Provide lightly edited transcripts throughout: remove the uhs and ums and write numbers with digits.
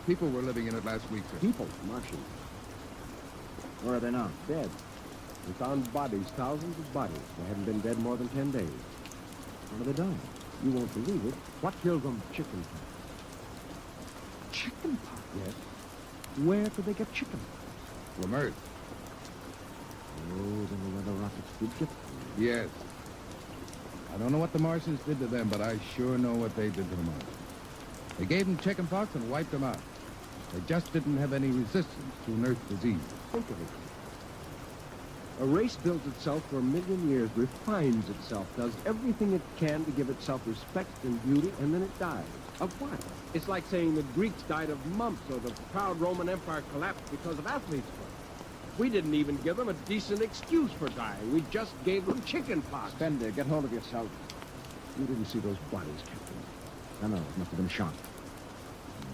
People were living in it last week, sir. People? Martians. Where are they now? Dead. We found bodies, thousands of bodies. They hadn't been dead more than 10 days. How did they die? You won't believe it. What killed them? Chicken pox. Chicken pox? Yes. Where could they get chicken pox? From Earth. Oh, then the weather rockets did get them. Yes. I don't know what the Martians did to them, but I sure know what they did to the Martians. They gave them chicken pox and wiped them out. They just didn't have any resistance to an Earth disease. Think of it. A race builds itself for 1,000,000 years, refines itself, does everything it can to give itself respect and beauty, and then it dies. Of what? It's like saying the Greeks died of mumps or the proud Roman Empire collapsed because of athlete's foot. We didn't even give them a decent excuse for dying. We just gave them chicken pox. Bender, get hold of yourself. You didn't see those bodies, Captain. No, it must have been shot.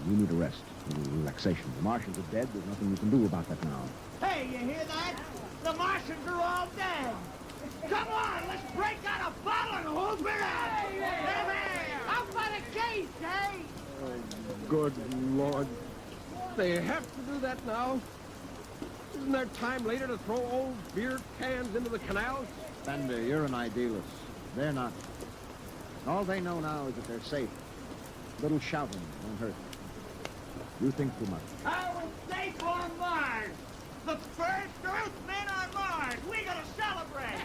You need a rest, a little relaxation. The Martians are dead. There's nothing you can do about that now. Hey, you hear that? The Martians are all dead. Come on, let's break out a bottle and hoop it out. Hey, how about a case, eh? Oh, good Lord. They have to do that now? Isn't there time later to throw old beer cans into the canals? Bender, you're an idealist. They're not. All they know now is that they're safe. A little shouting won't hurt. You think too much. I was safe on Mars. The first Earthmen on Mars. We gotta celebrate.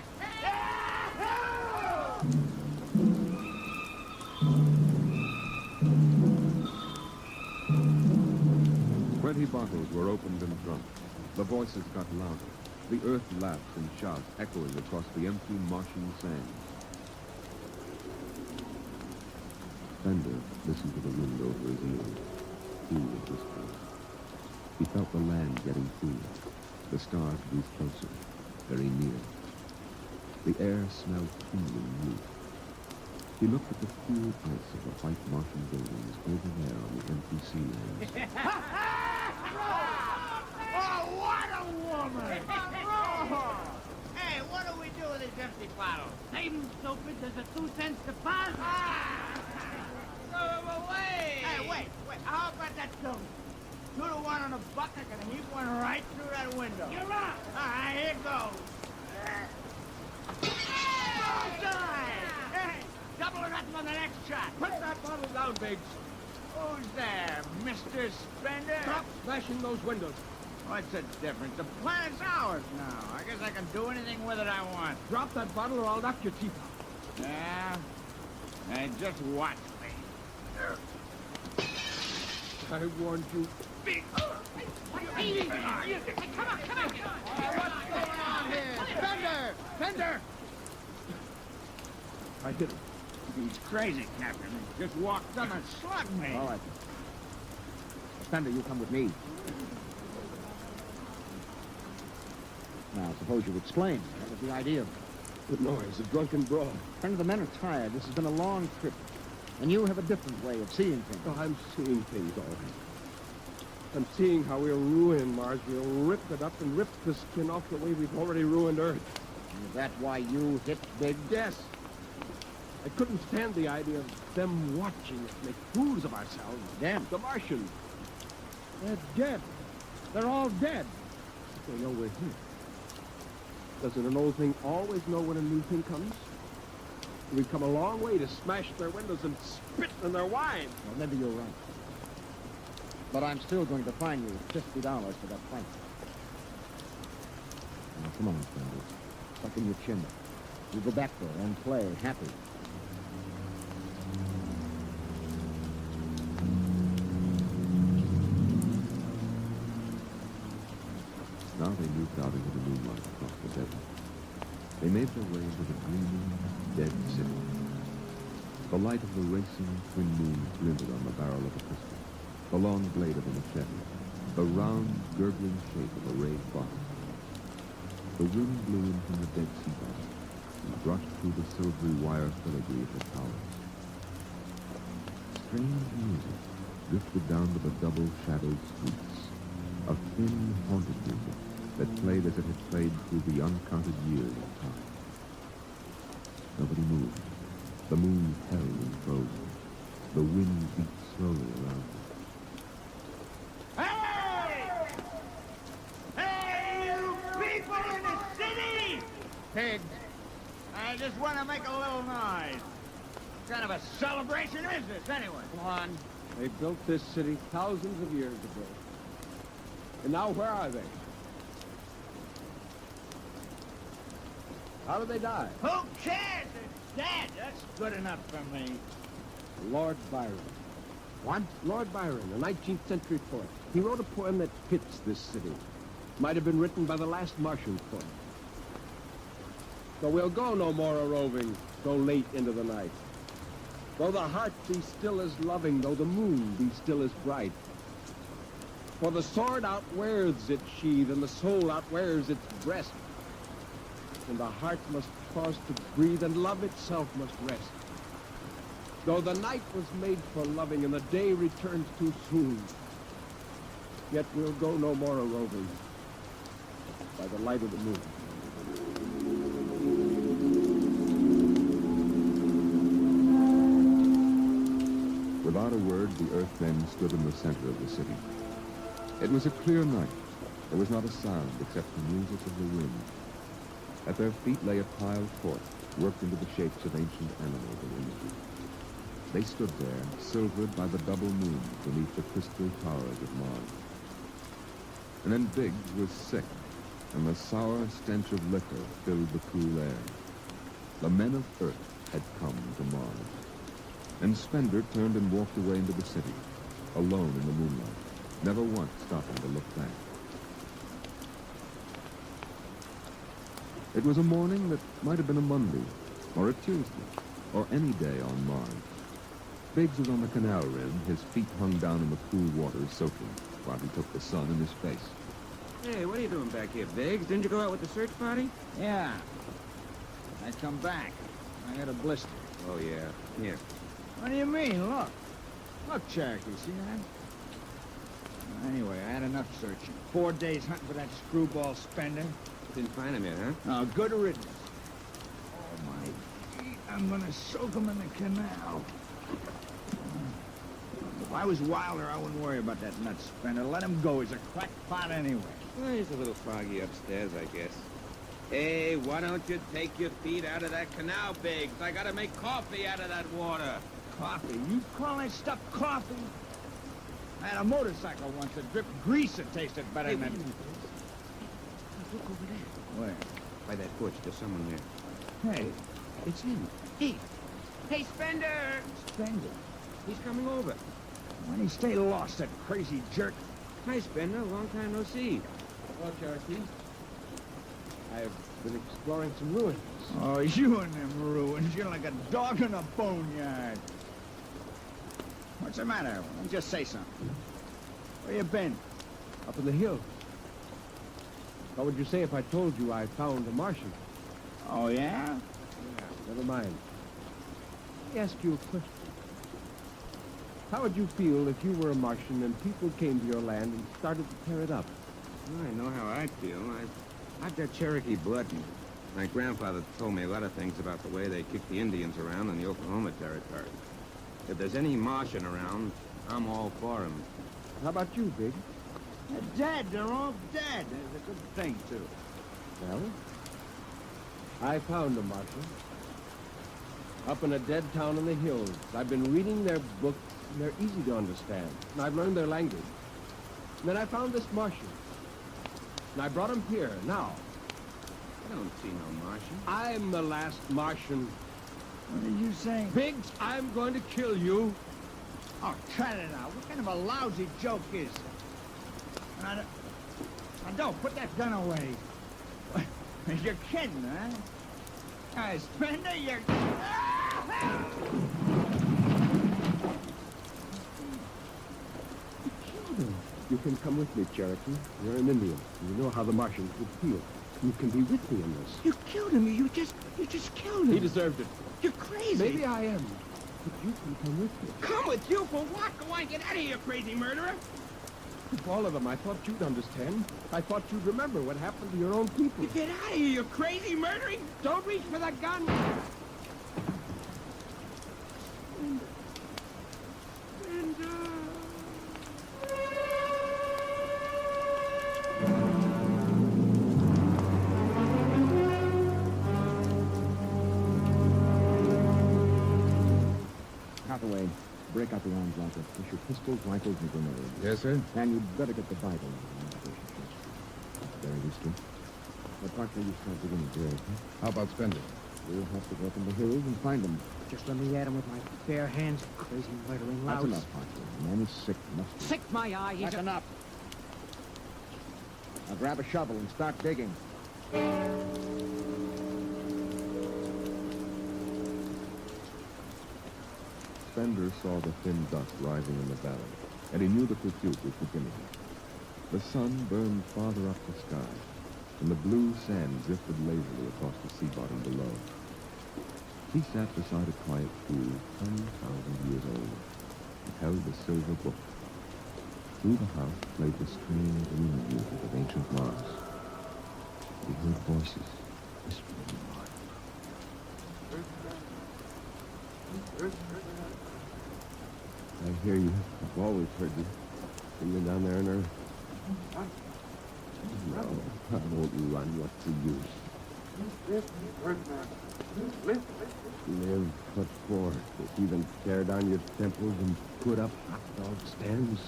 20 bottles were opened and drunk. The voices got louder. The earth laughed and shouts echoing across the empty Martian sands. Fender listened to the wind over his ears. He was whispering. He felt the land getting cooler. The stars grew closer, very near. The air smelled tingling new. He looked at the cool ice of the white Martian buildings over there on the empty sea lands. Oh, what a woman! Hey, what do we do with these empty bottles? Save them, stupid. There's a 2 cents deposit. Throw them away! Hey, wait. How about that two? 2 to 1 on a bucket, and heave one right through that window. You're up. All right, here goes. Bullseye! Hey, double or nothing on the next shot. Put that bottle down, Biggs. Who's there, Mr. Spender? Stop smashing those windows. What's the difference? The planet's ours now. I guess I can do anything with it I want. Drop that bottle or I'll knock your teeth out. Yeah? Hey, just watch me. I warned you. Hey, come on. What's going on here? Spender! I hit him. He's crazy, Captain. He just walked up and slugged me. All right. Fender, you come with me. Now, suppose you explain. What was the idea? The noise, the drunken brawl. Friend, the men are tired. This has been a long trip. And you have a different way of seeing things. Oh, I'm seeing things, all right. I'm seeing how we'll ruin Mars. We'll rip it up and rip the skin off the way we've already ruined Earth. Is that why you hit Big? Yes. I couldn't stand the idea of them watching us make fools of ourselves. Them? The Martians. They're dead. They're all dead. They know we're here. Doesn't an old thing always know when a new thing comes? We've come a long way to smash their windows and spit in their wine. Well, maybe you're right. But I'm still going to fine you $50 for that fight. Now, come on, Sandy. Suck in your chin. You go back there and play happy. Now they moved out into the moonlight across the desert. They made their way into the gleaming, dead city. The light of the racing twin moons glinted on the barrel of a pistol, the long blade of a machete, the round, gurgling shape of a rayed bottle. The wind blew in from the dead sea bottom and brushed through the silvery wire filigree of the towers. Strange music drifted down to the double-shadowed streets, a thin, haunted music that played as it had played through the uncounted years of time. Nobody moved. The moon held and frozen. The wind beat slowly around them. just want to make a little noise. What kind of a celebration is this, anyway? Come on. They built this city thousands of years ago. And now where are they? How did they die? Who cares? They're dead. That's good enough for me. Lord Byron. What? Lord Byron, a 19th century poet. He wrote a poem that fits this city. Might have been written by the last Martian poet. So we'll go no more a-roving, so late into the night. Though the heart be still as loving, though the moon be still as bright. For the sword outwears its sheath, and the soul outwears its breast. And the heart must pause to breathe, and love itself must rest. Though the night was made for loving, and the day returns too soon, yet we'll go no more a-roving by the light of the moon. Without a word, the Earthmen stood in the center of the city. It was a clear night. There was not a sound except the music of the wind. At their feet lay a piled fort, worked into the shapes of ancient animals and images. They stood there, silvered by the double moon beneath the crystal towers of Mars. And then Biggs was sick, and the sour stench of liquor filled the cool air. The men of Earth had come to Mars. And Spender turned and walked away into the city, alone in the moonlight, never once stopping to look back. It was a morning that might have been a Monday, or a Tuesday, or any day on Mars. Biggs was on the canal rim, his feet hung down in the cool waters, soaking, while he took the sun in his face. Hey, what are you doing back here, Biggs? Didn't you go out with the search party? Yeah. I come back. I got a blister. Oh, yeah. Here. What do you mean? Look. Look, Cherokee, see that? Anyway, I had enough searching. 4 days hunting for that screwball Spender. Didn't find him yet, huh? Oh, good riddance. Oh, my feet. I'm gonna soak them in the canal. If I was Wilder, I wouldn't worry about that nut Spender. Let him go. He's a crackpot anyway. Well, he's a little foggy upstairs, I guess. Hey, why don't you take your feet out of that canal, Biggs? I gotta make coffee out of that water. Coffee? You call that stuff coffee? I had a motorcycle once that dripped grease that tasted better than... Look over there. Where? By that bush, there's someone there. Hey, It's him. Hey, Spender! Spender. He's coming over. Why'd he stay lost, that crazy jerk? Hi, Spender. Long time no see. Well, Cherokee, I've been exploring some ruins. Oh, you and them ruins. You're like a dog in a boneyard. What's the matter? Why don't you just say something? Where you been? Up in the hills. What would you say if I told you I found a Martian? Oh, yeah? Never mind. Let me ask you a question. How would you feel if you were a Martian and people came to your land and started to tear it up? Well, I know how I'd feel. I've got Cherokee blood. And my grandfather told me a lot of things about the way they kicked the Indians around in the Oklahoma territory. If there's any Martian around, I'm all for him. How about you, Big? They're dead. They're all dead. It's a good thing, too. Well, I found a Martian. Up in a dead town in the hills. I've been reading their books, and they're easy to understand. And I've learned their language. And then I found this Martian. And I brought him here, now. I don't see no Martian. I'm the last Martian. What did you say? Biggs, I'm going to kill you. Oh, cut it out. What kind of a lousy joke is this? Now, don't put that gun away. You're kidding, huh? Hey, Spender, you're... You can come with me, Cherokee. You're an Indian. You know how the Martians would feel. You can be with me in this. You killed him. You just killed him. He deserved it. You're crazy. Maybe I am. But you can come with me. Come with you for what? Go on, get out of here, crazy murderer. All of them. I thought you'd understand. I thought you'd remember what happened to your own people. You get out of here, you crazy murdering. Don't reach for the gun. the way, break out the arms locker. Push your pistols, rifles, and grenades. Yes, sir? And you'd better get the Bible in the navigation chest. Very risky. What part will you start digging the grave, huh? How about spending? We'll have to go up in the hills and find them. Just let me at him with my bare hands, crazy murdering That's louse. enough, Parker. The man is sick. Must be. Sick my eye, he's That's enough. Now grab a shovel and start digging. Spender saw the thin dust rising in the valley, and he knew the pursuit was beginning. The sun burned farther up the sky, and the blue sand drifted lazily across the sea bottom below. He sat beside a quiet pool 10,000 years old, and held a silver book. Through the house played the strange ringing music of ancient Mars. He heard voices whispering in the night. I hear you. I've always heard you. Singing down there on Earth. No, I won't run. What's the use? Live, what for? To even tear down your temples and put up hot dog stands?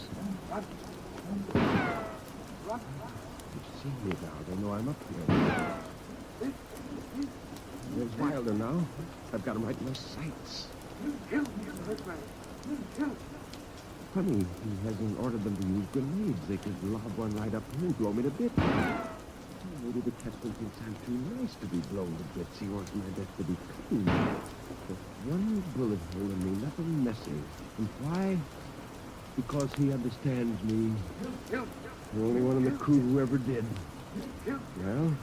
You see me now. They know I'm up here. There's Wilder now. I've got him right in my sights. Funny, he hasn't ordered them to use grenades. They could lob one right up here and blow me to bits. Maybe the captain thinks I'm too nice to be blown to bits. He wants my death to be clean. Just one bullet hole in me, nothing messy. And why? Because he understands me. The only one in the crew who ever did. Well,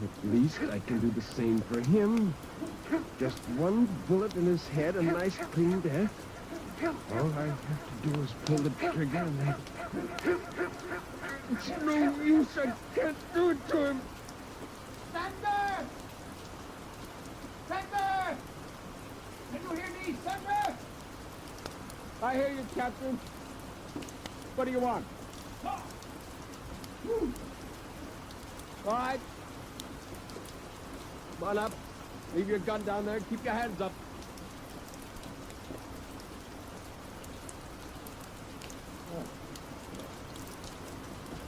at least I can do the same for him. Just one bullet in his head, a nice clean death. All I have to do is pull the trigger and it's no use. I can't do it to him. Thunder! Thunder! Can you hear me, Thunder? I hear you, Captain. What do you want? All right. Come on up. Leave your gun down there. Keep your hands up.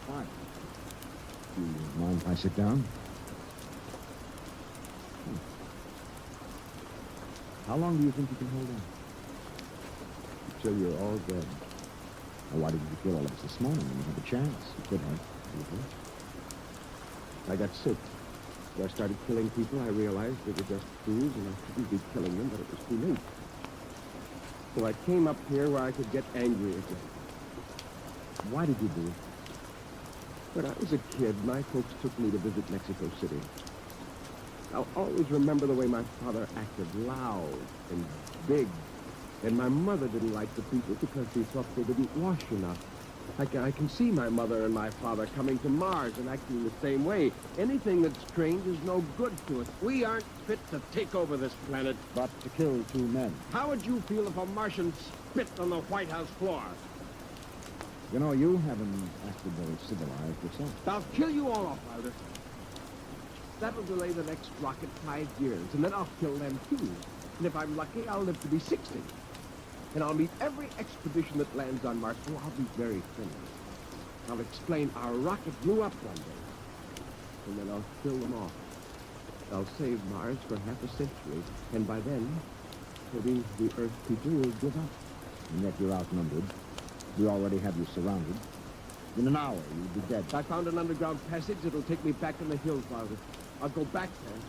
Fine. You mind if I sit down? How long do you think you can hold on? Until you're all dead. Well, why didn't you kill all of us this morning when you had the chance? You could have. I got sick. When I started killing people, I realized they were just fools and I shouldn't be killing them, but it was too late. So I came up here where I could get angry again. Why did you do it? When I was a kid, my folks took me to visit Mexico City. I'll always remember the way my father acted, loud and big. And my mother didn't like the people because she thought they didn't wash enough. I can see my mother and my father coming to Mars and acting the same way. Anything that's strange is no good to us. We aren't fit to take over this planet. But to kill 2 men. How would you feel if a Martian spit on the White House floor? You know, you haven't acted very civilized yourself. I'll kill you all off, Wilder. That'll delay the next rocket 5 years, and then I'll kill them too. And if I'm lucky, I'll live to be 60. And I'll meet every expedition that lands on Mars. Oh, I'll be very friendly. I'll explain our rocket blew up one day. And then I'll kill them off. I'll save Mars for half a century. And by then, maybe the Earth people will give up. And yet you're outnumbered. We already have you surrounded. In an hour, you'll be dead. I found an underground passage that'll take me back in the hills, Wilder. I'll go back there.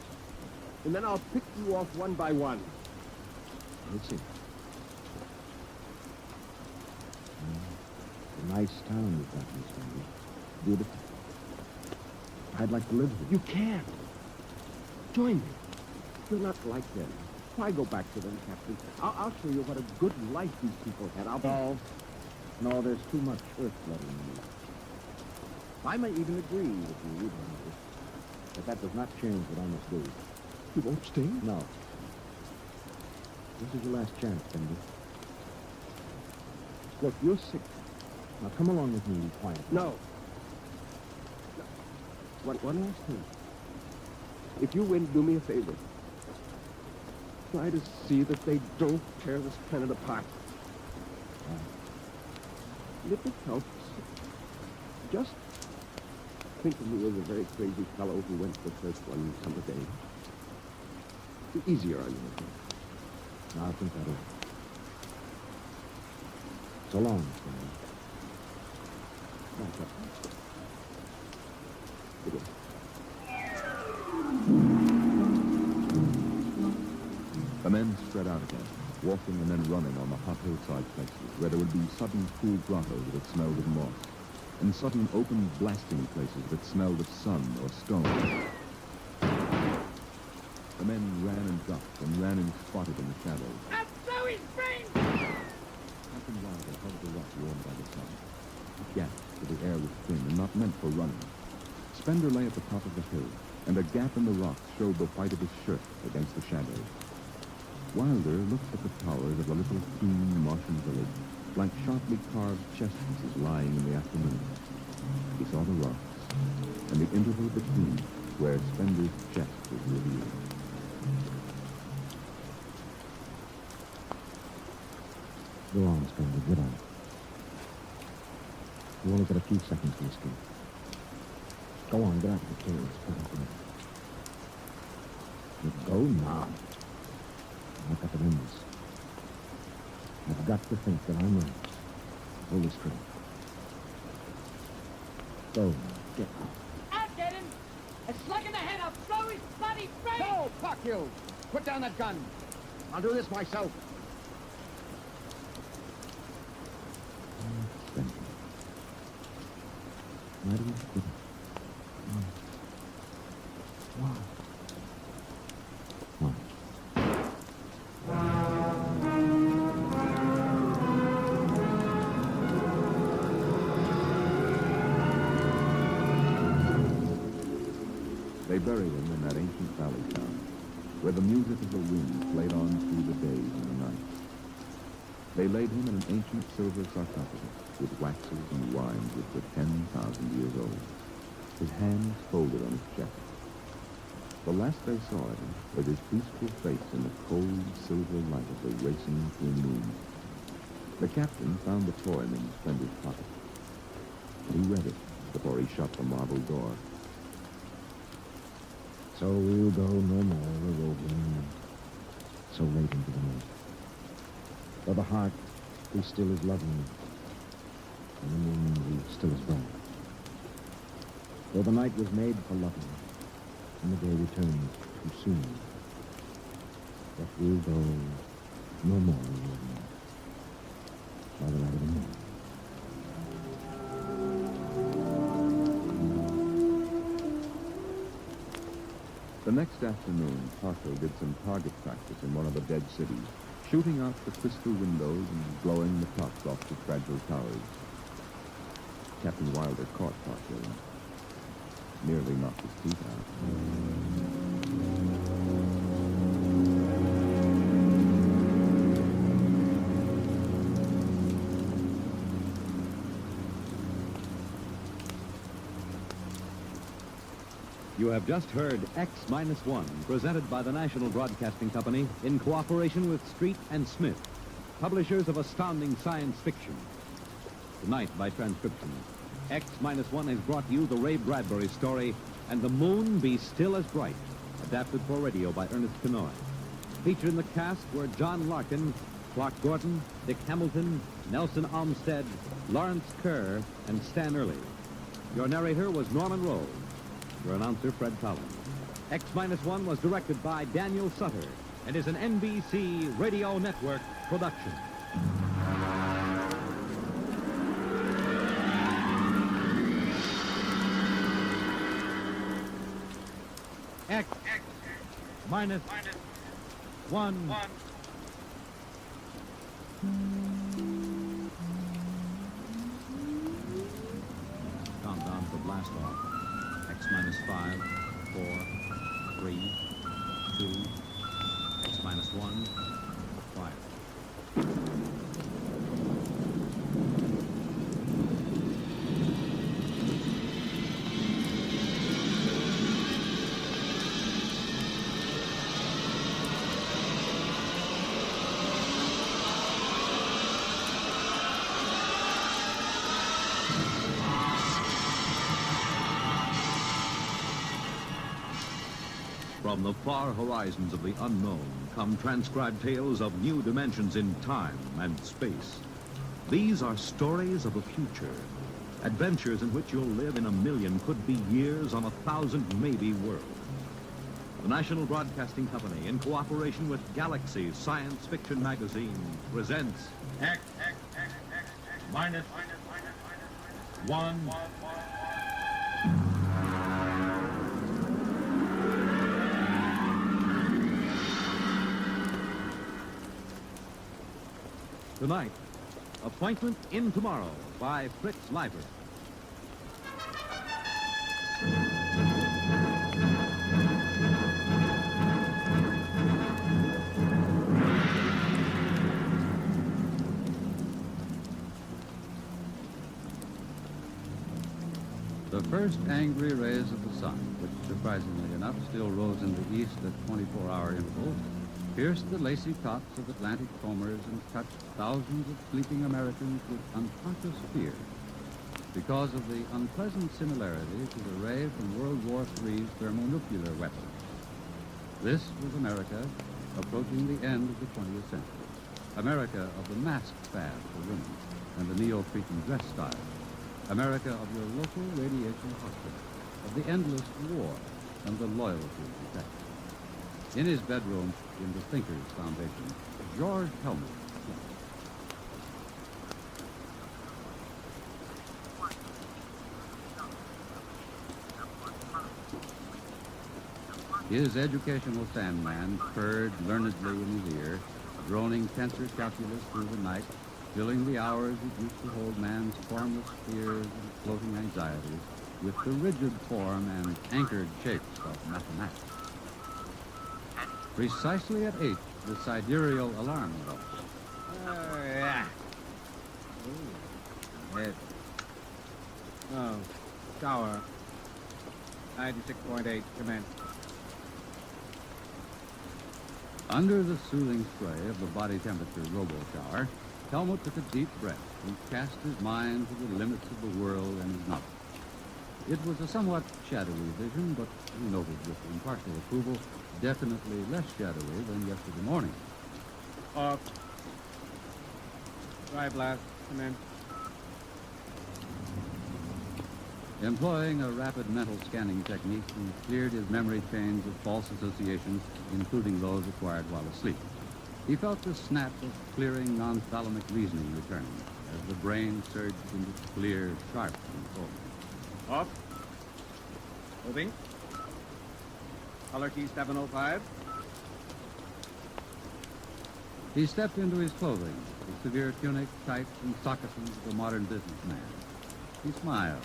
And then I'll pick you off one by one. Let's see. A nice town you've got, Miss Wendy. Beautiful. I'd like to live here. You can't. Join me. You're not like them. Why go back to them, Captain? I'll show you what a good life these people had. No, there's too much earth blood in you. I may even agree with you, even but that does not change what I must do. You won't stay? No. This is your last chance, Bendy. Look, you're sick. Now come along with me quietly. No. One last thing. If you win, do me a favor. Try to see that they don't tear this planet apart. if it helps, just think of me as a very crazy fellow who went to church one summer day. Be easier on you. No, I think that'll... So long, Stanley. Back up. Good day. The men spread out again, walking and then running on the hot hillside places where there would be sudden cool grottos that smelled of moss, and sudden open blasting places that smelled of sun or stone. The men ran and ducked and ran and squatted in the shadows. I'll blow his brains! Captain Wilder held the rock warmed by the sun. It gasped, for the air was thin and not meant for running. Spender lay at the top of the hill, and a gap in the rocks showed the white of his shirt against the shadows. Wilder looked at the towers of the little clean Martian village, like sharply carved chess pieces lying in the afternoon. He saw the rocks, and the interval between, where Spender's chest was revealed. Go on, Spender, get on. You only got a few seconds to escape. Go on, get out of the cave. Go now. I've got to win this. I've got to think that I'm right. Pull the string. Go, get out. I'll get him! A slug in the head, I'll blow his bloody brains! No, fuck you! Put down that gun. I'll do this myself. Spender. Why do you quit it? Why? Why? They buried him in that ancient valley town, where the music of the wind played on through the days and the nights. They laid him in an ancient silver sarcophagus, with waxes and wines which were 10,000 years old, his hands folded on his chest. The last they saw of him was his peaceful face in the cold silver light of the racing twin moons. The captain found the poem in Spender's pocket. He read it before he shut the marble door. So we'll go no more a-roving, so late into the night. For the heart, he still is loving, and the moon he still is bright. For the night was made for loving, and the day returns too soon. But we'll go no more a-roving, by the light of the moon. The next afternoon, Parker did some target practice in one of the dead cities, shooting out the crystal windows and blowing the tops off the fragile towers. Captain Wilder caught Parker and nearly knocked his teeth out. You have just heard X-1, presented by the National Broadcasting Company in cooperation with Street and Smith, publishers of astounding science fiction. Tonight, by transcription, X-1 has brought you the Ray Bradbury story, And the Moon Be Still as Bright, adapted for radio by Ernest Kenoy. Featured in the cast were John Larkin, Clark Gordon, Dick Hamilton, Nelson Olmsted, Lawrence Kerr, and Stan Early. Your narrator was Norman Rose. Your announcer, Fred Collins. X-1 was directed by Daniel Sutter and is an NBC Radio Network production. X-1. Countdown for blast off. X-5, 4, 3, 2, X-1, fire. From the far horizons of the unknown come transcribed tales of new dimensions in time and space. These are stories of a future, adventures in which you'll live in a million, could be years on 1,000 maybe worlds. The National Broadcasting Company, in cooperation with Galaxy Science Fiction Magazine, presents X minus 1. Tonight, Appointment in Tomorrow by Fritz Leiber. The first angry rays of the sun, which surprisingly enough still rose in the east at 24-hour intervals, pierced the lacy tops of Atlantic combers and touched thousands of sleeping Americans with unconscious fear because of the unpleasant similarity to the ray from World War III's thermonuclear weapons. This was America approaching the end of the 20th century. America of the mask fad for women and the Neo-Cretan dress style. America of your local radiation hospital, of the endless war and the loyalty to that. In his bedroom in the Thinkers Foundation, George Helmut slept. His educational sandman purred learnedly in his ear, droning tensor calculus through the night, filling the hours it used to hold man's formless fears and floating anxieties with the rigid form and anchored shapes of mathematics. Precisely at 8, the sidereal alarm goes. Oh, yeah. Ooh. Head. Oh, shower. 96.8, commence. Under the soothing spray of the body temperature robo-shower, Helmut took a deep breath and cast his mind to the limits of the world and his knowledge. It was a somewhat shadowy vision, but he noted with impartial approval, definitely less shadowy than yesterday morning. Off. Dry blast, commence. Employing a rapid mental scanning technique, he cleared his memory chains of false associations, including those acquired while asleep. He felt the snap of clearing non-thalamic reasoning return as the brain surged into clear, sharp control. Off. Moving. Color key 705. He stepped into his clothing, the severe tunic, tights, and stockings of a modern businessman. He smiled.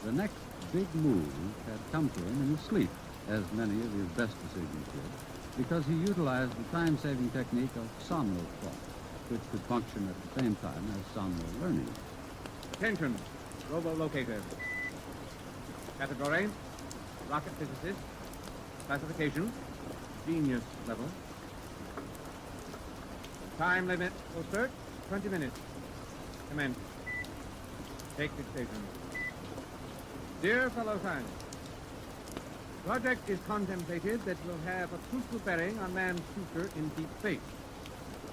The next big move had come to him in his sleep, as many of his best decisions did, because he utilized the time-saving technique of somno thought, which could function at the same time as somno learning. Attention. Robo-locator. Category. Rocket physicist. Classification. Genius level. Time limit for search, 20 minutes. Commence. Take dictation. Dear fellow scientists, project is contemplated that will have a crucial bearing on man's future in deep space.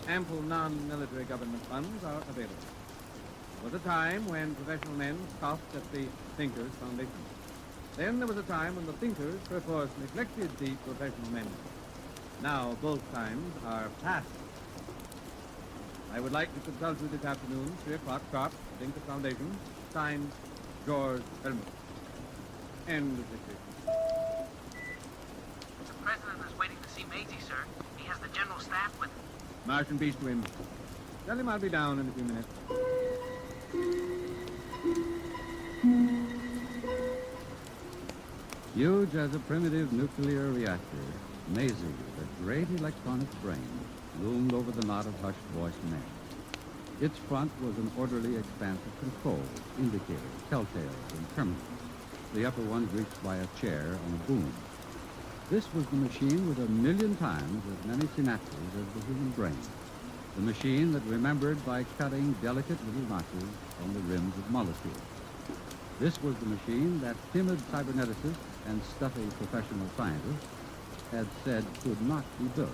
Ample non-military government funds are available. There was a time when professional men scoffed at the Thinkers Foundation. Then there was a time when the thinkers perforce neglected the professional men. Now both times are past. I would like to consult you this afternoon, 3 o'clock sharp, Thinkers Foundation, signed George Helmut. End of dictation. The president is waiting to see Maisie, sir. He has the general staff with him. Martian peace to him. Tell him I'll be down in a few minutes. Huge as a primitive nuclear reactor, Maisie, the great electronic brain, loomed over the knot of hushed-voiced men. Its front was an orderly expanse of controls, indicators, telltales, and terminals, the upper ones reached by a chair on a boom. This was the machine with 1,000,000 times as many synapses as the human brain, the machine that remembered by cutting delicate little notches on the rims of molecules. This was the machine that timid cyberneticists and stuffy professional scientists had said could not be built.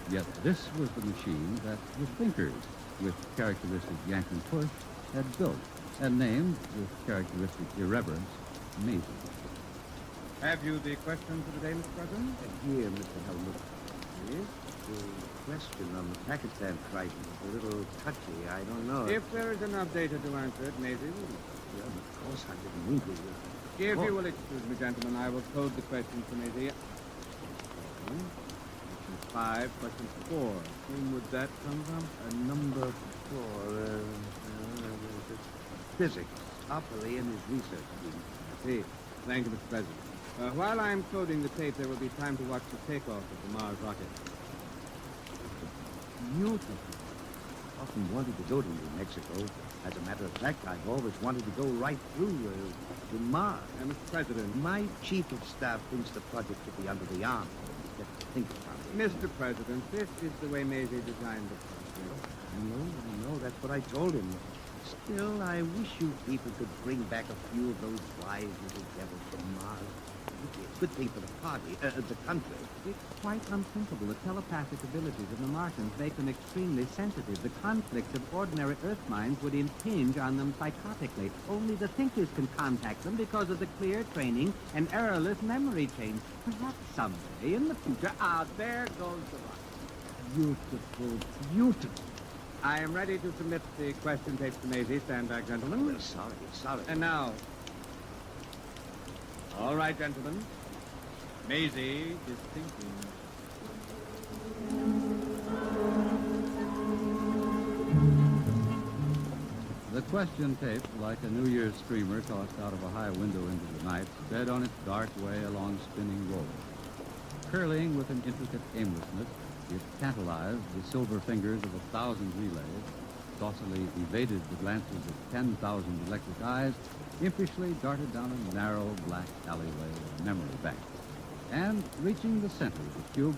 Yet this was the machine that the thinkers, with characteristic yanking push, had built and named, with characteristic irreverence, Maisie. Have you the question for the day, Mr. President? Here, Mr. Helmut. Yes? The question on the Pakistan crisis is a little touchy. I don't know. If there is enough data to answer it, Maisie will. Well, of course, I didn't mean to. If you will excuse me, gentlemen, I will code the question for Maisie. Question 5, question 4. Whom would that come from? Number 4, physics. Operaly in his research team. I see. Thank you, Mr. President. While I'm coding the tape, there will be time to watch the takeoff of the Mars rocket. Beautiful. Often wanted to go to New Mexico. As a matter of fact, I've always wanted to go right through to Mars. Mr. President. My chief of staff thinks the project should be under the arm. Let's think about it. Mr. President, this is the way Maisie designed the project. No, that's what I told him. Still, I wish you people could bring back a few of those wise little devils from Mars. It's a good thing for the party, the country. It's quite unthinkable. The telepathic abilities of the Martians make them extremely sensitive. The conflicts of ordinary Earth minds would impinge on them psychotically. Only the thinkers can contact them because of the clear training and errorless memory chains. Perhaps someday in the future... there goes the rocket. Beautiful, beautiful. I am ready to submit the question tapes to Maisie. Stand back, gentlemen. Well, sorry. And now... All right, gentlemen. Maisie is thinking. The question tape, like a New Year's streamer tossed out of a high window into the night, sped on its dark way along spinning rollers. Curling with an intricate aimlessness, it tantalized the silver fingers of 1,000 relays, docilely evaded the glances of 10,000 electric eyes, impishly darted down a narrow black alleyway of memory banks, and, reaching the center of the cube,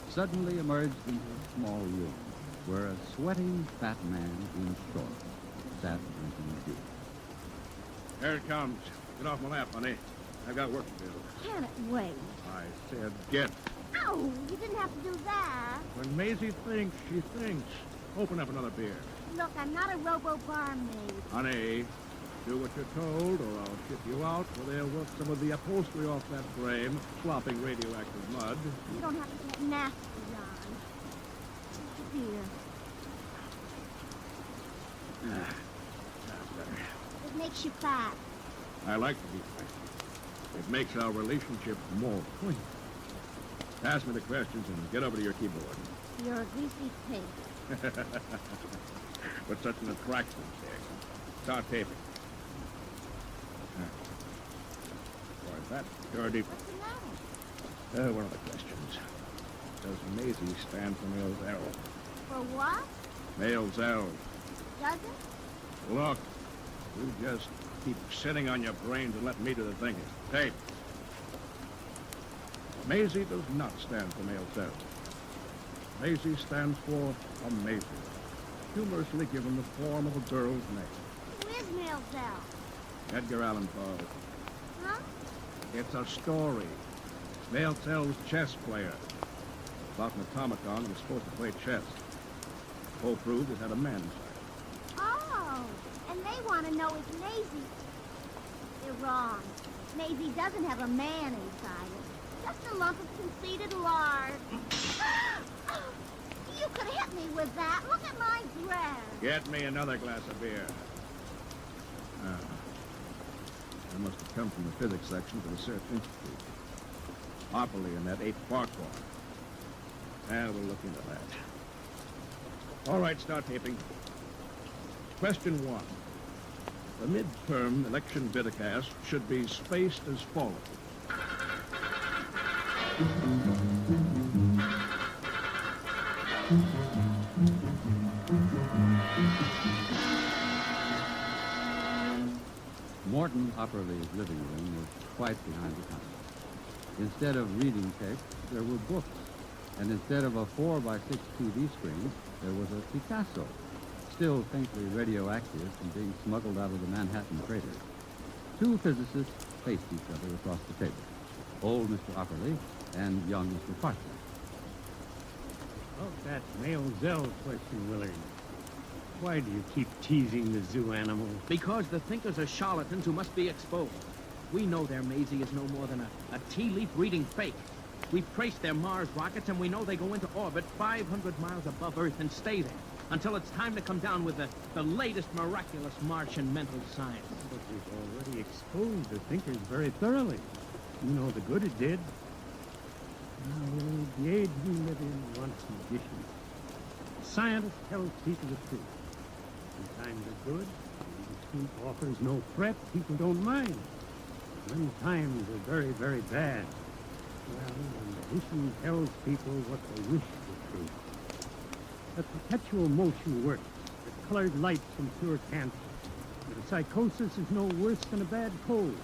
suddenly emerged into a small room where a sweating fat man in shorts sat drinking a beer. Here it comes. Get off my lap, honey. I've got work to do. Can it wait? I said get. Oh, you didn't have to do that. When Maisie thinks, she thinks. Open up another beer. Look, I'm not a robo-barmaid. Honey, do what you're told, or I'll ship you out where they'll work some of the upholstery off that frame, slopping radioactive mud. You don't have to get nasty, John. Here's your beer. That's better. It makes you fat. I like to be fat. It makes our relationship more poignant. Pass me the questions and get over to your keyboard. You're a greasy pig. But such an attraction, Dick. Start taping. Or is that your deep? What's the matter? One of the questions. Does Maisie stand for male Zell? For what? Male Zell. Does it? Look, you just keep sitting on your brains and let me do the thinking. Tape. Maisie does not stand for male Zell. Maisie stands for amazing, humorously given the form of a girl's name. Who is Maelzel? Edgar Allan Poe. Huh? It's a story. Maelzel's chess player. About an automaton that was supposed to play chess. Poe proved it had a man inside. Oh, and they want to know if Maisie... They're wrong. Maisie doesn't have a man inside it. Just a lump of conceited lard. You could hit me with that. Look at my dress. Get me another glass of beer. I must have come from the physics section to the Research Institute. Opoly in that 8th Farquhar. And we'll look into that. All right, start taping. Question 1. The midterm election vidcast should be spaced as follows. Morton Opperly's living room was quite behind the counter. Instead of reading tapes, there were books. And instead of a 4x6 TV screen, there was a Picasso, still faintly radioactive from being smuggled out of the Manhattan crater. Two physicists faced each other across the table. Old Mr. Opperly and young Mr. Parker. Oh, that male Zell question, Willard. Why do you keep teasing the zoo animals? Because the thinkers are charlatans who must be exposed. We know their Maisie is no more than a tea leaf reading fake. We've traced their Mars rockets, and we know they go into orbit 500 miles above Earth and stay there until it's time to come down with the latest miraculous Martian mental science. But we've already exposed the thinkers very thoroughly. You know the good it did. Now, Willard, the age we live in wants magicians. Scientists tell people the truth. When times are good, and the truth offers no threat, people don't mind. When times are very, very bad, well, the magician tells people what they wish was true. That perpetual motion works, that colored lights from pure cancer, that a psychosis is no worse than a bad cold,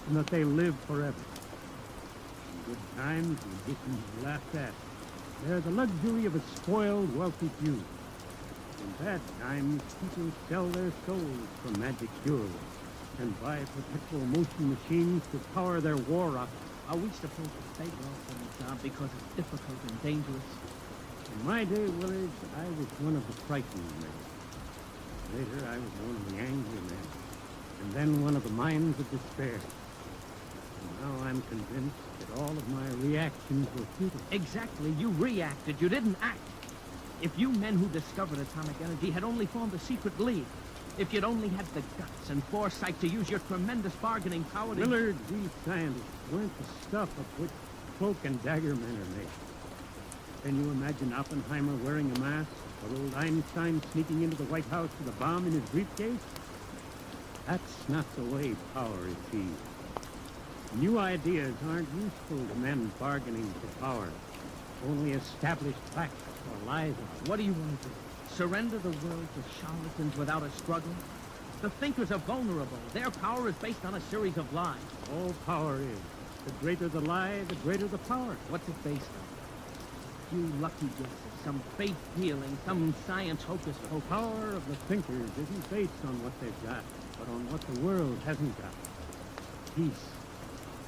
and that they live forever. In good times, magicians are laughed at. They're the luxury of a spoiled, wealthy few. In bad times, people sell their souls for magic cures and buy perpetual motion machines to power their war rockets. Are we supposed to stay off on the job because it's difficult and dangerous? In my day, Willard, I was one of the frightened men. Later, I was one of the angry men. And then one of the minds of despair. And now I'm convinced that all of my reactions were futile. Exactly. You reacted. You didn't act. If you men who discovered atomic energy had only formed a secret league, if you'd only had the guts and foresight to use your tremendous bargaining power to... Willard, these scientists weren't the stuff of which cloak and dagger men are made. Can you imagine Oppenheimer wearing a mask, or old Einstein sneaking into the White House with a bomb in his briefcase? That's not the way power is seized. New ideas aren't useful to men bargaining for power. Only established facts or lies. What do you want to do? Surrender the world to charlatans without a struggle? The thinkers are vulnerable. Their power is based on a series of lies. All power is. The greater the lie, the greater the power. What's it based on? A few lucky guesses, some faith healing, some science hocus pocus. The power of the thinkers isn't based on what they've got, but on what the world hasn't got. Peace,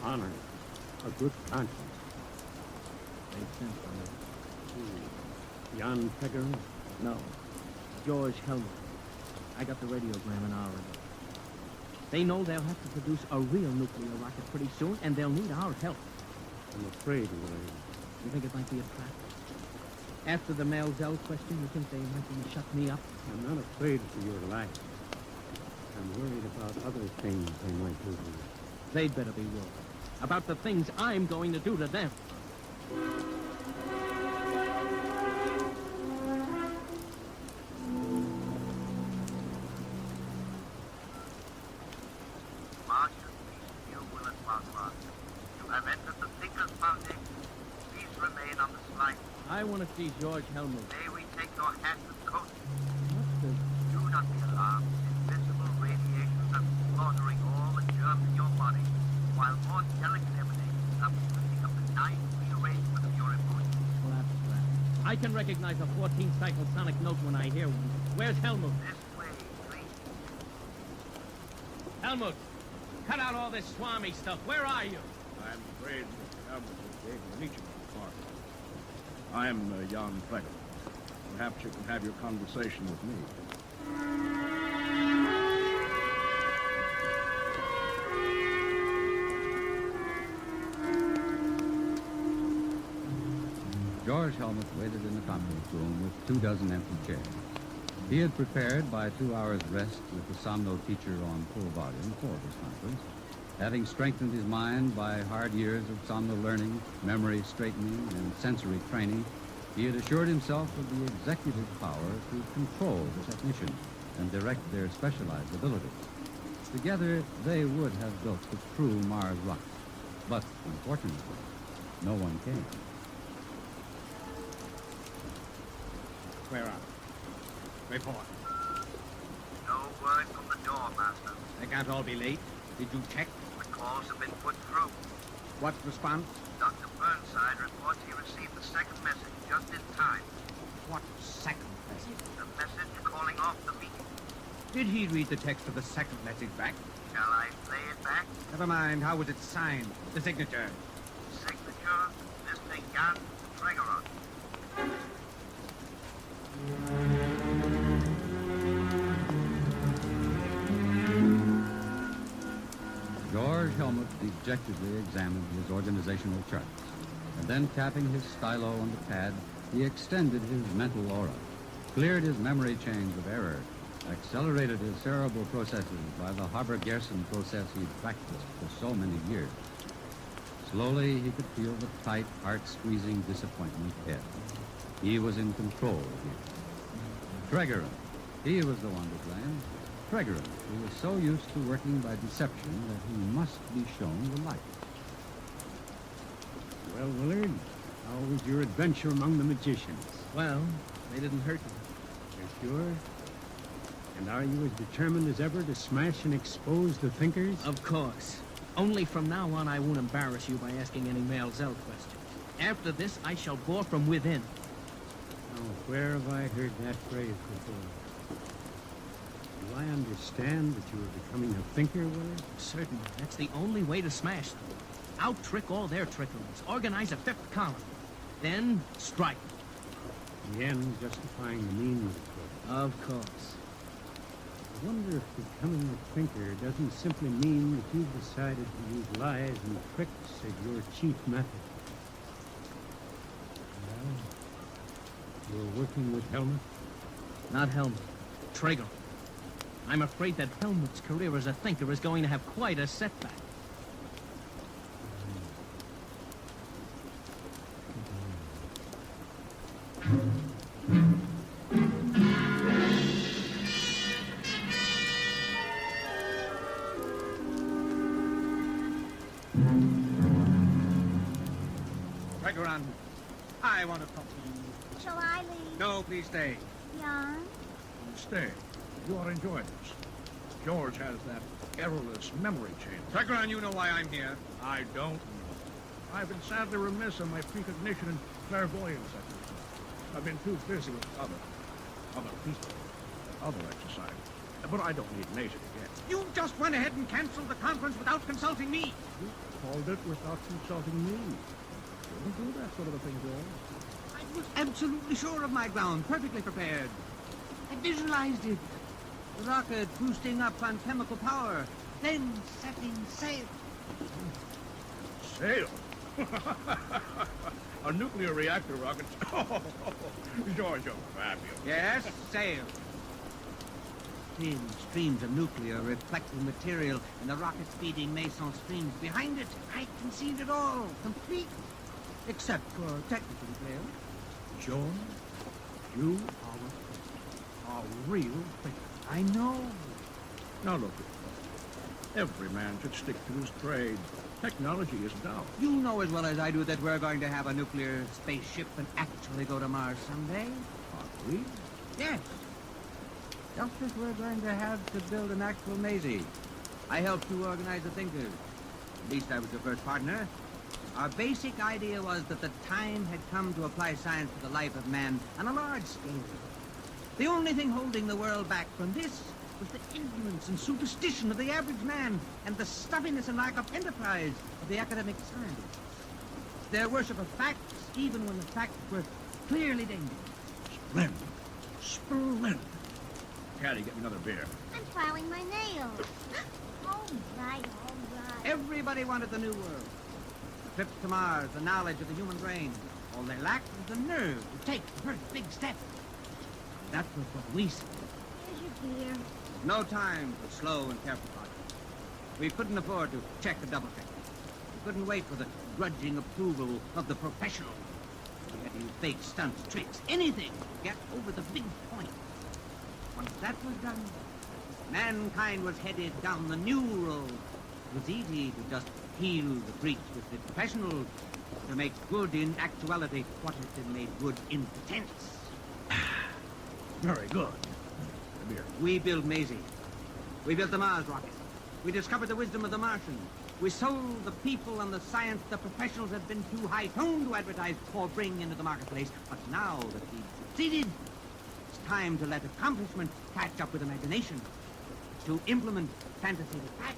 honor, a good conscience. Makes sense to me. Jan Pecker? No. George Helmut. I got the radiogram an hour ago. They know they'll have to produce a real nuclear rocket pretty soon, and they'll need our help. I'm afraid, Willard. You think it might be a trap? After the Mel Zell question, you think they might want to shut me up? I'm not afraid for your life. I'm worried about other things they might do to you. They'd better be worried about the things I'm going to do to them. I want to see George Helmut. May we take your hats and coats? What's the... Do not be alarmed. Invisible radiations are slaughtering all the germs in your body, while more delicate emanations are splitting up the 9 rearrangement of your emotions. I can recognize a 14-cycle sonic note when I hear one. Where's Helmut? This way, please. Helmut, cut out all this swami stuff. Where are you? I'm afraid Mr. Helmut is being reachable. I'm Jan Pecker. Perhaps you can have your conversation with me. George Helmut waited in the conference room with 24 empty chairs. He had prepared by 2 hours' rest with the Somno teacher on full volume for this conference, having strengthened his mind by hard years of Somno learning, memory straightening, and sensory training. He had assured himself of the executive power to control the technicians and direct their specialized abilities. Together, they would have built the true Mars rocket. But, unfortunately, no one came. Where are they? Report. No word from the door, Master. They can't all be late. Did you check? The calls have been put through. What response? Dr. Burnside reports he received the second message just in time. What second message? The message calling off the meeting. Did he read the text of the second message back? Shall I play it back? Never mind. How was it signed? The signature? Signature? This moving gun, trigger on. George Helmut dejectedly examined his organizational charts, and then tapping his stylo on the pad, he extended his mental aura, cleared his memory chains of error, accelerated his cerebral processes by the Haber-Gerson process he'd practiced for so many years. Slowly, he could feel the tight, heart-squeezing disappointment ahead. He was in control again. Tregerin, he was the one to blame. Tregerin, who was so used to working by deception that he must be shown the light. Well, Willard, how was your adventure among the magicians? Well, they didn't hurt me. You're sure? And are you as determined as ever to smash and expose the thinkers? Of course. Only from now on I won't embarrass you by asking any male Zell questions. After this, I shall bore from within. Now, where have I heard that phrase before? Do I understand that you are becoming a thinker, Willard? Certainly. That's the only way to smash them. Out-trick all their trickeries. Organize a fifth column. Then, strike. The end justifying the means, of course. Of course. I wonder if becoming a thinker doesn't simply mean that you've decided to use lies and tricks as your chief method. Well, you're working with Helmut? Not Helmut. Traeger. I'm afraid that Helmut's career as a thinker is going to have quite a setback. Tregerin, I want to talk to you. Shall I leave? No, please stay. Jan? Stay. You ought to enjoy this. George has that errorless memory chain. Tregerin, you know why I'm here. I don't know. I've been sadly remiss in my precognition and clairvoyance exercise. I've been too busy with other people, other exercise. But I don't need Maisie again. You just went ahead and canceled the conference without consulting me. You called it without consulting me. You don't do that sort of a thing, George. I was absolutely sure of my ground, perfectly prepared. I visualized it. The rocket boosting up on chemical power, then setting sail. Sail? A nuclear reactor rocket? Oh, George, you're fabulous. Yes, sail. Thin streams of nuclear reflecting material and the rocket speeding Mason streams behind it. I can see it all, complete, except for technical detail. George, you are a real thinker. I know. Now look, every man should stick to his trade. Technology is down. You know as well as I do that we're going to have a nuclear spaceship and actually go to Mars someday. Are we? Yes. Just as we're going to have to build an actual Maisie. I helped you organize the thinkers. At least I was your first partner. Our basic idea was that the time had come to apply science to the life of man on a large scale. The only thing holding the world back from this was the ignorance and superstition of the average man and the stuffiness and lack of enterprise of the academic scientists. Their worship of facts, even when the facts were clearly dangerous. Splendid. Splendid. Caddy, get me another beer. I'm filing my nails. All right. Everybody wanted the new world. The trips to Mars, the knowledge of the human brain. All they lacked was the nerve to take the first big step. That was what we said. Here's your beer. No time for slow and careful projects. We couldn't afford to check the double check. We couldn't wait for the grudging approval of the professionals. We had to use fake stunts, tricks, anything to get over the big point. Once that was done, mankind was headed down the new road. It was easy to just heal the breach with the professionals, to make good in actuality what has been made good in pretense. Very good. The beer. We built Maisie. We built the Mars rocket. We discovered the wisdom of the Martians. We sold the people and the science the professionals had been too high-toned to advertise or bring into the marketplace. But now that we've succeeded, it's time to let accomplishment catch up with imagination, to implement fantasy with fact.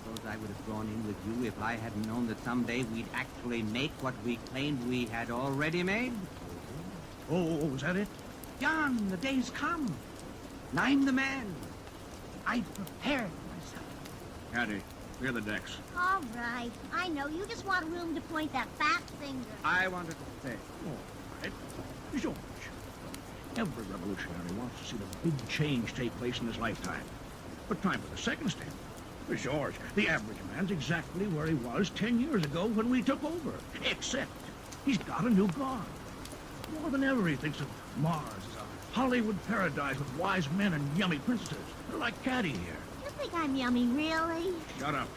suppose I would have gone in with you if I hadn't known that someday we'd actually make what we claimed we had already made. Oh, is that it? John, the day's come. And I'm the man. I prepared myself. Caddy, clear the decks. All right. I know. You just want room to point that fat finger. I wanted to say. All right. George, every revolutionary wants to see the big change take place in his lifetime. But time for the second step. For George, the average man's exactly where he was 10 years ago when we took over. Except he's got a new god. More than ever, he thinks of Mars as a Hollywood paradise with wise men and yummy princesses, like Caddy here. You think I'm yummy, really? Shut up.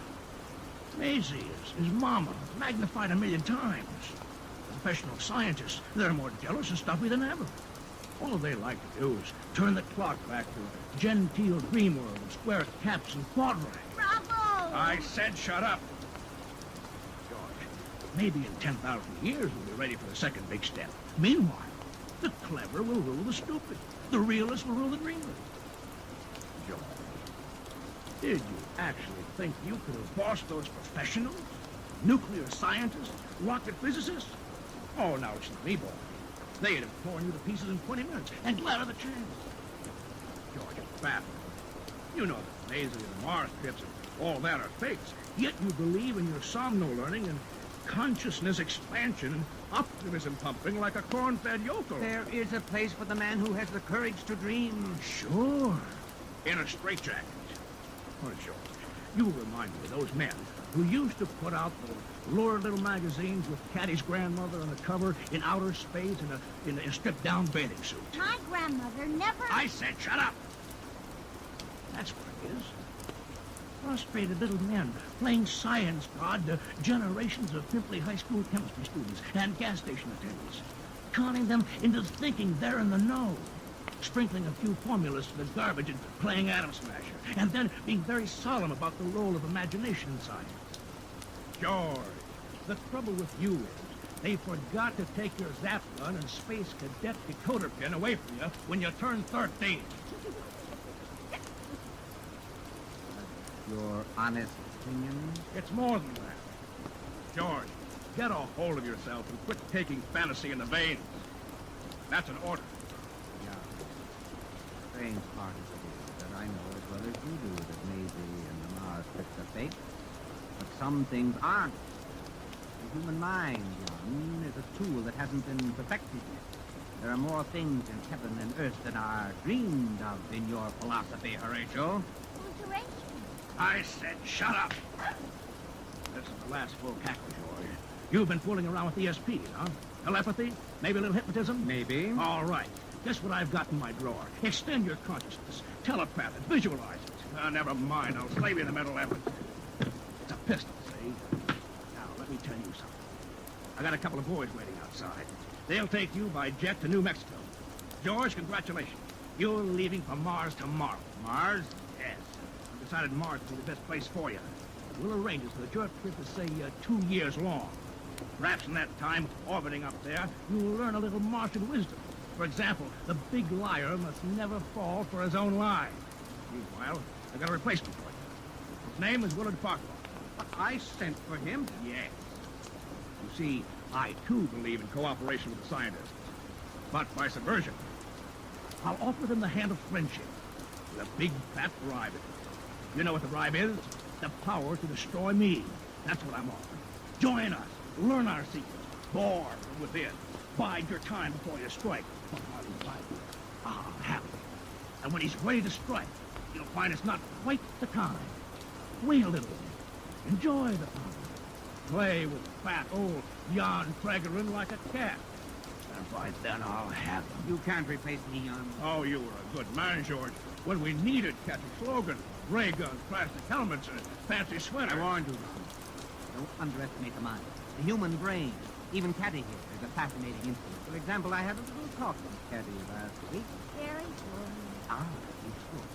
Maisie is his mama, magnified 1,000,000 times. Professional scientists, they're more jealous and stuffy than ever. All they like to do is turn the clock back to a genteel dream world of square caps and quadrangles. Bravo! I said shut up. George, maybe in 10,000 years we'll be ready for the second big step. Meanwhile, the clever will rule the stupid. The realists will rule the dreamers. George, did you actually think you could have bossed those professionals? Nuclear scientists? Rocket physicists? Oh, now it's not me, boy. They'd have torn you to pieces in 20 minutes, and glad of the chance. George, it's baffling. You know that Maisie and Mars trips and all that are fakes, yet you believe in your somno-learning and consciousness expansion and optimism pumping like a corn-fed yokel. There is a place for the man who has the courage to dream. Sure. In a straitjacket. Oh, George, you remind me of those men who used to put out the lurid little magazines with Caddy's grandmother on the cover in outer space in a stripped-down bathing suit. My grandmother never... I said shut up! That's what it is. Frustrated little men playing science god to generations of pimply high school chemistry students and gas station attendants, conning them into thinking they're in the know, sprinkling a few formulas to the garbage and playing Atom Smasher, and then being very solemn about the role of imagination in science. George, the trouble with you is they forgot to take your zap gun and space cadet decoder pin away from you when you turn 13. Your honest opinion? It's more than that. George, get a hold of yourself and quit taking fantasy in the veins. That's an order. Yeah. The strange part of it is that I know as well as you do that Maisie and the Mars trips are fake. But some things aren't. The human mind, John, is a tool that hasn't been perfected yet. There are more things in heaven and earth than are dreamed of in your philosophy, Horatio. Horatio? I said shut up! This is the last full cackle, George. You've been fooling around with ESPs, huh? Telepathy? Maybe a little hypnotism? Maybe. All right. Guess what I've got in my drawer? Extend your consciousness. Telepath it. Visualize it. Never mind. I'll slave you the mental effort. It's a pistol, see? Now, let me tell you something. I got a couple of boys waiting outside. They'll take you by jet to New Mexico. George, congratulations. You're leaving for Mars tomorrow. Mars? Yes. I've decided Mars will be the best place for you. We'll arrange it so that your trip is, say, 2 years long. Perhaps in that time, orbiting up there, you will learn a little Martian wisdom. For example, the big liar must never fall for his own lie. Meanwhile, I got a replacement for you. His name is Willard Farquhar. I sent for him? Yes. You see, I, too, believe in cooperation with the scientists. But by subversion. I'll offer them the hand of friendship with a big, fat bribe in it. You know what the bribe is? The power to destroy me. That's what I'm offering. Join us. Learn our secrets. Bore from within. Bide your time before you strike. I'll have it. And when he's ready to strike, you'll find it's not quite the time. Wait a little. Enjoy the fun. Play with fat old Jan Tregerin like a cat. And by then I'll have him. You can't replace me, Jan. Oh, you were a good man, George. When we needed catchy slogan, ray guns, plastic helmets, and fancy sweaters. I warned you, Jan. Don't underestimate the mind. The human brain. Even Caddy here is a fascinating instrument. For example, I had a little talk with Caddy last week. Very good. Ah, you should.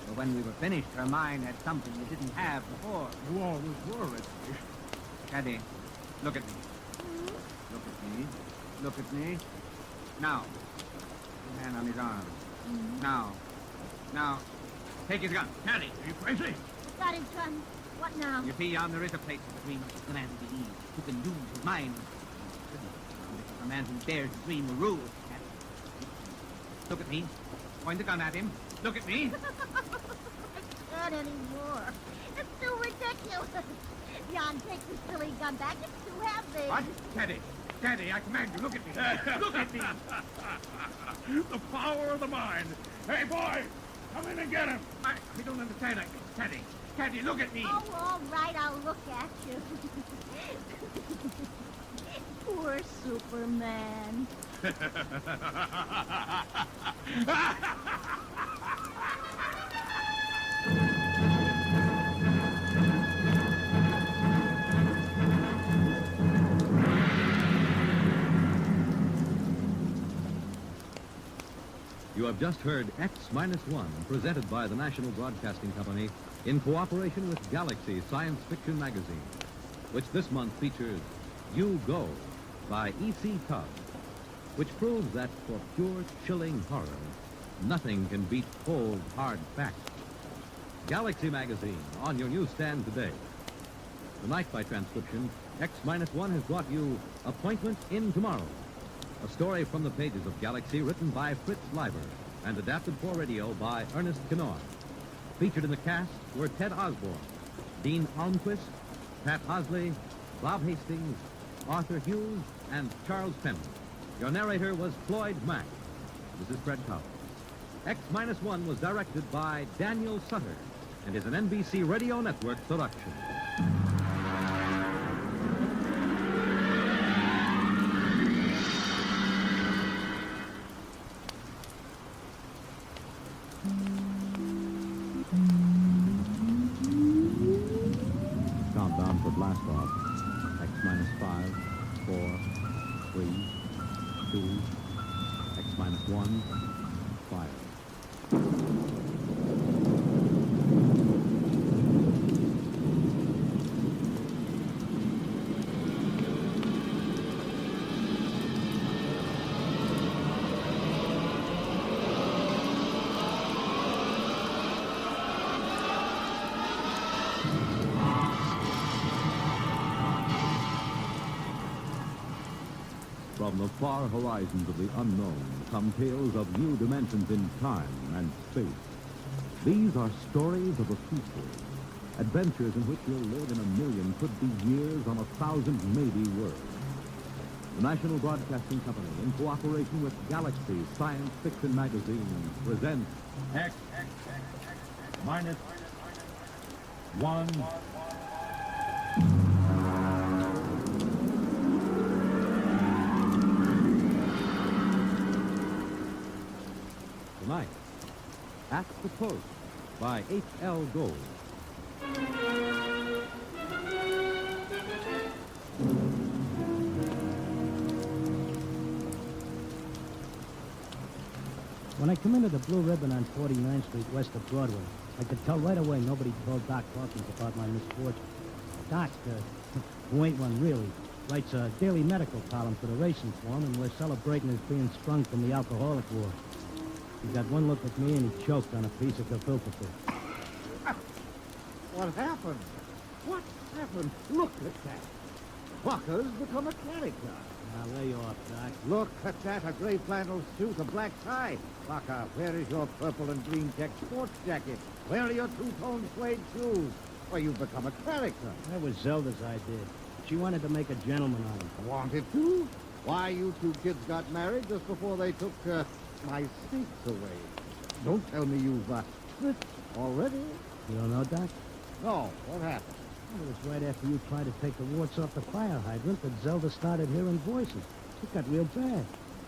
But when we were finished, her mind had something we didn't have before. You always were, Richard. Caddy, look at me. Look at me. Look at me. Now. Your hand on his arm. Now. Take his gun. Caddy, are you crazy? Got got his gun. What now? You see, there is a place for the dreamer to land at ease, who can use his mind. A man who dares to dream the rules. Look at me. Point the gun at him. Look at me. I can't anymore. It's too ridiculous. Jan, take the silly gun back. It's too heavy. What? Teddy. Teddy, I command you. Look at me. Look at me. The power of the mind. Hey, boy, come in and get him. I don't understand. Teddy. Teddy, look at me. Oh, all right, I'll look at you. Poor Superman. You have just heard X-1, presented by the National Broadcasting Company in cooperation with Galaxy Science Fiction Magazine, which this month features You Go by E.C. Tubb, which proves that for pure, chilling horror, nothing can beat cold, hard facts. Galaxy Magazine, on your newsstand today. Tonight, by transcription, X-1 has brought you Appointment in Tomorrow, a story from the pages of Galaxy written by Fritz Leiber and adapted for radio by Ernest Kenoy. Featured in the cast were Ted Osborne, Dean Almquist, Pat Hosley, Bob Hastings, Arthur Hughes, and Charles Penn. Your narrator was Floyd Mack. This is Fred Cowell. X-1 was directed by Daniel Sutter and is an NBC Radio Network production. Countdown for blast off. X-5, 4, 3, 2, X-1, fire. From the far horizons of the unknown come tales of new dimensions in time and space. These are stories of a people, adventures in which you'll live in a million, could be years on 1,000, maybe worlds. The National Broadcasting Company, in cooperation with Galaxy Science Fiction Magazine, presents X-1. Tonight, At the Post by H.L. Gold. When I come into the Blue Ribbon on 49th Street west of Broadway, I could tell right away nobody told Doc Hawkins about my misfortune. Doc, who ain't one really, writes a daily medical column for the racing form, and we're celebrating his being sprung from the alcoholic ward. He got one look at me and he choked on a piece of gefilte fish. What happened? What happened? Look at that. Walker's become a character. Now lay off, Doc. Look at that, a gray flannel suit, a black tie. Walker, where is your purple and green check sports jacket? Where are your two-tone suede shoes? Well, you've become a character. That was Zelda's idea. She wanted to make a gentleman out of him. Wanted to? Why, you two kids got married just before they took my seats away. Don't tell me you've split already. You don't know, Doc? No, what happened? Well, it was right after you tried to take the warts off the fire hydrant that Zelda started hearing voices. It got real bad.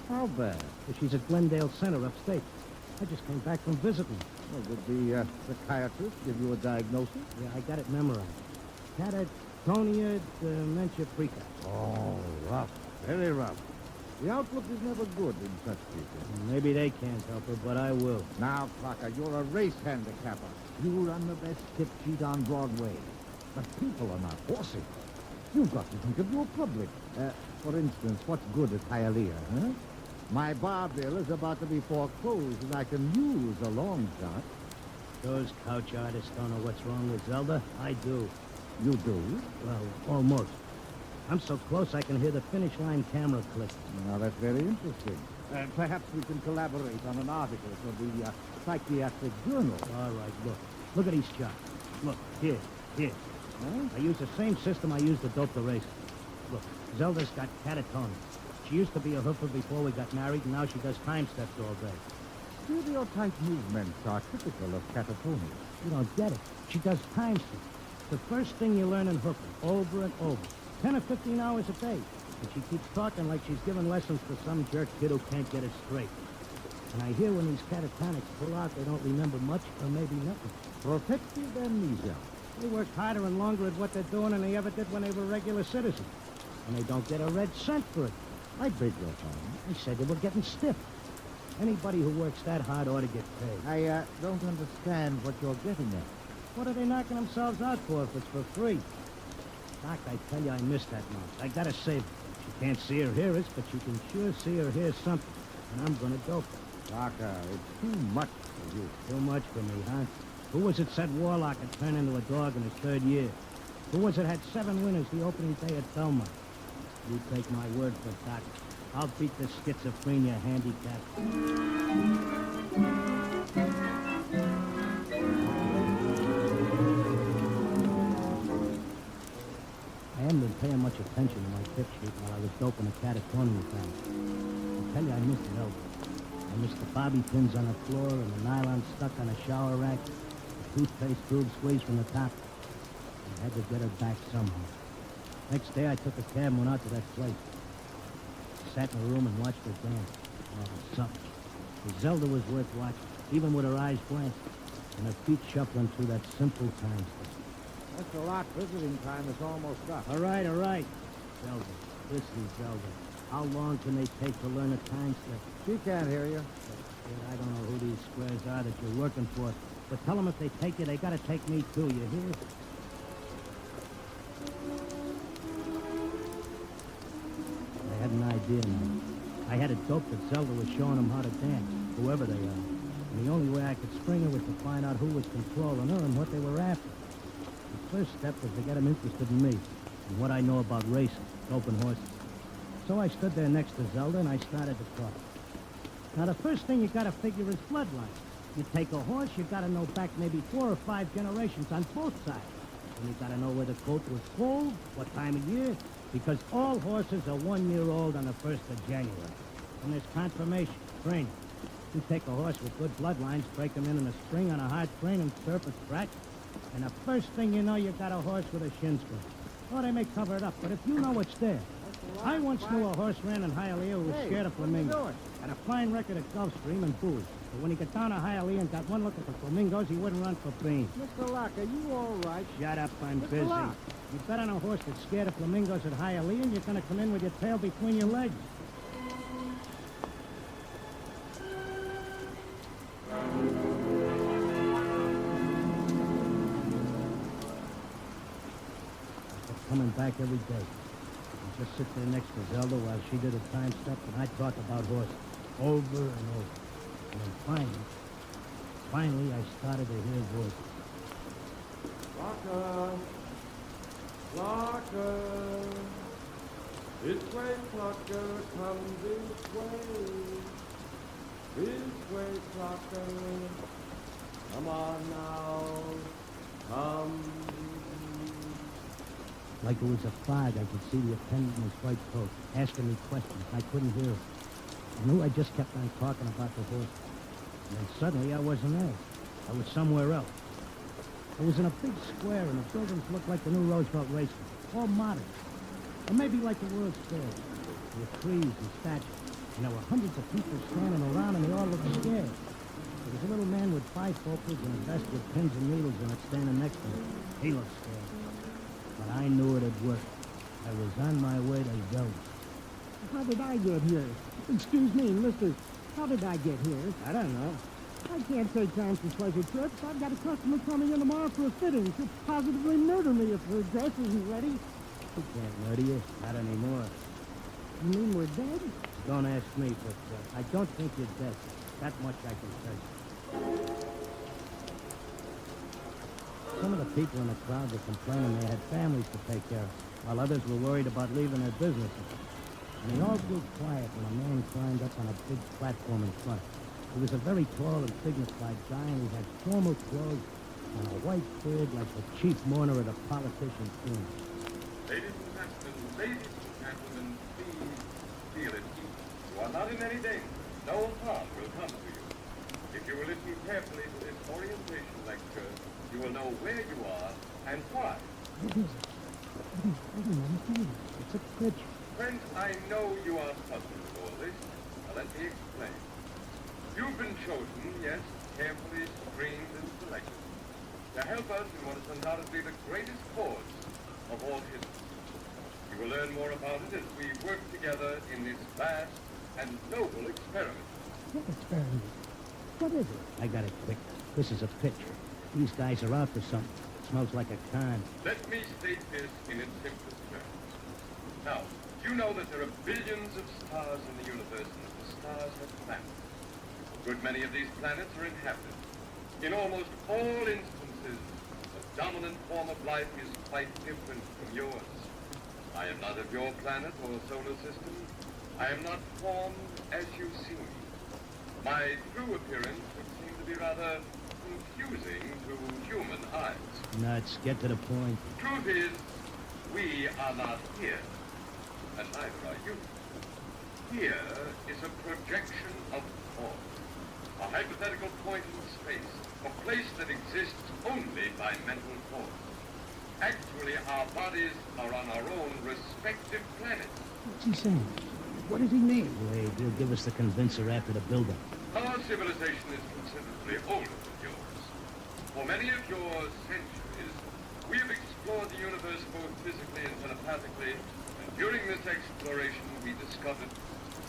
How bad? Well, she's at Glendale Center upstate. I just came back from visiting. Well, did the psychiatrist give you a diagnosis? Yeah, I got it memorized. Catatonia dementia precox. Oh, rough. Very rough. The outlook is never good in such people. Maybe they can't help her, but I will. Now, Crocker, you're a race handicapper. You run the best tip sheet on Broadway. But people are not horses. You've got to think of your public. For instance, what's good at Hialeah, huh? My bar bill is about to be foreclosed, and I can use a long shot. Those couch artists don't know what's wrong with Zelda. I do. You do? Well, almost. I'm so close I can hear the finish line camera click. Now, that's very interesting. Perhaps we can collaborate on an article for the psychiatric journal. All right, look. Look at these shots. Look, here. Huh? I use the same system I used to dope the race. Look, Zelda's got catatonia. She used to be a hoofer before we got married, and now she does time steps all day. Stereotype movements are typical of catatonia. You don't get it. She does time steps. The first thing you learn in hooking, over and over. 10 or 15 hours a day. And she keeps talking like she's giving lessons to some jerk kid who can't get it straight. And I hear when these catatonics pull out, they don't remember much or maybe nothing. Protective amnesia. They work harder and longer at what they're doing than they ever did when they were regular citizens. And they don't get a red cent for it. I beg your pardon. They said they were getting stiff. Anybody who works that hard ought to get paid. I don't understand what you're getting at. What are they knocking themselves out for if it's for free? Doc, I tell you, I miss that mouse. I gotta save her. She can't see or hear us, but she can sure see or hear something. And I'm gonna dope her. Doctor, it's too much for you. Too much for me, huh? Who was it said Warlock had turned into a dog in his 3rd year? Who was it had 7 winners the opening day at Belmont? You take my word for it, Doc. I'll beat the schizophrenia handicap. I haven't been paying much attention to my tip sheet while I was doping the catatonia thing. I tell you, I missed it, Elvis. I missed the bobby pins on the floor and the nylon stuck on the shower rack, the toothpaste tube squeezed from the top. I had to get her back somehow. Next day, I took a cab and went out to that place. Sat in a room and watched her dance. Oh, it was something. The Zelda was worth watching, even with her eyes blank, and her feet shuffling through that simple time step. That's a lot. Visiting time is almost up. All right. Zelda, listen, Zelda. How long can they take to learn a time step? She can't hear you. I don't know who these squares are that you're working for, but tell them if they take you, they gotta take me too, you hear? I had an idea now. I had it doped that Zelda was showing them how to dance, whoever they are. And the only way I could spring her was to find out who was controlling her and what they were after. The first step was to get them interested in me and what I know about racing, doping horses. So I stood there next to Zelda and I started to talk. Now, the first thing you gotta figure is bloodline. You take a horse, you gotta know back maybe 4 or 5 generations on both sides. And you gotta know where the coat was pulled, what time of year, because all horses are 1 year old on the 1st of January. And there's confirmation, training. You take a horse with good bloodlines, break him in the spring on a hard train and surface track, and the first thing you know, you got a horse with a shin splint. Or they may cover it up, but if you know it's there. I once knew a horse ran in Hialeah who was scared of flamingos. Had a fine record at Gulfstream and booze. But when he got down to Hialeah and got one look at the flamingos, he wouldn't run for beans. Mr. Locke, are you all right? Shut up, I'm Mr. busy. Locke. You bet on a horse that's scared of flamingos at Hialeah, and you're going to come in with your tail between your legs. I kept coming back every day. I'd just sit there next to Zelda while she did her time step, and I'd talk about horses over and over. And then finally, I started to hear voices. Locker! Locker! This way, Plucker, come this way. This way, Plucker. Come on now. Come. Like it was a fog, I could see the attendant in his white coat, asking me questions. I couldn't hear him. I knew I just kept on talking about the horse. And then suddenly I wasn't there. I was somewhere else. I was in a big square, and the buildings looked like the new Roosevelt Raceway, all modern. Or maybe like the World's Fair. There were trees and statues, and there were hundreds of people standing around, and they all looked scared. There was a little man with bifocals and a vest with pins and needles in it standing next to me. He looked scared. But I knew it had worked. I was on my way to Zelda. How did I get here? Excuse me, mister. How did I get here? I don't know. I can't take time for pleasure trips. I've got a customer coming in tomorrow for a fitting. She'll positively murder me if her dress isn't ready. She can't murder you. Not anymore. You mean we're dead? Don't ask me, but I don't think you're dead. That much I can say. Some of the people in the crowd were complaining they had families to take care of, while others were worried about leaving their businesses. And they all grew quiet when a man climbed up on a big platform in front. He was a very tall and dignified guy, and he had formal clothes and a white beard like the chief mourner at a politician's funeral. Ladies and gentlemen, please feel at ease. You are not in any danger. No harm will come to you. If you will listen carefully to this orientation lecture, you will know where you are and why. What is it? I don't understand. It's a picture. Friends, I know you are puzzled with all this. Now let me explain. You've been chosen, yes, carefully screened and selected, to help us in what is undoubtedly the greatest cause of all history. You will learn more about it as we work together in this vast and noble experiment. What experiment? What is it? I got it quick. This is a picture. These guys are out for something. It smells like a con. Let me state this in its simplest terms. Now, you know that there are billions of stars in the universe, and that the stars have planets. A good many of these planets are inhabited. In almost all instances, the dominant form of life is quite different from yours. I am not of your planet or solar system. I am not formed as you see me. My true appearance would seem to be rather confusing to human eyes. Nuts. Get to the point. Truth is, we are not here, and neither are you. Here is a projection of force, a hypothetical point in space, a place that exists only by mental force. Actually, our bodies are on our own respective planets. What's he saying? What does he mean? Wait, he'll give us the convincer after the build-up. Our civilization is considerably older than yours. For many of your centuries, we have explored the universe both physically and telepathically, and during this exploration, we discovered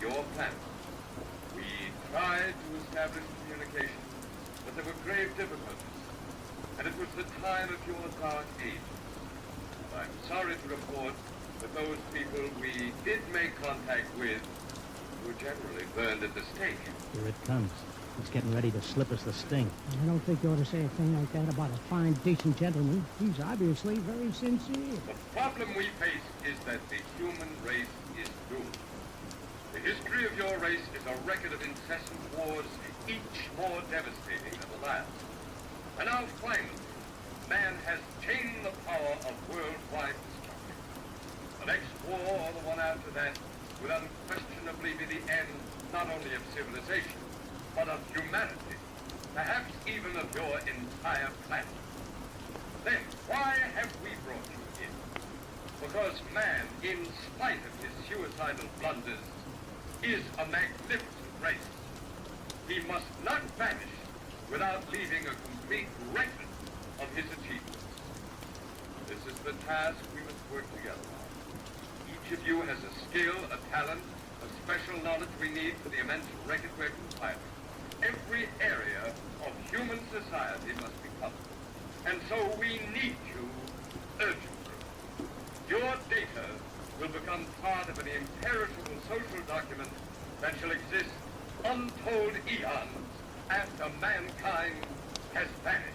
your planet. We tried to establish communication, but there were grave difficulties, and it was the time of your dark ages. I'm sorry to report that those people we did make contact with were generally burned at the stake. Here it comes. He's getting ready to slip us the sting. I don't think you ought to say a thing like that about a fine, decent gentleman. He's obviously very sincere. The problem we face is that the human race is doomed. The history of your race is a record of incessant wars, each more devastating than the last. And now finally, man has chained the power of worldwide destruction. The next war, or the one after that, will unquestionably be the end not only of civilization, but of humanity, perhaps even of your entire planet. Then, why have we brought you here? Because man, in spite of his suicidal blunders, is a magnificent race. He must not vanish without leaving a complete record of his achievements. This is the task we must work together on. Each of you has a skill, a talent, a special knowledge we need for the immense record we're compiling. Every area of human society must be covered. And so we need you urgently. Your data will become part of an imperishable social document that shall exist untold eons after mankind has vanished.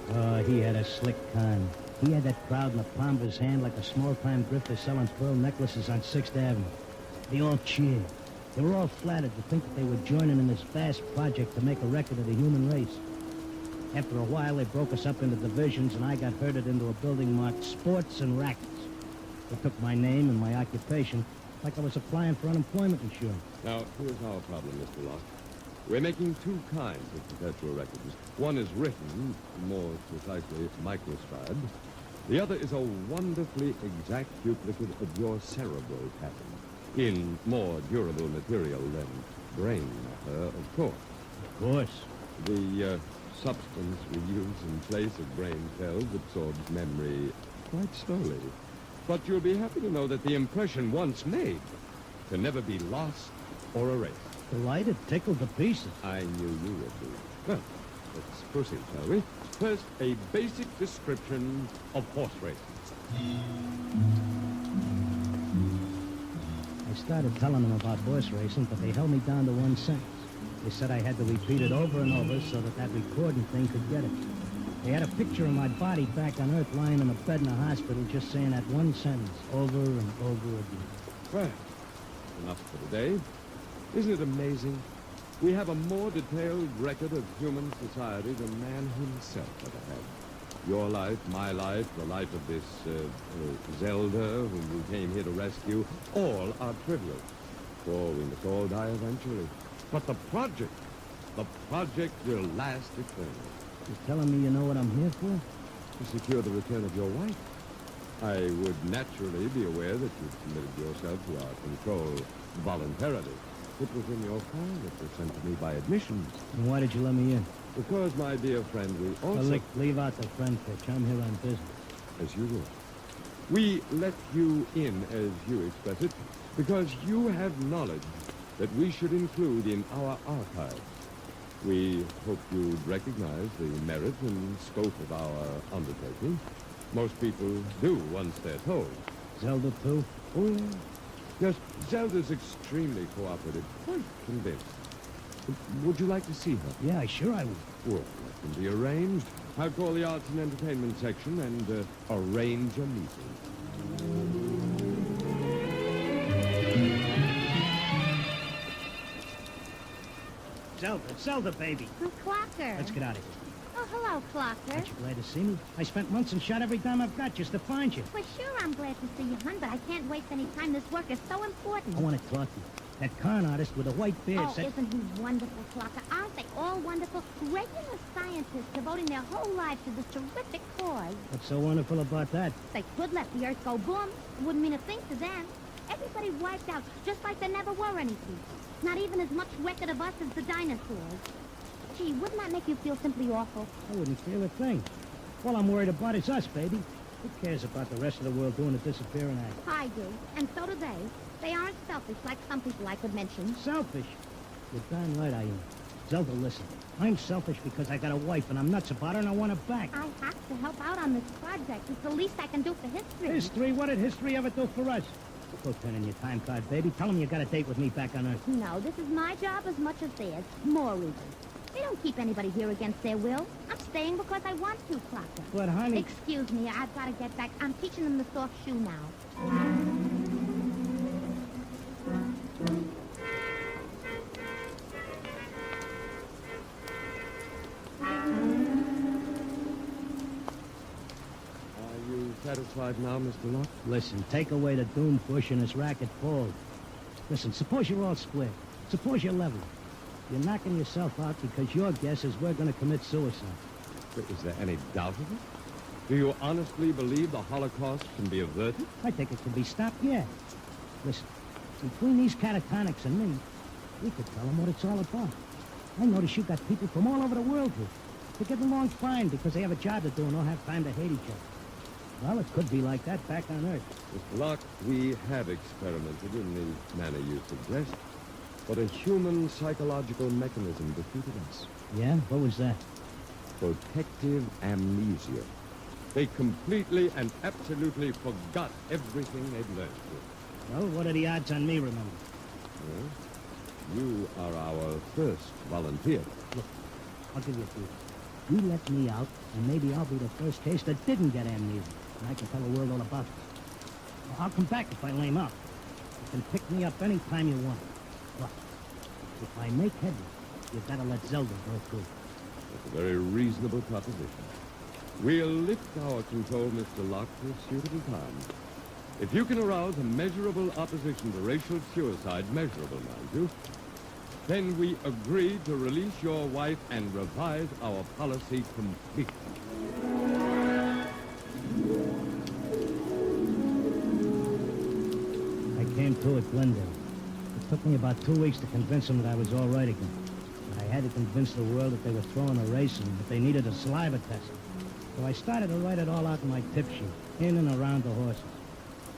Oh, he had a slick con. He had that crowd in the palm of his hand like a small-time grifter selling pearl necklaces on 6th Avenue. They all cheered. They were all flattered to think that they were joining in this vast project to make a record of the human race. After a while, they broke us up into divisions, and I got herded into a building marked Sports and Rackets. They took my name and my occupation like I was applying for unemployment insurance. Now, here's our problem, Mr. Locke. We're making two kinds of perpetual records. One is written, more precisely microscribed. The other is a wonderfully exact duplicate of your cerebral pattern, in more durable material than brain matter, of course. Of course. The substance we use in place of brain cells absorbs memory quite slowly. But you'll be happy to know that the impression once made can never be lost or erased. Delighted, tickled to pieces. I knew you would be. Well, let's proceed, shall we? First, a basic description of horse racing. started telling them about horse racing, but they held me down to one sentence. They said I had to repeat it over and over so that recording thing could get it. They had a picture of my body back on Earth lying in a bed in a hospital just saying that one sentence over and over again. Well, enough for today. Isn't it amazing? We have a more detailed record of human society than man himself ever had. Your life, my life, the life of this Zelda, whom you came here to rescue, all are trivial. For we must all die eventually. But the project will last eternally. You're telling me you know what I'm here for? To secure the return of your wife. I would naturally be aware that you've committed yourself to our control voluntarily. It was in your file that was sent to me by admission. And why did you let me in? Because, my dear friend, we also... Well, leave out the friend pitch. I'm here on business. As you will. We let you in, as you express it, because you have knowledge that we should include in our archives. We hope you'd recognize the merit and scope of our undertaking. Most people do once they're told. Zelda, too? Oh, yeah. Yes, Zelda's extremely cooperative, quite convinced. Would you like to see her? Yeah, sure I would. Well, that can be arranged. I'll call the arts and entertainment section and arrange a meeting. Zelda, baby. I'm Clocker. Let's get out of here. Oh, hello, Clocker. Aren't you glad to see me? I spent months and shot every dime I've got just to find you. Well, sure, I'm glad to see you, hon, but I can't waste any time. This work is so important. I want to talk to you. That con artist with a white beard said... isn't he wonderful, Clocker? Aren't they all wonderful? Regular scientists devoting their whole lives to this terrific cause. What's so wonderful about that? They could let the Earth go boom. It wouldn't mean a thing to them. Everybody wiped out, just like there never were anything. Not even as much record of us as the dinosaurs. Gee, wouldn't that make you feel simply awful? I wouldn't feel a thing. All I'm worried about is us, baby. Who cares about the rest of the world doing a disappearing act? I do, and so do they. They aren't selfish like some people I could mention. Selfish? You're darn right I am. Zelda, listen. I'm selfish because I got a wife and I'm nuts about her and I want her back. I have to help out on this project. It's the least I can do for history. History? What did history ever do for us? Go turn in your time card, baby. Tell them you got a date with me back on Earth. No, this is my job as much as theirs. More even. They don't keep anybody here against their will. I'm staying because I want to, Clocker. But, honey... Excuse me, I've got to get back. I'm teaching them the soft shoe now. Are you satisfied now, Mr. Locke? Listen, take away the doom push and this racket falls. Listen, suppose you're all split. Suppose you're level. You're knocking yourself out because your guess is we're going to commit suicide. Is there any doubt of it? Do you honestly believe the Holocaust can be averted? I think it can be stopped, yeah. Listen, between these catatonics and me, we could tell them what it's all about. I notice you got people from all over the world here. They get along fine because they have a job to do and don't have time to hate each other. Well, it could be like that back on Earth. Mr. Locke, we have experimented in the manner you suggest, but a human psychological mechanism defeated us. Yeah? What was that? Protective amnesia. They completely and absolutely forgot everything they'd learned. Well, what are the odds on me remembering? Well, you are our first volunteer. Look, I'll give you a clue. You let me out, and maybe I'll be the first case that didn't get amnesia. And I can tell the world all about it. Well, I'll come back if I lame up. You can pick me up any time you want. Look, if I make headway, you better let Zelda go through. That's a very reasonable proposition. We'll lift our control, Mr. Locke, to a suitable time. If you can arouse a measurable opposition to racial suicide, measurable, mind you, then we agree to release your wife and revise our policy completely. I came to at Glendale. It took me about 2 weeks to convince them that I was all right again. But I had to convince the world that they were throwing a race and that they needed a saliva test. So I started to write it all out in my tip sheet, in and around the horses.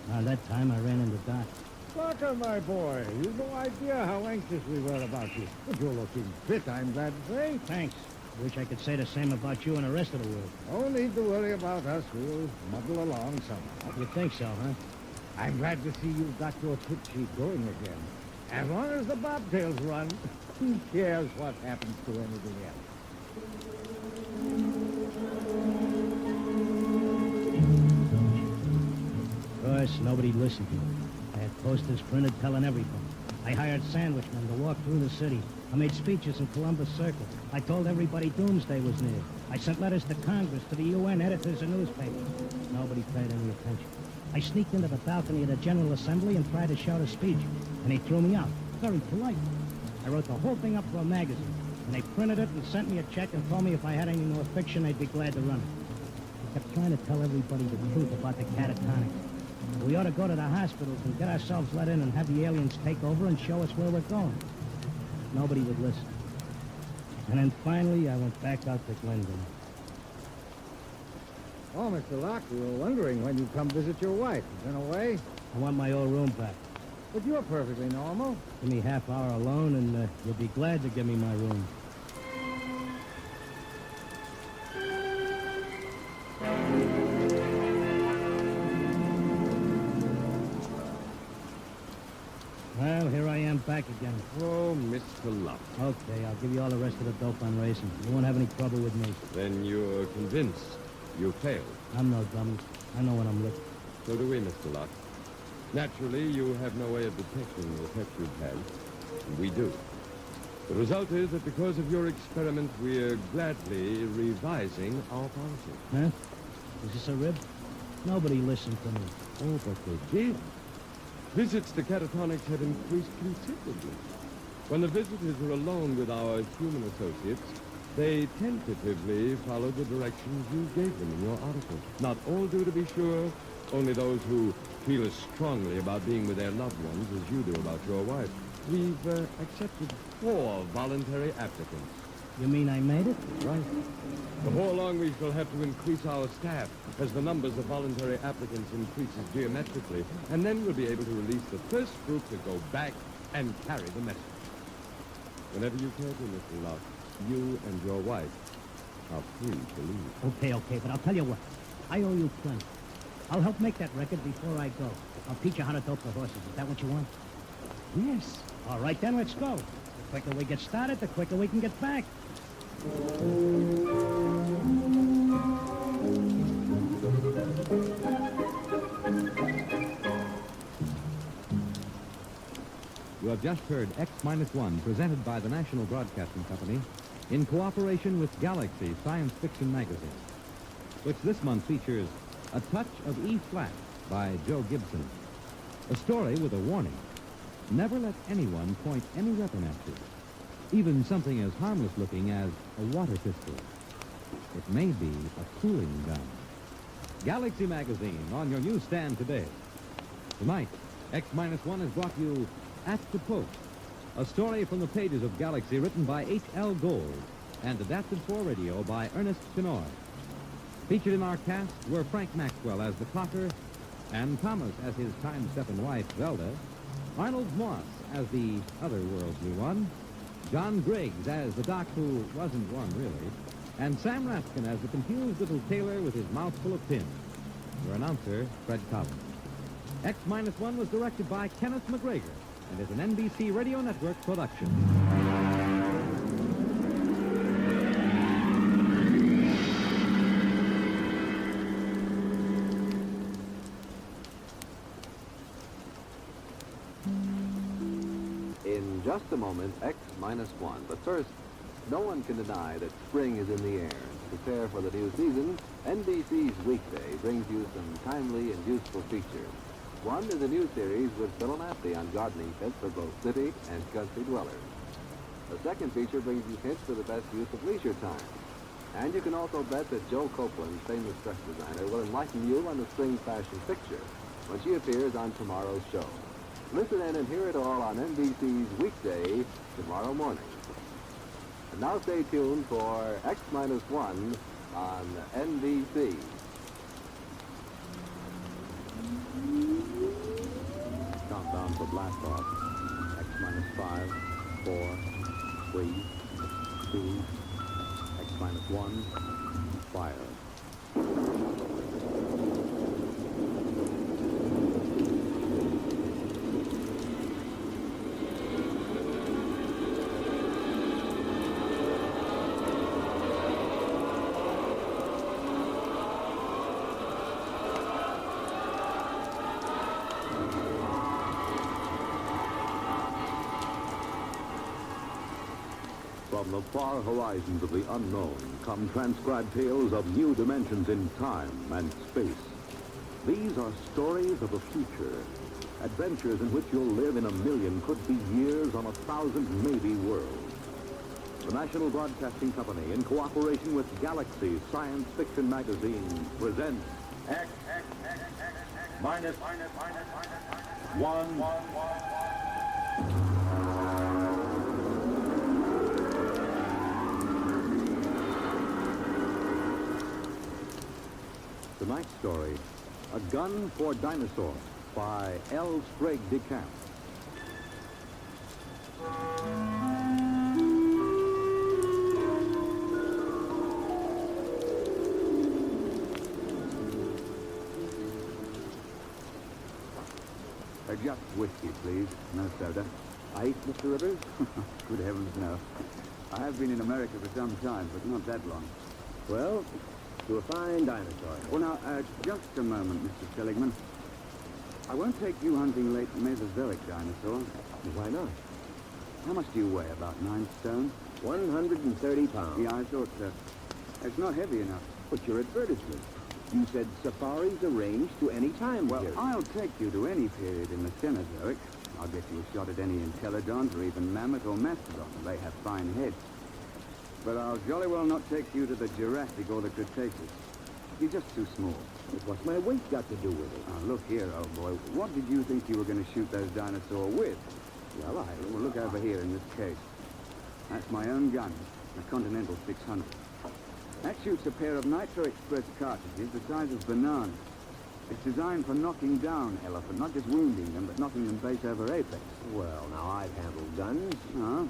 Around that time, I ran into Doc. Clocker, my boy, you've no idea how anxious we were about you. But you're looking fit, I'm glad to say. Thanks. Wish I could say the same about you and the rest of the world. No need to worry about us. We'll muddle along somehow. You think so, huh? I'm glad to see you've got your tip sheet going again. As long as the bobtails run, who cares what happens to anything else? Of course, nobody listened to me. I had posters printed telling everything. I hired sandwichmen to walk through the city. I made speeches in Columbus Circle. I told everybody doomsday was near. I sent letters to Congress, to the UN, editors of newspapers. Nobody paid any attention. I sneaked into the balcony of the General Assembly and tried to shout a speech, and they threw me out, very polite. I wrote the whole thing up for a magazine, and they printed it and sent me a check and told me if I had any more fiction, they'd be glad to run it. I kept trying to tell everybody the truth about the catatonics. We ought to go to the hospitals and get ourselves let in and have the aliens take over and show us where we're going. Nobody would listen. And then finally, I went back out to Glendon. Oh, Mr. Locke, we were wondering when you'd come visit your wife. Been away? I want my old room back. But you're perfectly normal. Give me half hour alone, and you'll be glad to give me my room. Well, here I am back again. Oh, Mr. Locke. Okay, I'll give you all the rest of the dope on racing. You won't have any trouble with me. Then you're convinced you failed. I'm no dummy. I know what I'm looking. So do we, Mr. Locke. Naturally, you have no way of detecting the effect you've had. And we do. The result is that because of your experiment, we're gladly revising our policy. Huh? Is this a rib? Nobody listened to me. Oh, but they did. Visits to catatonics have increased considerably. When the visitors are alone with our human associates, they tentatively follow the directions you gave them in your article. Not all do, to be sure. Only those who feel as strongly about being with their loved ones as you do about your wife. We've accepted 4 voluntary applicants. You mean I made it? Right. Before long, we shall have to increase our staff as the numbers of voluntary applicants increases geometrically. And then we'll be able to release the first group to go back and carry the message. Whenever you care to, Mr. Locke, you and your wife are free to leave. Okay, but I'll tell you what. I owe you plenty. I'll help make that record before I go. I'll teach you how to dope the horses. Is that what you want? Yes. All right, then let's go. The quicker we get started, the quicker we can get back. You have just heard X-1, presented by the National Broadcasting Company in cooperation with Galaxy Science Fiction Magazine, which this month features A Touch of E-Flat by Joe Gibson, a story with a warning. Never let anyone point any weapon at you, even something as harmless looking as a water pistol. It may be a cooling gun. Galaxy Magazine on your newsstand today. Tonight, X-1 has brought you At the Post, a story from the pages of Galaxy written by H.L. Gold and adapted for radio by Ernest Chenor. Featured in our cast were Frank Maxwell as the clocker, and Thomas as his time-stepping wife, Zelda, Arnold Moss as the otherworldly one, John Griggs as the doc who wasn't one, really, and Sam Raskin as the confused little tailor with his mouth full of pins. Your announcer, Fred Collins. X-1 was directed by Kenneth McGregor and is an NBC Radio Network production. In just a moment, X-1. But first, no one can deny that spring is in the air. To prepare for the new season, NBC's Weekday brings you some timely and useful features. One is a new series with Phil Anthony on gardening tips for both city and country dwellers. The second feature brings you hints for the best use of leisure time. And you can also bet that Joe Copeland, famous dress designer, will enlighten you on the spring fashion picture when she appears on tomorrow's show. Listen in and hear it all on NBC's Weekday tomorrow morning. And now stay tuned for X-1 on NBC. Countdown for blast off. X-5, 4, 3, 2, X-1, fire. From the far horizons of the unknown come transcribed tales of new dimensions in time and space. These are stories of the future, adventures in which you'll live in a million, could be years on 1,000, maybe worlds. The National Broadcasting Company, in cooperation with Galaxy Science Fiction Magazine, presents X minus one. Tonight's story, A Gun for Dinosaurs, by L. Sprague de Camp. Just whiskey, please. No soda. Ice, Mr. Rivers? Good heavens, no. I have been in America for some time, but not that long. Well, to a fine dinosaur. Well, now, just a moment, Mr. Seligman. I won't take you hunting late Mesozoic dinosaurs. Why not? How much do you weigh? About 9 stone? 130 pounds. Yeah, I thought so. It's not heavy enough. But your advertisement. You said safaris arranged to any time. Well, I'll take you to any period in the Cenozoic. I'll get you a shot at any entelodons or even mammoth or mastodon. They have fine heads. But I'll jolly well not take you to the Jurassic or the Cretaceous. You're just too small. What's my weight got to do with it? Oh, look here, old boy. What did you think you were going to shoot those dinosaurs with? Well, look over here in this case. That's my own gun, a Continental 600. That shoots a pair of Nitro Express cartridges the size of bananas. It's designed for knocking down elephant, not just wounding them, but knocking them base over apex. Well, now, I've handled guns. Oh?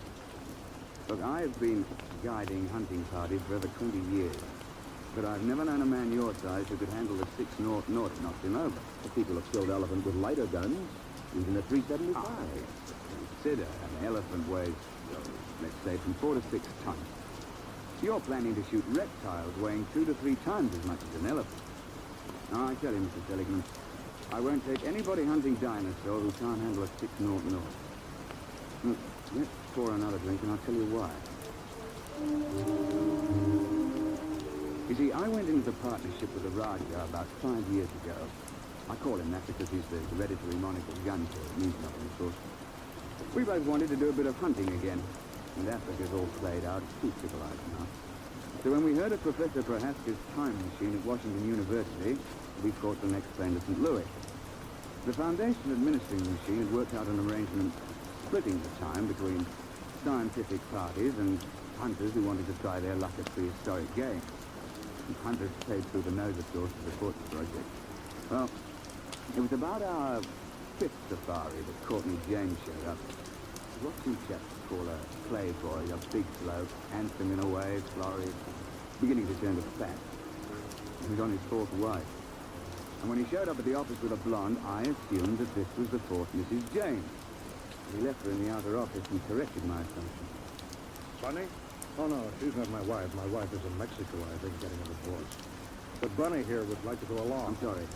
Look, I've been guiding hunting parties for over 20 years. But I've never known a man your size who could handle a 6-0 that knocked him over. The people have killed elephant with lighter guns, even a 375. Consider, an elephant weighs, let's say, from 4 to 6 tons. You're planning to shoot reptiles weighing 2 to 3 times as much as an elephant. Now, I tell you, Mr. Seligman, I won't take anybody hunting dinosaur who can't handle a 6-0. Look, let's pour another drink and I'll tell you why. You see, I went into the partnership with the Raja about 5 years ago. I call him that because he's the hereditary monarch of Gunter. It means nothing, of course. We both wanted to do a bit of hunting again. And Africa's all played out. It's too civilized now. So when we heard of Professor Prohaska's time machine at Washington University, we caught the next plane to St. Louis. The foundation administering the machine had worked out an arrangement splitting the time between scientific parties and hunters who wanted to try their luck at prehistoric game. And hunters paid through the nose, of course, to support the project. Well, it was about our 5th safari that Courtney James showed up. What two chaps call a playboy, a big bloke, handsome in a way, florid, beginning to turn to fat. He was on his 4th wife. And when he showed up at the office with a blonde, I assumed that this was the 4th Mrs. James. He left her in the outer office and corrected my assumption. Bunny? Oh, no, she's not my wife. My wife is in Mexico, I think, getting a divorce. But Bunny here would like to go along. I'm sorry.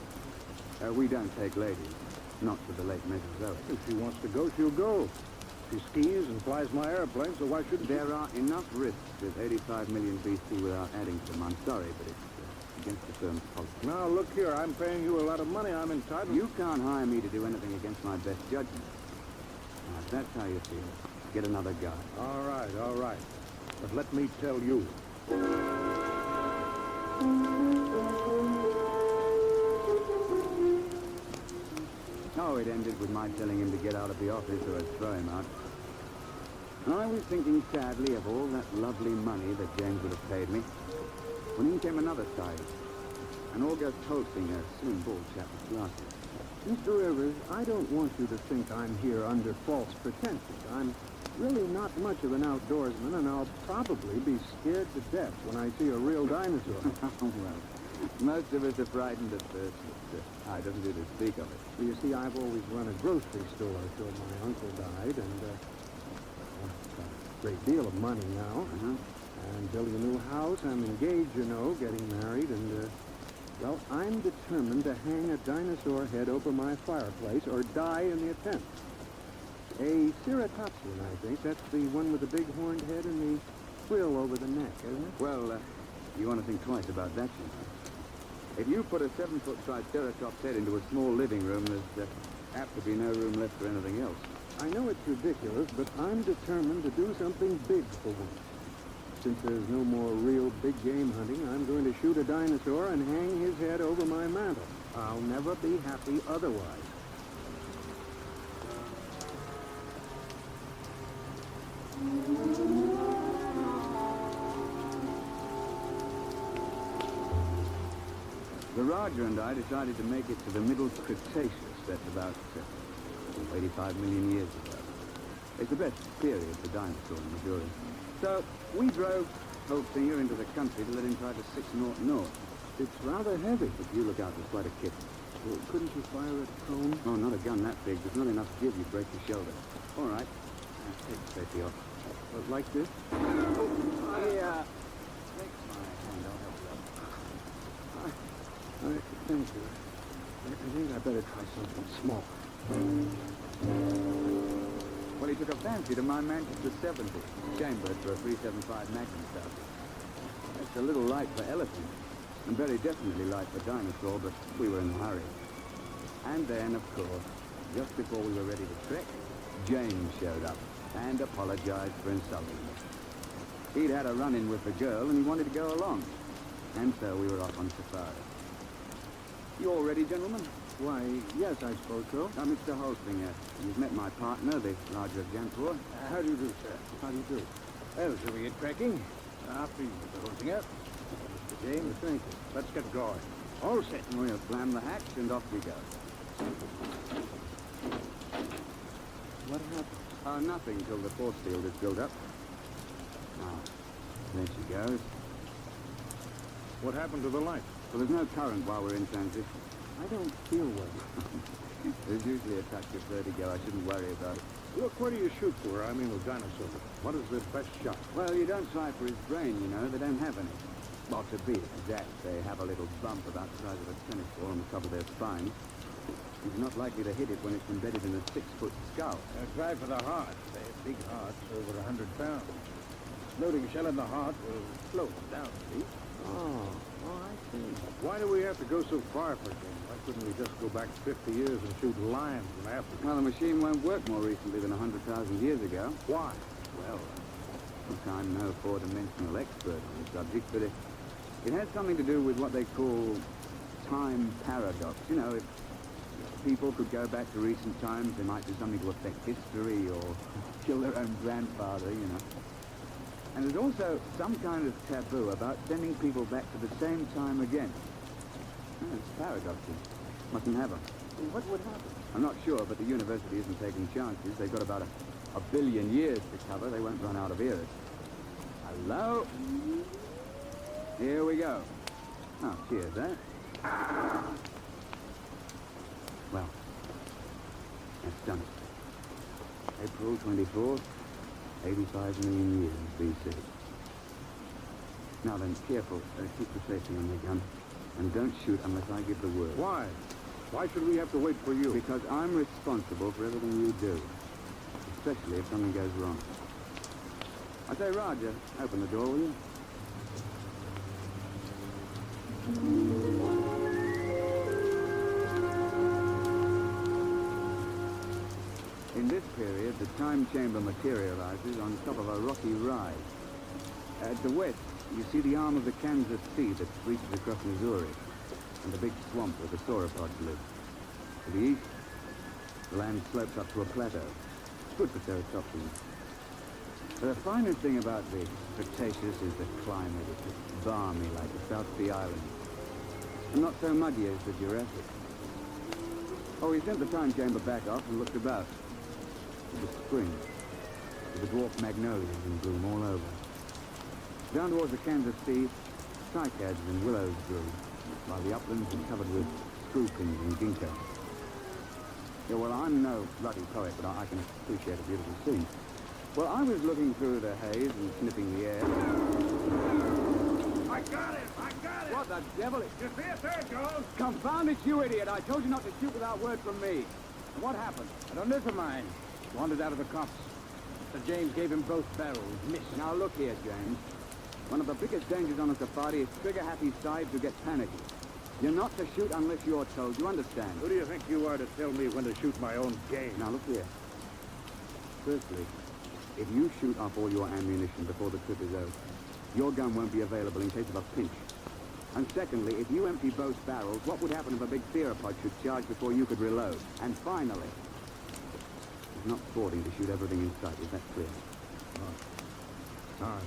We don't take ladies. Not to the late Mesozoic. If she wants to go, she'll go. She skis and flies my airplane, so why shouldn't There are enough risks with 85 million BC without adding to them. I'm sorry, but it's against the firm's policy. Now, look here, I'm paying you a lot of money. I'm entitled... You can't hire me to do anything against my best judgment. Now, if that's how you feel, get another guy. All right. But let me tell you. Oh, it ended with my telling him to get out of the office or I'd throw him out. I was thinking sadly of all that lovely money that James would have paid me. When in came another side. An August Holsinger, slim bald chap with glasses. Mr. Rivers, I don't want you to think I'm here under false pretenses. I'm really not much of an outdoorsman, and I'll probably be scared to death when I see a real dinosaur. Well, most of us are frightened at first, but I don't do to speak of it. Well, you see, I've always run a grocery store till my uncle died, and got a great deal of money now. And building a new house. I'm engaged, you know, getting married, and, well, I'm determined to hang a dinosaur head over my fireplace or die in the attempt. A ceratopsian, I think. That's the one with the big horned head and the frill over the neck, isn't it? Well, you want to think twice about that, you know. If you put a 7-foot Triceratops head into a small living room, there's apt to be no room left for anything else. I know it's ridiculous, but I'm determined to do something big for once. Since there's no more real big game hunting, I'm going to shoot a dinosaur and hang his head over my mantel. I'll never be happy otherwise. The Raja and I decided to make it to the Middle Cretaceous. That's about 85 million years ago. It's the best period for dinosaur in Missouri. So we drove Holtzinger into the country to let him try to 6 north. It's rather heavy. If you look out, there's quite a kit. Well, couldn't you fire a cone? Oh, not a gun that big. There's not enough give. You break your shoulder. All right. Take the safety off. But like this? Take my hand. I'll help you up. Thank you. I think I better try something small. Well, he took a fancy to my Manchester 70, chambered for a 375 Magnum stuff. That's a little light for elephant, and very definitely light for dinosaur, but we were in a hurry. And then, of course, just before we were ready to trek, James showed up and apologized for insulting me. He'd had a run-in with the girl, and he wanted to go along. And so we were off on safari. You all ready, gentlemen? Why, yes, I suppose so. Mr. Holstinger, you've met my partner, the Raja of Jampur. How do you do, sir? How do you do? Well, shall we get cracking? After you, Mr. Holsinger. Mr. James, thank you. Let's get going. All set. We'll slam the hatch and off we go. What happened? Nothing till the force field is built up. There she goes. What happened to the light? Well, there's no current while we're in transition. I don't feel well. There's usually a touch of vertigo. I shouldn't worry about it. Look, what do you shoot for? I mean, with dinosaurs. What is the best shot? Well, you don't try for his brain, you know. They don't have any. Well, to be exact, they have a little bump about the size of a tennis ball on the top of their spine. He's not likely to hit it when it's embedded in a 6-foot skull. Try for the heart. They have big hearts, over 100 pounds. Loading shell in the heart will slow them down, see? Oh, I see. Why do we have to go so far for game? Why couldn't we just go back 50 years and shoot lions in Africa? Well, the machine won't work more recently than 100,000 years ago. Why? Well, look, I'm no 4-dimensional expert on the subject, but it has something to do with what they call time paradox. You know, if people could go back to recent times, they might do something to affect history or kill their own grandfather, you know. And there's also some kind of taboo about sending people back to the same time again. Oh, it's paradoxes. Mustn't have them. What would happen? I'm not sure, but the university isn't taking chances. They've got about a billion years to cover. They won't run out of ears. Hello? Here we go. Oh, cheers, eh? Well, that's done it. April 24th, 85 million years BC. Now then, careful. Keep the safety on your gun. And don't shoot unless I give the word. Why? Why should we have to wait for you? Because I'm responsible for everything you do. Especially if something goes wrong. I say, Roger, open the door, will you? In this period, the time chamber materializes on top of a rocky rise. At the west, you see the arm of the Kansas Sea that reaches across Missouri, and the big swamp where the sauropods live. To the east, the land slopes up to a plateau. Good for ceratopsians. The finest thing about the Cretaceous is the climate. It's balmy like the South Sea Islands, and not so muggy as the Jurassic. Oh, we sent the time chamber back off and looked about. It was spring, with the dwarf magnolias in bloom all over. Down towards the Kansas Sea, cycads and willows grew, while the uplands were covered with screwpins and ginkgo. Yeah, well, I'm no ruddy poet, but I can appreciate a beautiful scene. Well, I was looking through the haze and sniffing the air. I got it! I got it! What the devil? You see it there, Jones? Confound it, you idiot! I told you not to shoot without word from me. And what happened? I don't listen, mine. Wandered out of the cops. Sir James gave him both barrels. Missed. Now look here, James. One of the biggest dangers on a safari is trigger-happy sides who get panicky. You're not to shoot unless you're told. You understand? Who do you think you are to tell me when to shoot my own game? Now look here. Firstly, if you shoot off all your ammunition before the trip is over, your gun won't be available in case of a pinch. And secondly, if you empty both barrels, what would happen if a big theropod should charge before you could reload? And finally, it's not sporting to shoot everything in sight. Is that clear? All right.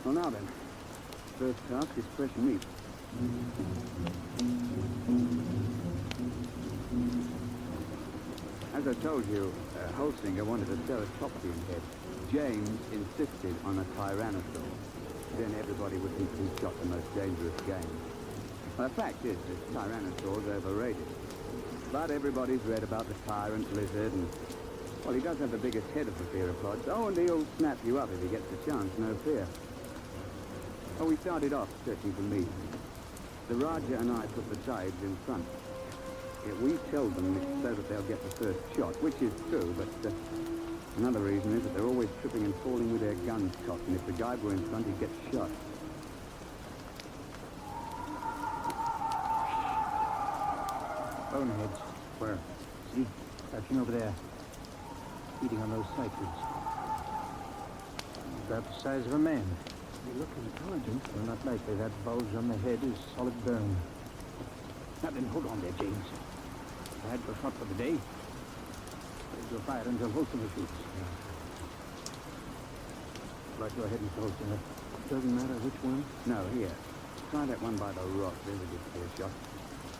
Well, now then. First task is fresh meat. As I told you, Holsinger wanted a ceratopsian head. James insisted on a tyrannosaur. Then everybody would think he shot the most dangerous game. Well, the fact is that tyrannosaur's overrated. But everybody's read about the tyrant lizard, and, well, he does have the biggest head of the theropods. Oh, and he'll snap you up if he gets the chance, no fear. Oh, we started off searching for meat. The Raja and I put the sides in front. Yet we tell them it's so that they'll get the first shot, which is true, but another reason is that they're always tripping and falling with their guns cocked, and if the guy were in front, he'd get shot. Boneheads. Where? See? Crouching over there. Feeding on those cyclids. About the size of a man. They look intelligent. They're not likely. That bulge on the head is solid burn. Now then, hold on there, James. I had your shot for the day. Hold your fire until Holsinger shoots. Right, go ahead and Holsinger. Doesn't matter which one? No, here. Try that one by the rock. There's a good clear shot.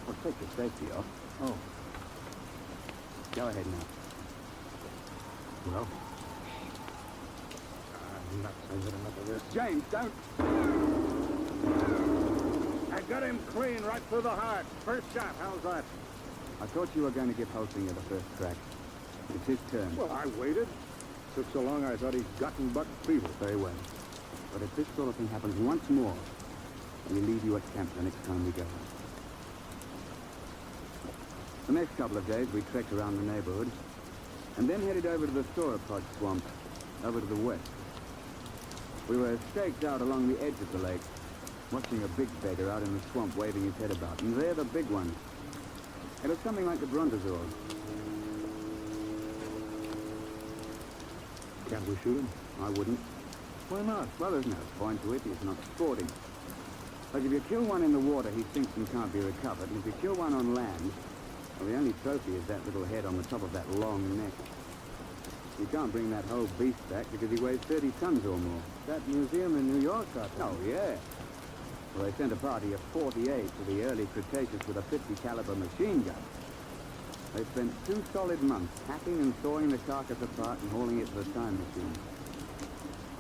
Well, take the safety off. Oh. Go ahead now. Well. Nuts, I got enough of this. James, don't! I got him clean right through the heart. First shot, how's that? I thought you were going to give Holsinger the first crack. It's his turn. Well, I waited. Took so long I thought he'd gotten buck fever. Very well. But if this sort of thing happens once more, we leave you at camp the next time we go. The next couple of days, we trekked around the neighborhood, and then headed over to the sauropod swamp, over to the west. We were staked out along the edge of the lake, watching a big beggar out in the swamp waving his head about, and they're the big ones. It was something like the brontosaurs. Can't we shoot him? I wouldn't. Why not? Well, there's no point to it. It's not sporting. Like if you kill one in the water, he sinks and can't be recovered. And if you kill one on land, well, the only trophy is that little head on the top of that long neck. You can't bring that whole beast back because he weighs 30 tons or more. That museum in New York got that. Oh, yeah. Well, they sent a party of 48 to the early Cretaceous with a 50 caliber machine gun. They spent 2 solid months hacking and sawing the carcass apart and hauling it to the time machine.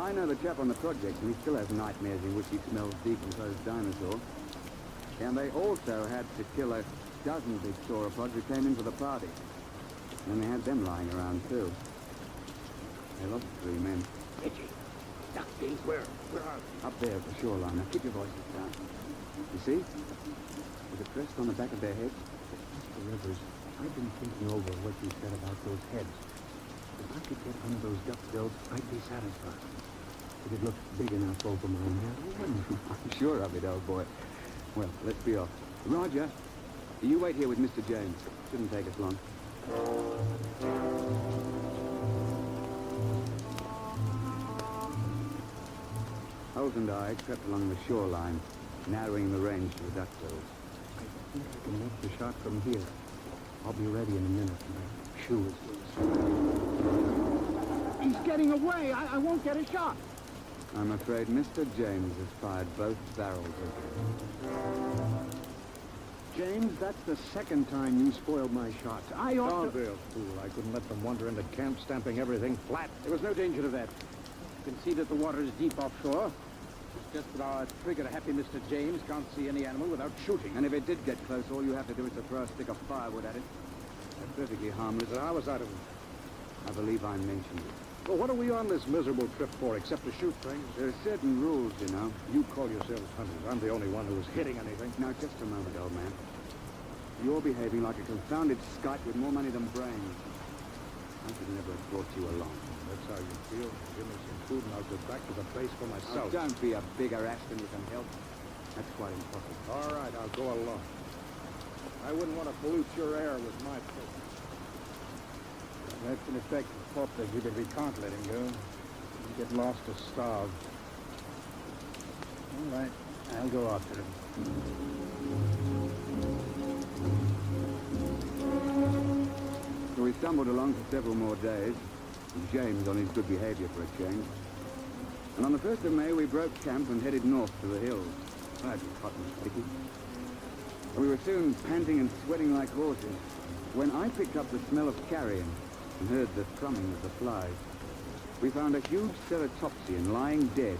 I know the chap on the project, and he still has nightmares in which he smells decomposed dinosaur. And they also had to kill a dozen big sauropods who came in for the party. And they had them lying around, too. They lost 3 men. Itchy. Duck James, where are they? Up there at the shoreline. Now, keep your voices down. You see? With it pressed on the back of their heads? Mr. Rivers, I've been thinking over what you said about those heads. If I could get one of those duck-bills, I'd be satisfied. If it looked big enough over my head, I'm sure of it, old boy. Well, let's be off. Roger, you wait here with Mr. James. Shouldn't take us long. Holt and I crept along the shoreline, narrowing the range to the duckbills. I think I can make the shot from here. I'll be ready in a minute. My shoe is loose. He's getting away. I won't get a shot. I'm afraid Mr. James has fired both barrels again. James, that's the second time you spoiled my shots. I ought to... Real fool. I couldn't let them wander into camp, stamping everything flat. There was no danger to that. You can see that the water is deep offshore. It's just that our trigger-happy Mr. James can't see any animal without shooting. And if it did get close, all you have to do is to throw a stick of firewood at it. They're perfectly harmless. And how was that of him? I believe I mentioned it. Well, what are we on this miserable trip for, except to shoot things? There are certain rules, you know. You call yourselves hunters. I'm the only one who is hitting anything. Now, just a moment, old man. You're behaving like a confounded skite with more money than brains. I should never have brought you along. That's how you feel. Give me some food and I'll go back to the base for Oh, myself. don't be a bigger ass than you can help. That's quite impossible. All right, I'll go along. I wouldn't want to pollute your air with my filth. That's in effect the pop that you, but we can't let him go. He'll get lost or starve. All right, I'll go after him. So we stumbled along for several more days, with James on his good behavior for a change. And on the 1st of May, we broke camp and headed north to the hills. Oh, it was hot and sticky. We were soon panting and sweating like horses when I picked up the smell of carrion and heard the thrumming of the flies. We found a huge ceratopsian lying dead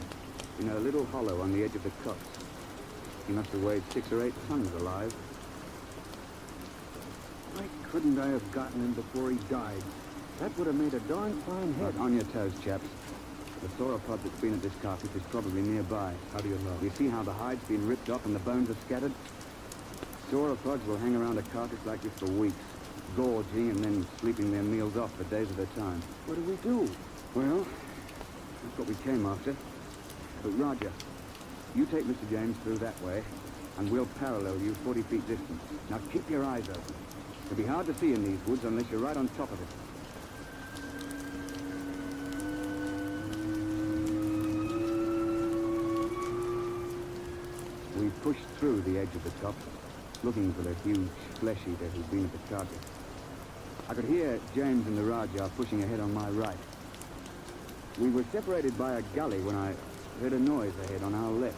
in a little hollow on the edge of the copse. He must have weighed 6 or 8 tons alive. Why couldn't I have gotten him before he died? That would have made a darn fine head. On your toes, chaps. The sauropod that's been at this carcass is probably nearby. How do you know? You see how the hide's been ripped off and the bones are scattered? Sauropods will hang around a carcass like this for weeks, gorging and then sleeping their meals off for days at a time. What do we do? Well, that's what we came after. But Roger, you take Mr. James through that way, and we'll parallel you 40 feet distant. Now keep your eyes open. It'll be hard to see in these woods unless you're right on top of it. We pushed through the edge of the top, looking for the huge flesh eater who'd been at the carcass. I could hear James and the Rajah pushing ahead on my right. We were separated by a gully when I heard a noise ahead on our left.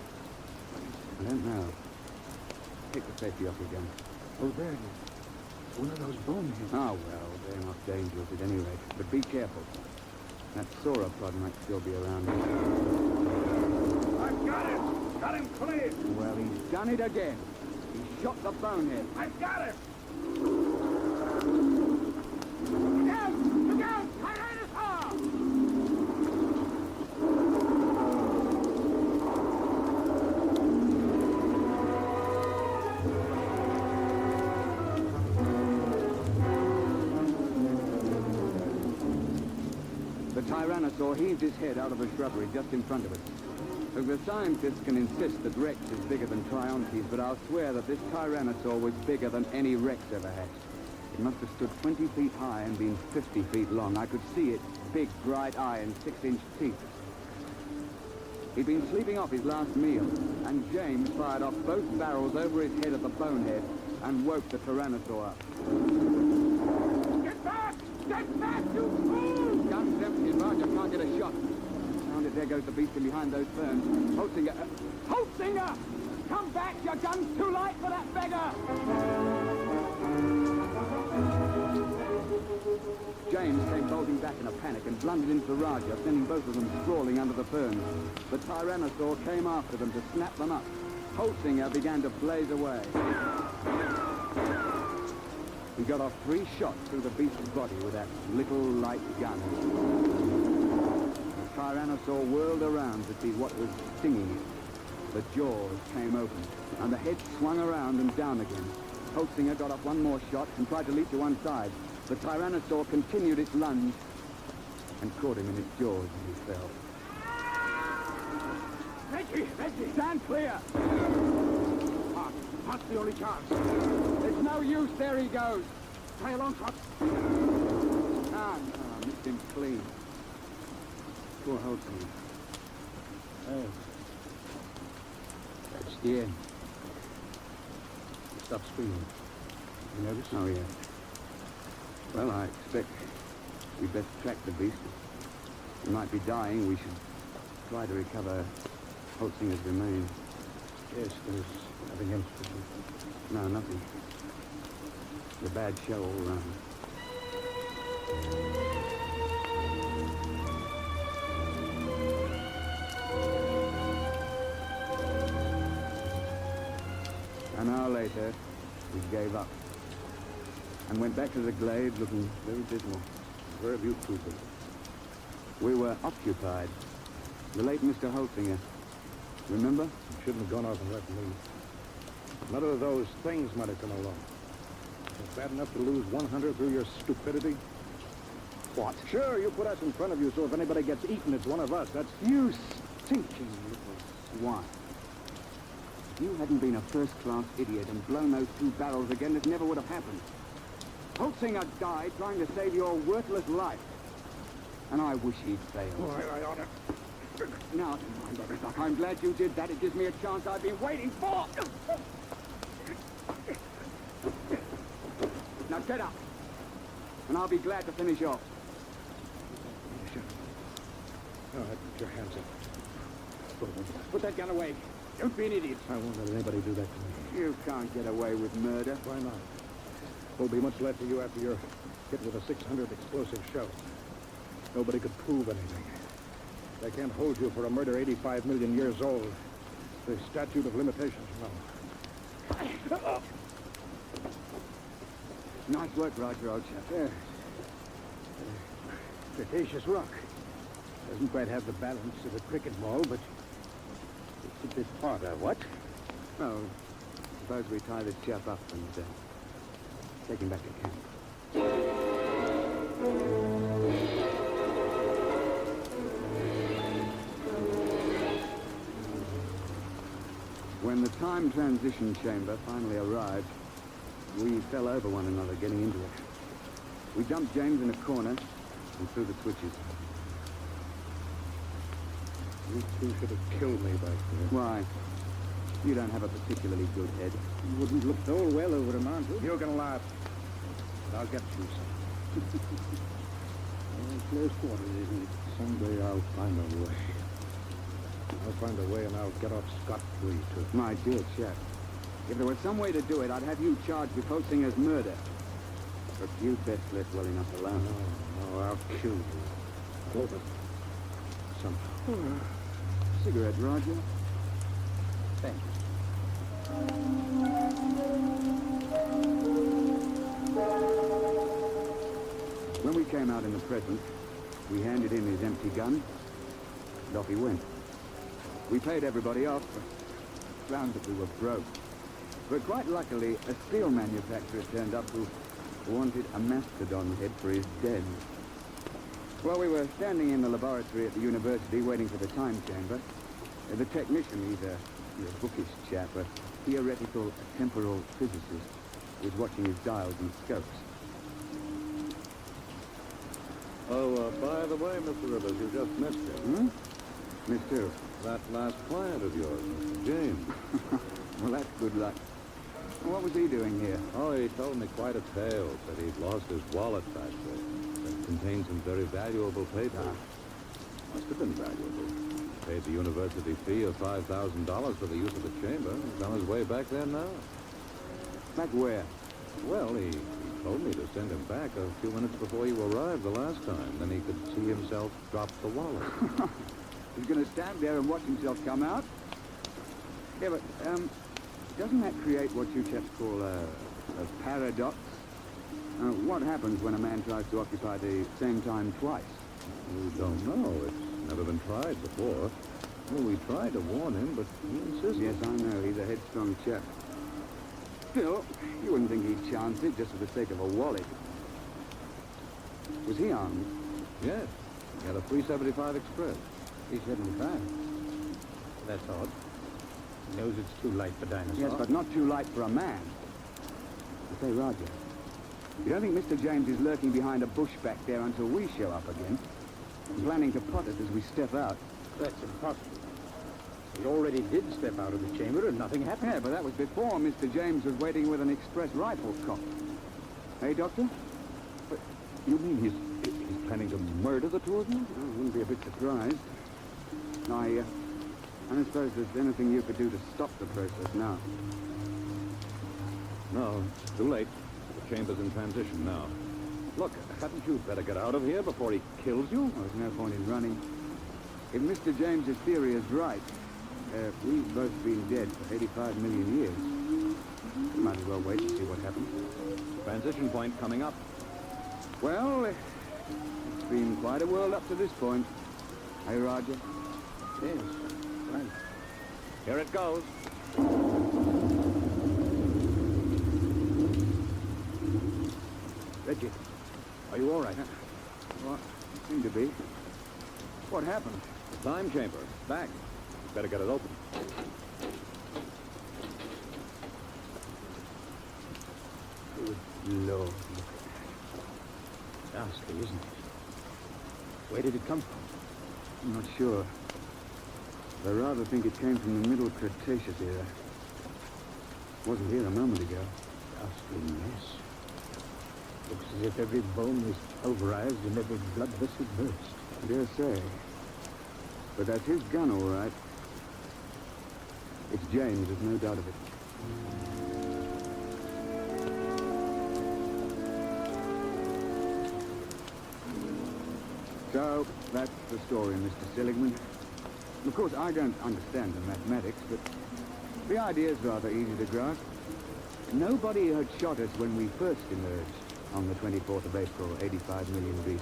I don't know. Take the safety off your gun. Oh, there it is. One of those boneheads. Oh, well, they're not dangerous at any rate. But be careful. That sauropod might still be around here. I've got him! Got him clear! Well, he's done it again. He shot the bonehead. I've got him! Look out! Look out! Tyrannosaur! The Tyrannosaur heaved his head out of a shrubbery just in front of us. So the scientists can insist that Rex is bigger than Triontes, but I'll swear that this Tyrannosaur was bigger than any Rex ever had. It must have stood 20 feet high and been 50 feet long. I could see its big, bright eye and 6-inch teeth. He'd been sleeping off his last meal, and James fired off both barrels over his head at the bonehead and woke the Tyrannosaur up. Get back! Get back, you fool! Gun's empty and Roger can't get a shot. Found it, there goes the beast in behind those ferns. Holzinger! Holzinger! Come back! Your gun's too light for that beggar! James came bolting back in a panic and blundered into the Rajah, sending both of them sprawling under the ferns. The Tyrannosaur came after them to snap them up. Holzinger began to blaze away. He got off 3 shots through the beast's body with that little light gun. The Tyrannosaur whirled around to see what was stinging it. The jaws came open, and the head swung around and down again. Holzinger got off 1 more shot and tried to leap to one side. The Tyrannosaur continued its lunge and caught him in its jaws as he fell. Reggie! Reggie! Stand clear! That's the only chance. It's no use. There he goes. Try a long shot. Ah, no, I missed him clean. Poor Holzinger. Hey. That's the end. Stop screaming. You notice? Oh, yeah. Well, I expect we'd best track the beast. He might be dying. We should try to recover Holzinger's remains. Yes, there's nothing else to do. No, nothing. The bad show all round. An hour later, we gave up and went back to the glade looking very dismal. Where have you two been? We were occupied. The late Mr. Holzinger. Remember? You shouldn't have gone off and left me. Another of those things might have come along. Was bad enough to lose 100 through your stupidity? what? Sure, you put us in front of you, so if anybody gets eaten, it's one of us. That's... You stinking little swine. If you hadn't been a first-class idiot and blown those 2 barrels again, this never would have happened. Holtzinger died trying to save your worthless life. And I wish he'd failed. Oh, I ought to... Now, I'm glad you did that. It gives me a chance I've been waiting for. Now get up. And I'll be glad to finish off. All right, put your hands up. Put that gun away. Don't be an idiot. I won't let anybody do that to me. You can't get away with murder. Why not? Won't be much left of you after you're hit with a 600 explosive shell. Nobody could prove anything. They can't hold you for a murder 85 million years old. The statute of limitations, no. Nice work, Roger, old chap. Yeah. Cretaceous rock. Doesn't quite have the balance of a cricket ball, but it's a bit harder, what? Well, suppose we tie this chap up and take him back to camp. When the time transition chamber finally arrived, we fell over one another getting into it. We dumped James in a corner and threw the switches. You two should have killed me back there. Why? You don't have a particularly good head. You wouldn't look so well over a mountain. You can laugh. But I'll get you some. Close quarters, isn't it? Someday I'll find a way. I'll find a way and I'll get off scot-free, too. My dear chap, if there was some way to do it, I'd have you charged with Holtzinger's murder. But you'd best let well enough alone. No, I'll kill you. Over. Somehow. Cigarette, Roger? Thank you. When we came out in the present, we handed in his empty gun, and off he went. We paid everybody off, but found that we were broke. But quite luckily, a steel manufacturer turned up who wanted a mastodon head for his den. While we were standing in the laboratory at the university waiting for the time chamber, the technician, he's a bookish chap, a theoretical temporal physicist, was watching his dials and scopes. Oh, by the way, Mr. Rivers, you just missed him. Missed who? That last client of yours, Mr. James. Well, that's good luck. What was he doing here? Oh, he told me quite a tale. Said he'd lost his wallet back there. It contained some very valuable paper. Must have been valuable. Paid the university fee of $5,000 for the use of the chamber. He's on his way back there now. Back where? Well, he told me to send him back a few minutes before you arrived the last time. Then he could see himself drop the wallet. He's going to stand there and watch himself come out? Yeah, but, doesn't that create what you chaps call a paradox? What happens when a man tries to occupy the same time twice? We don't know. It's never been tried before. Well, we tried to warn him, but he insisted. Yes, I know. He's a headstrong chap. Still, you wouldn't think he'd chance it just for the sake of a wallet. Was he armed? Yes. He had a 375 Express. 375? That's odd. He knows it's too light for dinosaurs. Yes, but not too light for a man. I say, Roger, you don't think Mr. James is lurking behind a bush back there until we show up again? Planning to pot us as we step out? That's impossible. He already did step out of the chamber and nothing happened. Yeah, but that was before Mr. James was waiting with an express rifle cocked. Hey, Doctor? But you mean he's planning to murder the two of you? I wouldn't be a bit surprised. I don't suppose there's anything you could do to stop the process now. No, it's too late. The chamber's in transition now. Look, hadn't you better get out of here before he kills you? Well, there's no point in running. If Mr. James's theory is right, we've both been dead for 85 million years. We might as well wait and see what happens. Transition point coming up. Well, it's been quite a world up to this point. Hey, Roger? Yes, right. Here it goes. Reggie, are you all right? What? Seem to be. What happened? The time chamber. Back. Better get it open. Good Lord, look at that. Ghastly, isn't it? Where did it come from? I'm not sure. I rather think it came from the Middle Cretaceous era. Wasn't here a moment ago. Ghastly mess. Looks as if every bone was pulverized and every blood vessel burst. I dare say. But that's his gun, all right. It's James, there's no doubt of it. So, that's the story, Mr. Seligman. Of course, I don't understand the mathematics, but the idea's rather easy to grasp. Nobody had shot us when we first emerged on the 24th of April, 85 million BC.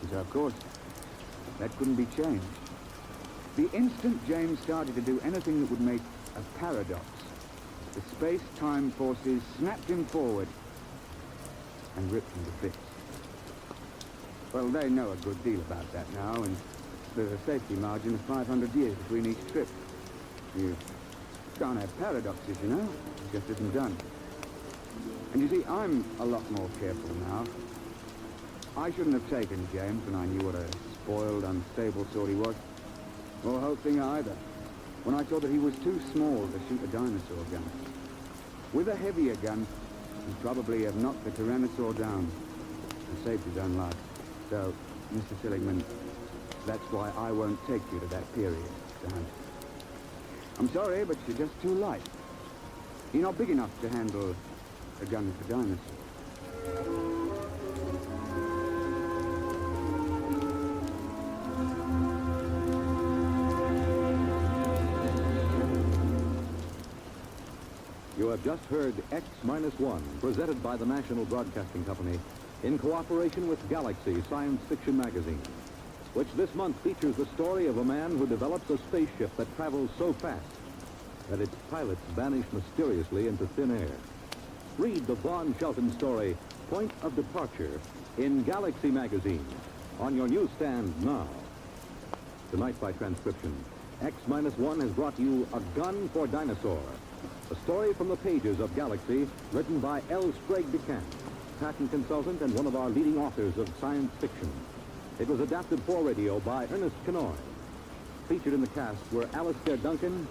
And so, of course, that couldn't be changed. The instant James started to do anything that would make a paradox, the space-time forces snapped him forward and ripped him to bits. Well, they know a good deal about that now, and there's a safety margin of 500 years between each trip. You can't have paradoxes, you know. It just isn't done. And you see, I'm a lot more careful now. I shouldn't have taken James when I knew what a spoiled, unstable sort he was. Or the whole thing either. When I saw that he was too small to shoot a dinosaur gun. With a heavier gun, he'd probably have knocked the Tyrannosaur down and saved his own life. So, Mr. Seligman, that's why I won't take you to that period to hunt. I'm sorry, but you're just too light. You're not big enough to handle a gun for dinosaurs. You have just heard X-1, presented by the National Broadcasting Company in cooperation with Galaxy Science Fiction Magazine, which this month features the story of a man who develops a spaceship that travels so fast that its pilots vanish mysteriously into thin air. Read the Vaughn Shelton story, Point of Departure, in Galaxy Magazine, on your newsstand now. Tonight by transcription, X-1 has brought you A Gun for Dinosaur, a story from the pages of Galaxy, written by L. Sprague DeCamp, patent consultant and one of our leading authors of science fiction. It was adapted for radio by Ernest Kenoy. Featured in the cast were Alistair Duncan,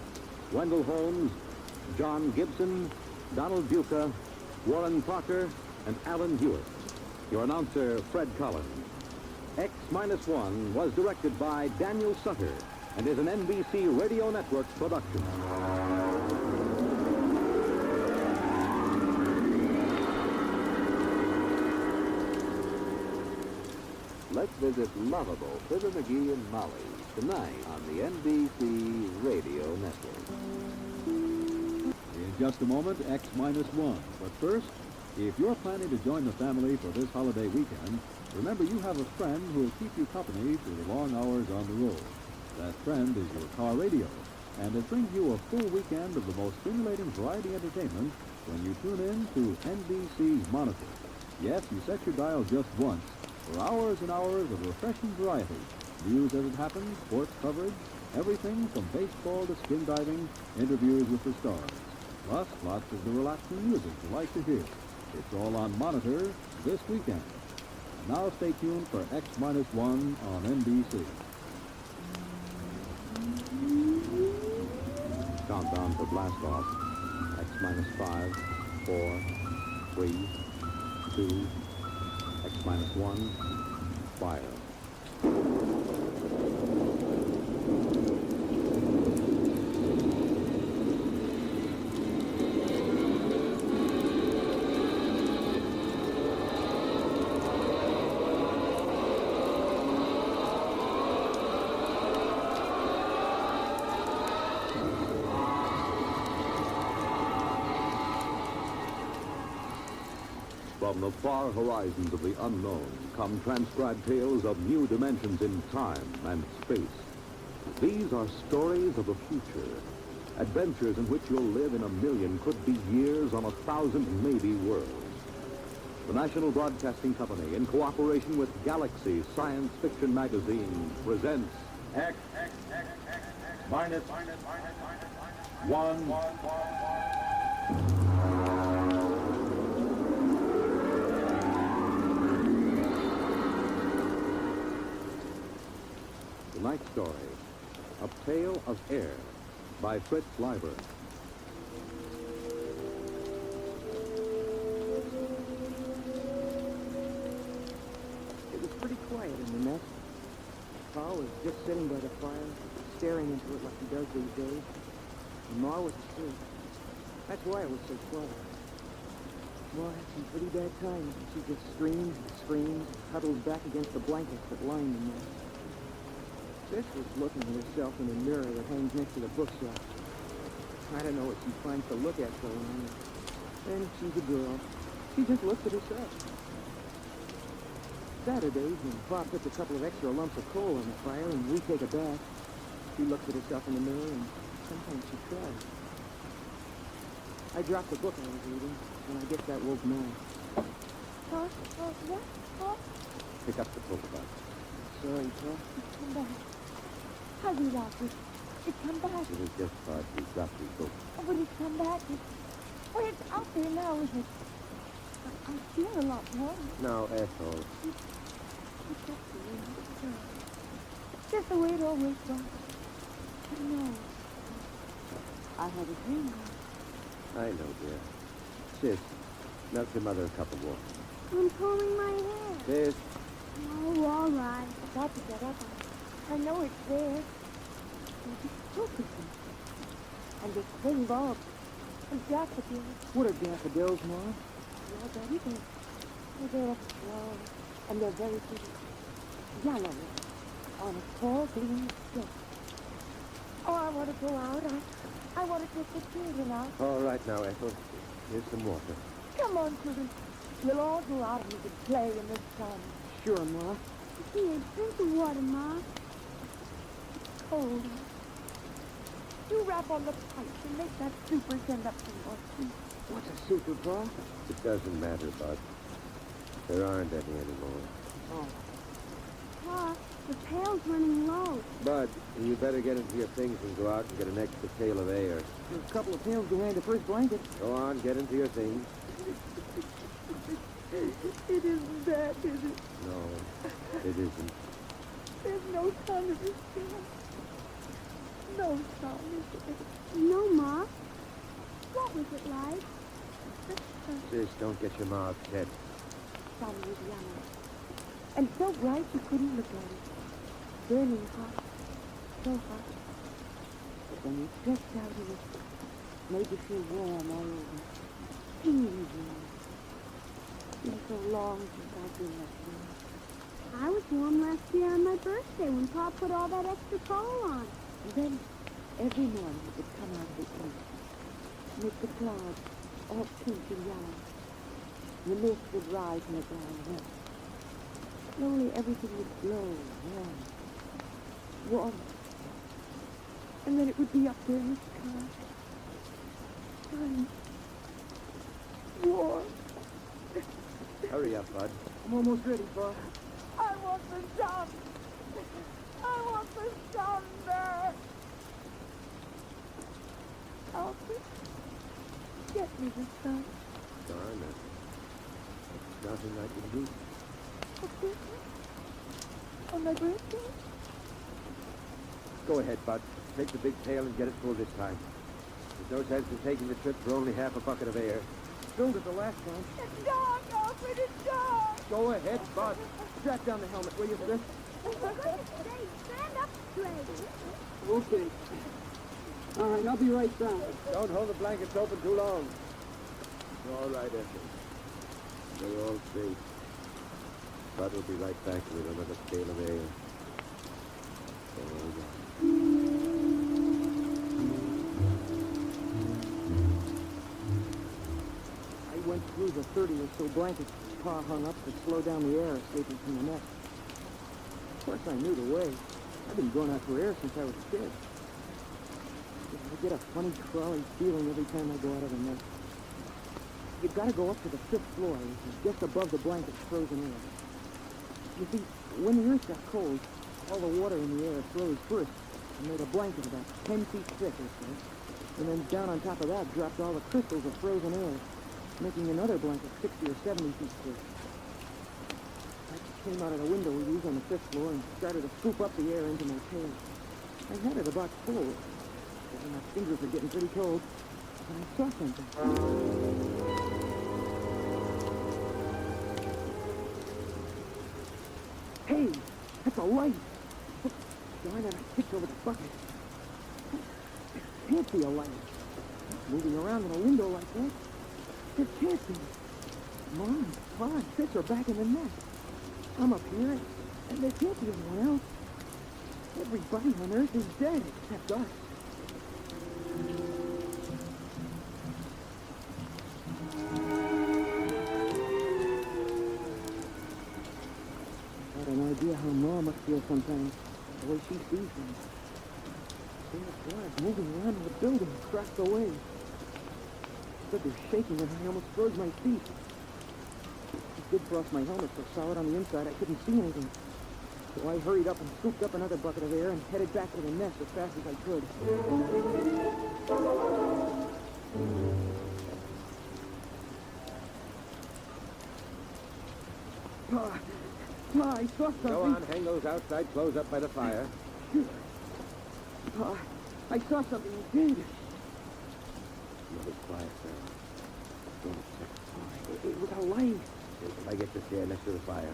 Wendell Holmes, John Gibson, Donald Duca, Warren Proctor, and Alan Hewitt. Your announcer, Fred Collins. X-1 was directed by Daniel Sutter and is an NBC Radio Network production. Let's visit lovable Fibber McGee and Molly tonight on the NBC Radio Network. In just a moment, X-1. But first, if you're planning to join the family for this holiday weekend, remember you have a friend who will keep you company through the long hours on the road. That friend is your car radio, and it brings you a full weekend of the most stimulating variety entertainment when you tune in to NBC's Monitor. Yes, you set your dial just once for hours and hours of refreshing variety. News as it happens, sports coverage, everything from baseball to skin diving, interviews with the stars. Plus, lots of the relaxing music you like to hear. It's all on Monitor this weekend. Now stay tuned for X-1 on NBC. Countdown for blast off. X-5, 4, 3, 2, X-1, fire. From the far horizons of the unknown come transcribed tales of new dimensions in time and space. These are stories of the future, adventures in which you'll live in a million, could be years, on 1,000 maybe worlds. The National Broadcasting Company, in cooperation with Galaxy Science Fiction Magazine, presents X minus 1. Tonight's story, A Tale of Air, by Fritz Leiber. It was pretty quiet in the nest. Pa was just sitting by the fire, staring into it like he does these days. And Ma was asleep. That's why it was so quiet. Ma had some pretty bad times, and she just screamed and screamed and huddled back against the blankets that lined the nest. Sis was looking at herself in a mirror that hangs next to the bookshelf. I don't know what she finds to look at so long. And she's a girl. She just looks at herself. Saturdays, when Pa puts a couple of extra lumps of coal on the fire and we take a bath, she looks at herself in the mirror and sometimes she cries. I dropped the book I was reading, and I guess that woke Ma. What? Pick up the book, Bud. Sorry, Pa. Come back. Hurry, Walter. It's come back. It is just Bud. We dropped his book. Oh, but it's come back. Well, it's out there now, isn't it? I feel a lot warmer. Now, asshole. It's up there. Just the way it always was. I know. I had a dream. I know, dear. Sis, melt your mother a cup of water. I'm combing my hair. Sis. Oh, all right. I got to get up. I know it's there. There's a focus. And there's spring bulbs. And daffodils. What are daffodils, Ma? Well, Daddy, they're slow. And they're very pretty. Yellow. On a tall green stick. Oh, I want to go out. I want to take the children out. All right now, Ethel. Here's some water. Come on, children. We'll all go out and we can play in the sun. Sure, Ma. Here, drink the water, Ma. It's cold. You wrap on the pipes and make that super send up to your feet. What's a super, Pa? It doesn't matter, Bud. There aren't any anymore. Oh. Pa, the pail's running low. Bud, you better get into your things and go out and get an extra pail of air. There's a couple of pails behind the first blanket. Go on, get into your things. It isn't that, is it? No, it isn't. There's no sun in this field. No sun, is there? No, Ma. What was it like? Sis, don't get your mouth set. Sun was yellow. And so bright you couldn't look at it. Burning hot. So hot. But when you stretched out in it, made you feel warm all over. Teeny warm. It's been so long since I've been that warm. I was warm last year on my birthday when Pa put all that extra coal on. And then every morning it would come out of the east. Make the clouds all pink and yellow. The mist would rise in the brown west. Slowly everything would glow warm. Warm. And then it would be up there in the sky. Sun. Warm. Hurry up, Bud. I'm almost ready, Pa. I want the sun. I want the sun back. Alfred, get me the sun. Darn it. It's nothing I can do. For Christmas? On my birthday? Go ahead, Bud. Take the big pail and get it full this time. There's no sense in taking the trip for only half a bucket of air. Filled it the last time. It's dark, Alfred, it's dark. Go ahead, Bud. Strap down the helmet, will you, sis? For goodness sake, stand up straight. Okay. All right, I'll be right down. Don't hold the blankets open too long. All right, Ethel. They're all safe. Bud will be right back with another pail of air. All right. I went through the 30 or so blankets Pa hung up to slow down the air escaping from the nest. Of course, I knew the way. I've been going out for air since I was a kid. I get a funny, crawling feeling every time I go out of the nest. You've got to go up to the 5th floor, which is just above the blanket's frozen air. You see, when the earth got cold, all the water in the air froze first and made a blanket about 10 feet thick or so. And then down on top of that dropped all the crystals of frozen air, making another blanket 60 or 70 feet thick. I came out of the window we use on the 5th floor and started to scoop up the air into my tail. I had it about full, and my fingers were getting pretty cold, and I saw something. Hey, that's a light. Darn it, I kicked over the bucket. It can't be a light. Moving around in a window like that, it can't be. Mom, Pa, and Sis are back in the nest. I'm up here, and there can't be anyone else. Everybody on Earth is dead except us. I had an idea how Ma must feel sometimes, the way she sees things. Seeing the flies moving around in the building across the way. Stood there shaking and I almost froze my feet. It did frost my helmet so solid on the inside I couldn't see anything. So I hurried up and scooped up another bucket of air and headed back to the nest as fast as I could. Pa, I saw something. Go on, hang those outside clothes up by the fire. Pa, I saw something indeed. You'll be quiet, sir. Don't upset. It was a light. If I get this here next to the fire,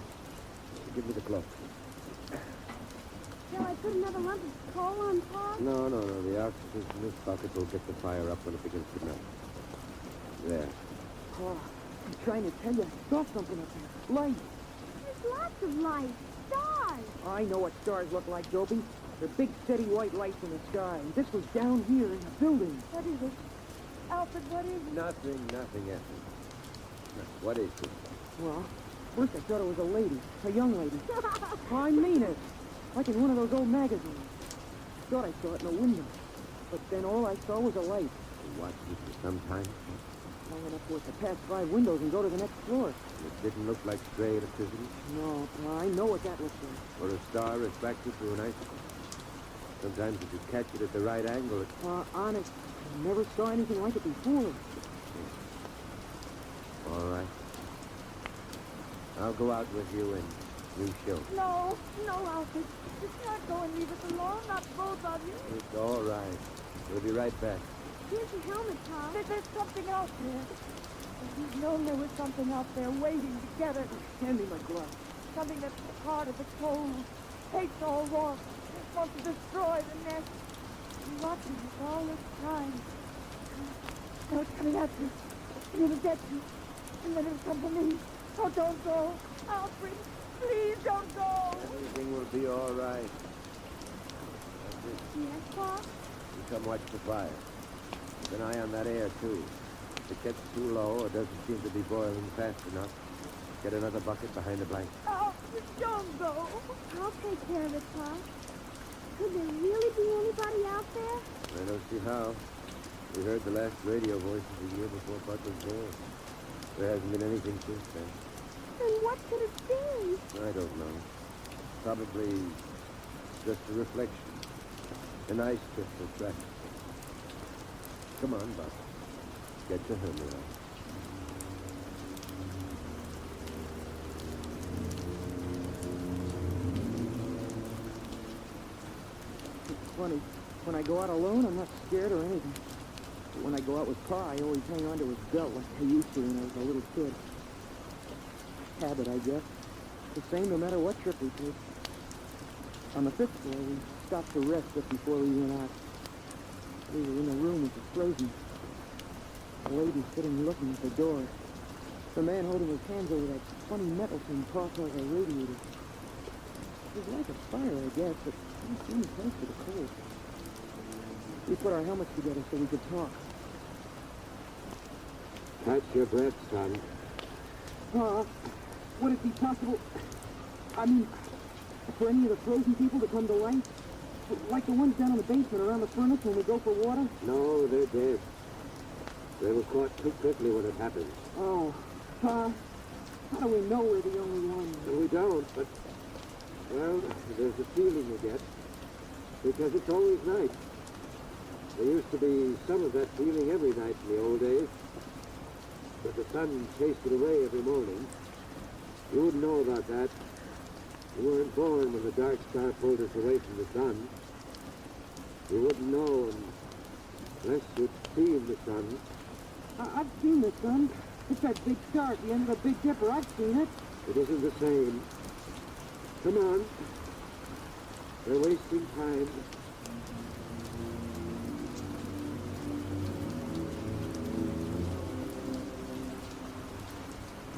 give me the cloak. Shall I put another lump of coal on, Pa? No. The oxygen from this bucket will get the fire up when it begins to melt. There. Pa, I'm trying to tell you, I saw something up there. Light. There's lots of lights. Stars. I know what stars look like, Dopey. They're big, steady white lights in the sky. And this was down here in the building. What is it? Alfred, what is it? Nothing, Effie. What is it? Well, first I thought it was a lady. A young lady. I mean it. Like in one of those old magazines. I thought I saw it in a window. But then all I saw was a light. You watched it for some time? Long enough for us to pass 5 windows and go to the next floor. It didn't look like stray electricity? No, I know what that looks like. Or a star refracted through an ice. Sometimes if you catch it at the right angle, it... Honest, I never saw anything like it before. All right. I'll go out with you and you show. No, Alfred. You can't go and leave us alone, not both of you. It's all right. We'll be right back. Here's your helmet, Tom. There's something out there. We've known there was something out there waiting to get us. Hand me my glove. Something that's part of the cold, hates all warmth, wants to destroy the nest. Been watching us all this time. Now it's coming at you. It'll get you. And then it'll come to me. Oh, don't go. Alfred, please don't go. Everything will be all right. Yes, Pa? You come watch the fire. Keep an eye on that air, too. If it gets too low or doesn't seem to be boiling fast enough, get another bucket behind the blanket. Alfred, don't go. I'll take care of it, Pa. Could there really be anybody out there? I don't see how. We heard the last radio voices a year before Bud was born. There hasn't been anything since then. Then what could it be? I don't know. Probably just a reflection. An ice crystal crack. Come on, Buck. Get your helmet on. It's funny. When I go out alone, I'm not scared or anything. But when I go out with Pa, I always hang on to his belt like I used to when I was a little kid. Habit, I guess. The same no matter what trip we take. On the 5th floor, we stopped to rest just before we went out. We were in a room which was frozen. A lady sitting looking at the door. The man holding his hands over that funny metal thing Pa calls a radiator. It was like a fire, I guess, but it didn't seem close to the cold. We put our helmets together so we could talk. Catch your breath, son. Pa, would it be possible, I mean, for any of the frozen people to come to life? Like the ones down in the basement around the furnace when we go for water? No, they're dead. They were caught too quickly when it happened. Oh, how do we know we're the only ones? We don't, but, well, there's a feeling you get, because it's always night. There used to be some of that feeling every night in the old days, but the sun chased it away every morning. You wouldn't know about that. You weren't born when the dark star pulled us away from the sun. You wouldn't know unless you'd seen the sun. I've seen the sun. It's that big star at the end of the Big Dipper. I've seen it. It isn't the same. Come on. They're wasting time.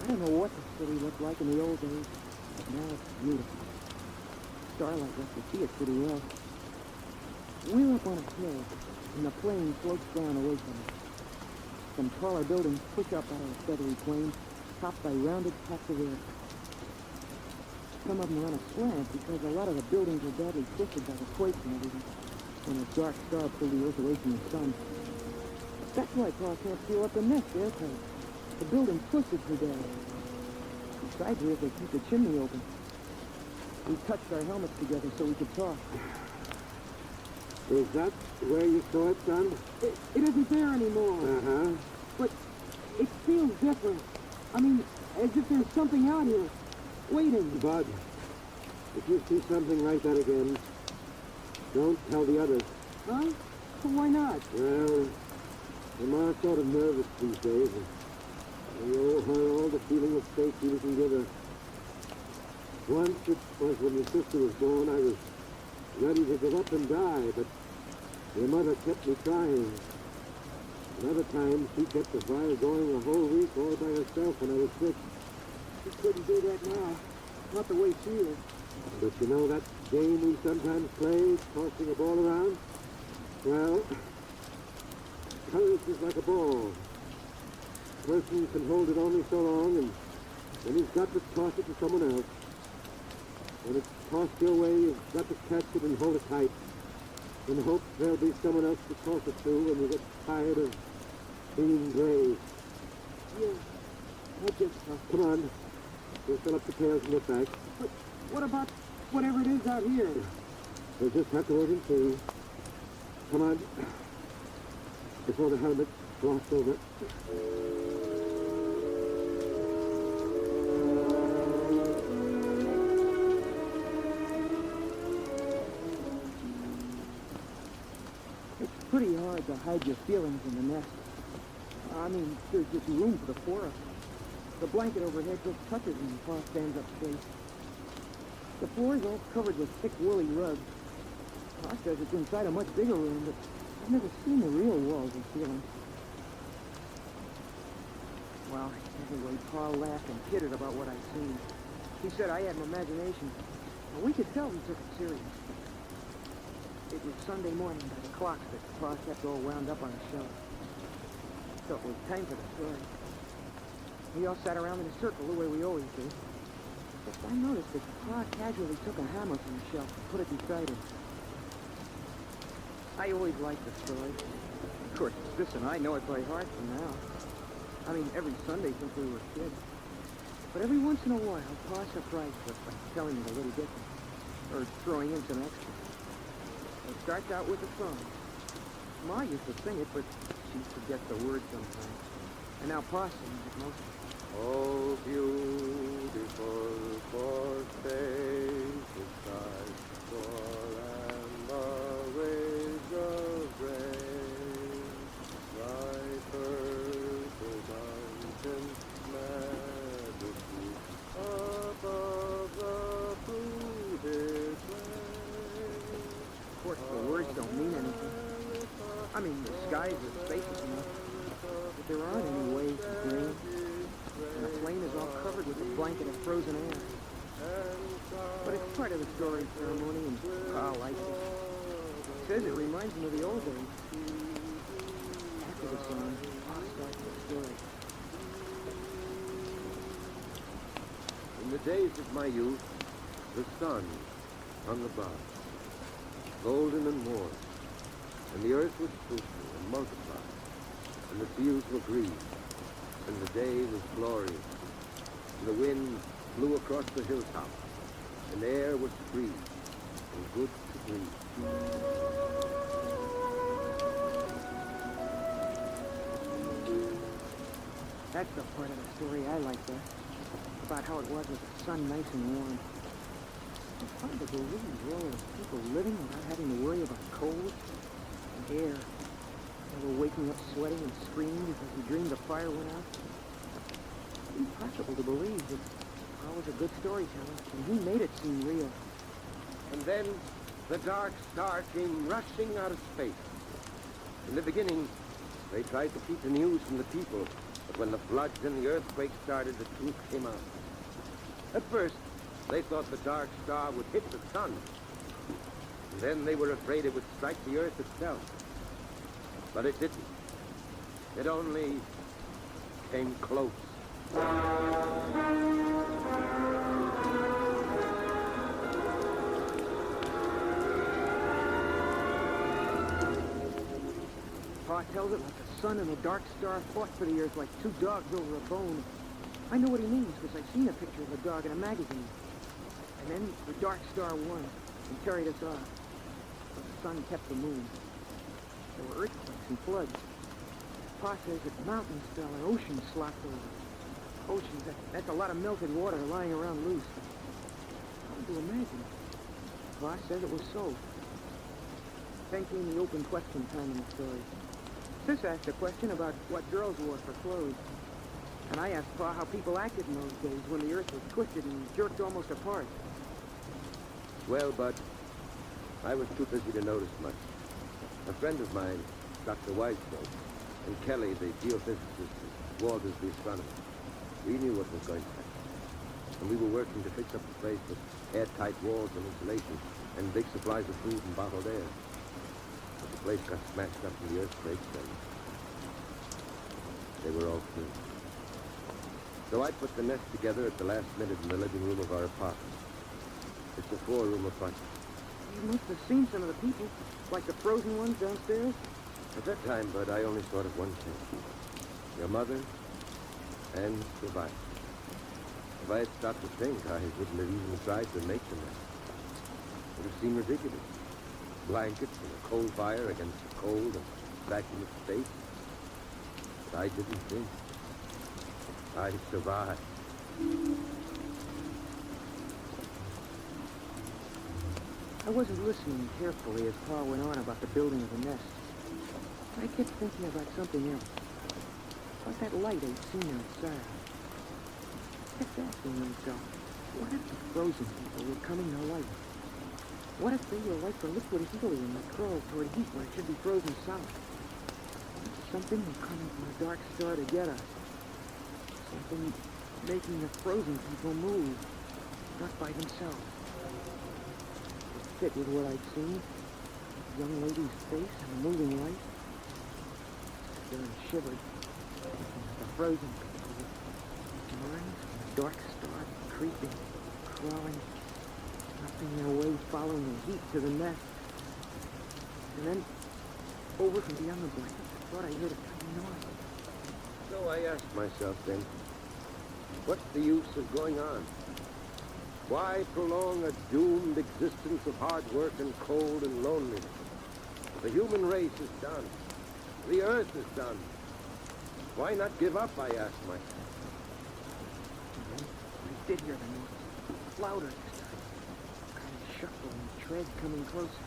I don't know what the city looked like in the old days, but now it's beautiful. Starlight lets you see it pretty well. We're up on a hill, and the plain floats down away from it. Some taller buildings push up out of the feathery plain, topped by rounded caps of air. Some of them are on a slant because a lot of the buildings are badly twisted by the quakes and everything, when a dark star pulled the Earth away from the sun. That's why Pa can't feel up the nest there, because the building's twisted so bad. Besides, we have to keep the chimney open. We touched our helmets together so we could talk. Is that where you saw it, son? It isn't there anymore. Uh-huh. But it feels different. I mean, as if there's something out here, waiting. Bud, if you see something like that again, don't tell the others. Huh? Why not? Well, the Ma's sort of nervous these days, and we owe her all the feeling of safety we can give her. Once it was when your sister was born, I was ready to give up and die, but your mother kept me trying. Another time, she kept the fire going a whole week all by herself when I was sick. She couldn't do that now. Not the way she is. But you know that game we sometimes play, tossing a ball around? Well, courage is like a ball. A person can hold it only so long, and then he's got to toss it to someone else. When it's tossed your way, you've got to catch it and hold it tight, and hope there'll be someone else to toss it to when you get tired of being brave. Yeah, I guess so. Come on. We'll fill up the pails and get back. But what about whatever it is out here? We'll just have to wait and see. Come on. Before the helmet glossed over. It's pretty hard to hide your feelings in the nest. I mean, there's just room for the four of us. The blanket overhead just touches when Pa stands up straight. The floor is all covered with thick woolly rugs. Pa says it's inside a much bigger room, but I've never seen the real walls and ceilings. Well, anyway, Pa laughed and kidded about what I'd seen. He said I had an imagination. Well, we could tell he took it serious. It was Sunday morning by the clocks that Pa kept all wound up on the shelf. So it was time for the story. We all sat around in a circle the way we always do. But I noticed that Pa casually took a hammer from the shelf and put it beside him. I always liked the story. Of course, Sis and I know it by heart from now. I mean, every Sunday since we were kids. But every once in a while, Pa surprised us by telling it a little different. Or throwing in some extra. It starts out with a song. Ma used to sing it, but she forgets the words sometimes. And now Pa sings it mostly. Oh, beautiful for space, the skies soar and the waves of rain, thy purple mountains majesty above the fruited plain. Of course, the words don't mean anything. I mean, the skies are spacious enough, but there aren't any waves of green. And the plain is all covered with a blanket of frozen air. But it's part of the story ceremony, and Pa likes it. He says it reminds him of the old days. After the song, Pa starts the story. In the days of my youth, the sun hung above, golden and warm, and the earth was fruitful and multiplied. and the fields were green, and the day was glorious. And the wind blew across the hilltop, and the air was free and good to breathe. That's the part of the story I like best. About how it was with the sun nice and warm. It's hard to believe all those people living without having to worry about cold and air. They were waking up sweating and screaming because we dreamed the fire went out. It's impossible to believe that Carl was a good storyteller, and he made it seem real. And then the dark star came rushing out of space. In the beginning, they tried to keep the news from the people, but when the floods and the earthquake started, the truth came out. At first, they thought the dark star would hit the sun. And then they were afraid it would strike the earth itself. But it didn't. It only came close. Pa tells it like the sun and the dark star fought for the earth like two dogs over a bone. I know what he means because I've seen a picture of a dog in a magazine. And then the dark star won and carried us off. But the sun kept the moon. There were earthquakes and floods. Pa says that mountains fell and oceans slopped over. Oceans, that's a lot of melted water lying around loose. Hard to imagine. Pa says it was so. Then came the open question time in the story. Sis asked a question about what girls wore for clothes. And I asked Pa how people acted in those days when the earth was twisted and jerked almost apart. Well, Bud, I was too busy to notice much. A friend of mine, Dr. Wasteland, and Kelly, the geophysicist, and Walters, the astronomer, we knew what was going to happen. And we were working to fix up the place with airtight walls and insulation and big supplies of food and bottled air. But the place got smashed up in the earthquakes and they were all killed. So I put the nest together at the last minute in the living room of our apartment. It's a 4-room apartment. You must have seen some of the people, like the frozen ones downstairs. At that time, Bud, I only thought of one thing. Your mother and survival. If I had stopped to think, I wouldn't have even tried to make the nest. It would have seemed ridiculous. Blankets and a coal fire against the cold and vacuum of space. But I didn't think. I survived. I wasn't listening carefully as Pa went on about the building of the nest. I kept thinking about something else. About that light I'd seen outside. I kept asking myself, what if the frozen people were coming to life? What if they were like the liquid helium that crawls toward heat where it should be frozen solid? What if something was coming from the dark star to get us? Something making the frozen people move, not by themselves. It fit with what I'd seen. The young lady's face and the moving light. Stood there and shivered. The frozen people with minds from the dark star creeping, crawling, making their way following the heat to the nest. And then, over from beyond the blanket, I thought I heard a tiny noise. So I asked myself then, what's the use of going on? Why prolong a doomed existence of hard work and cold and loneliness? The human race is done. The earth is done. Why not give up, I asked myself. And then I did hear the noise. Louder this time. Kind of shuffle and tread coming closer.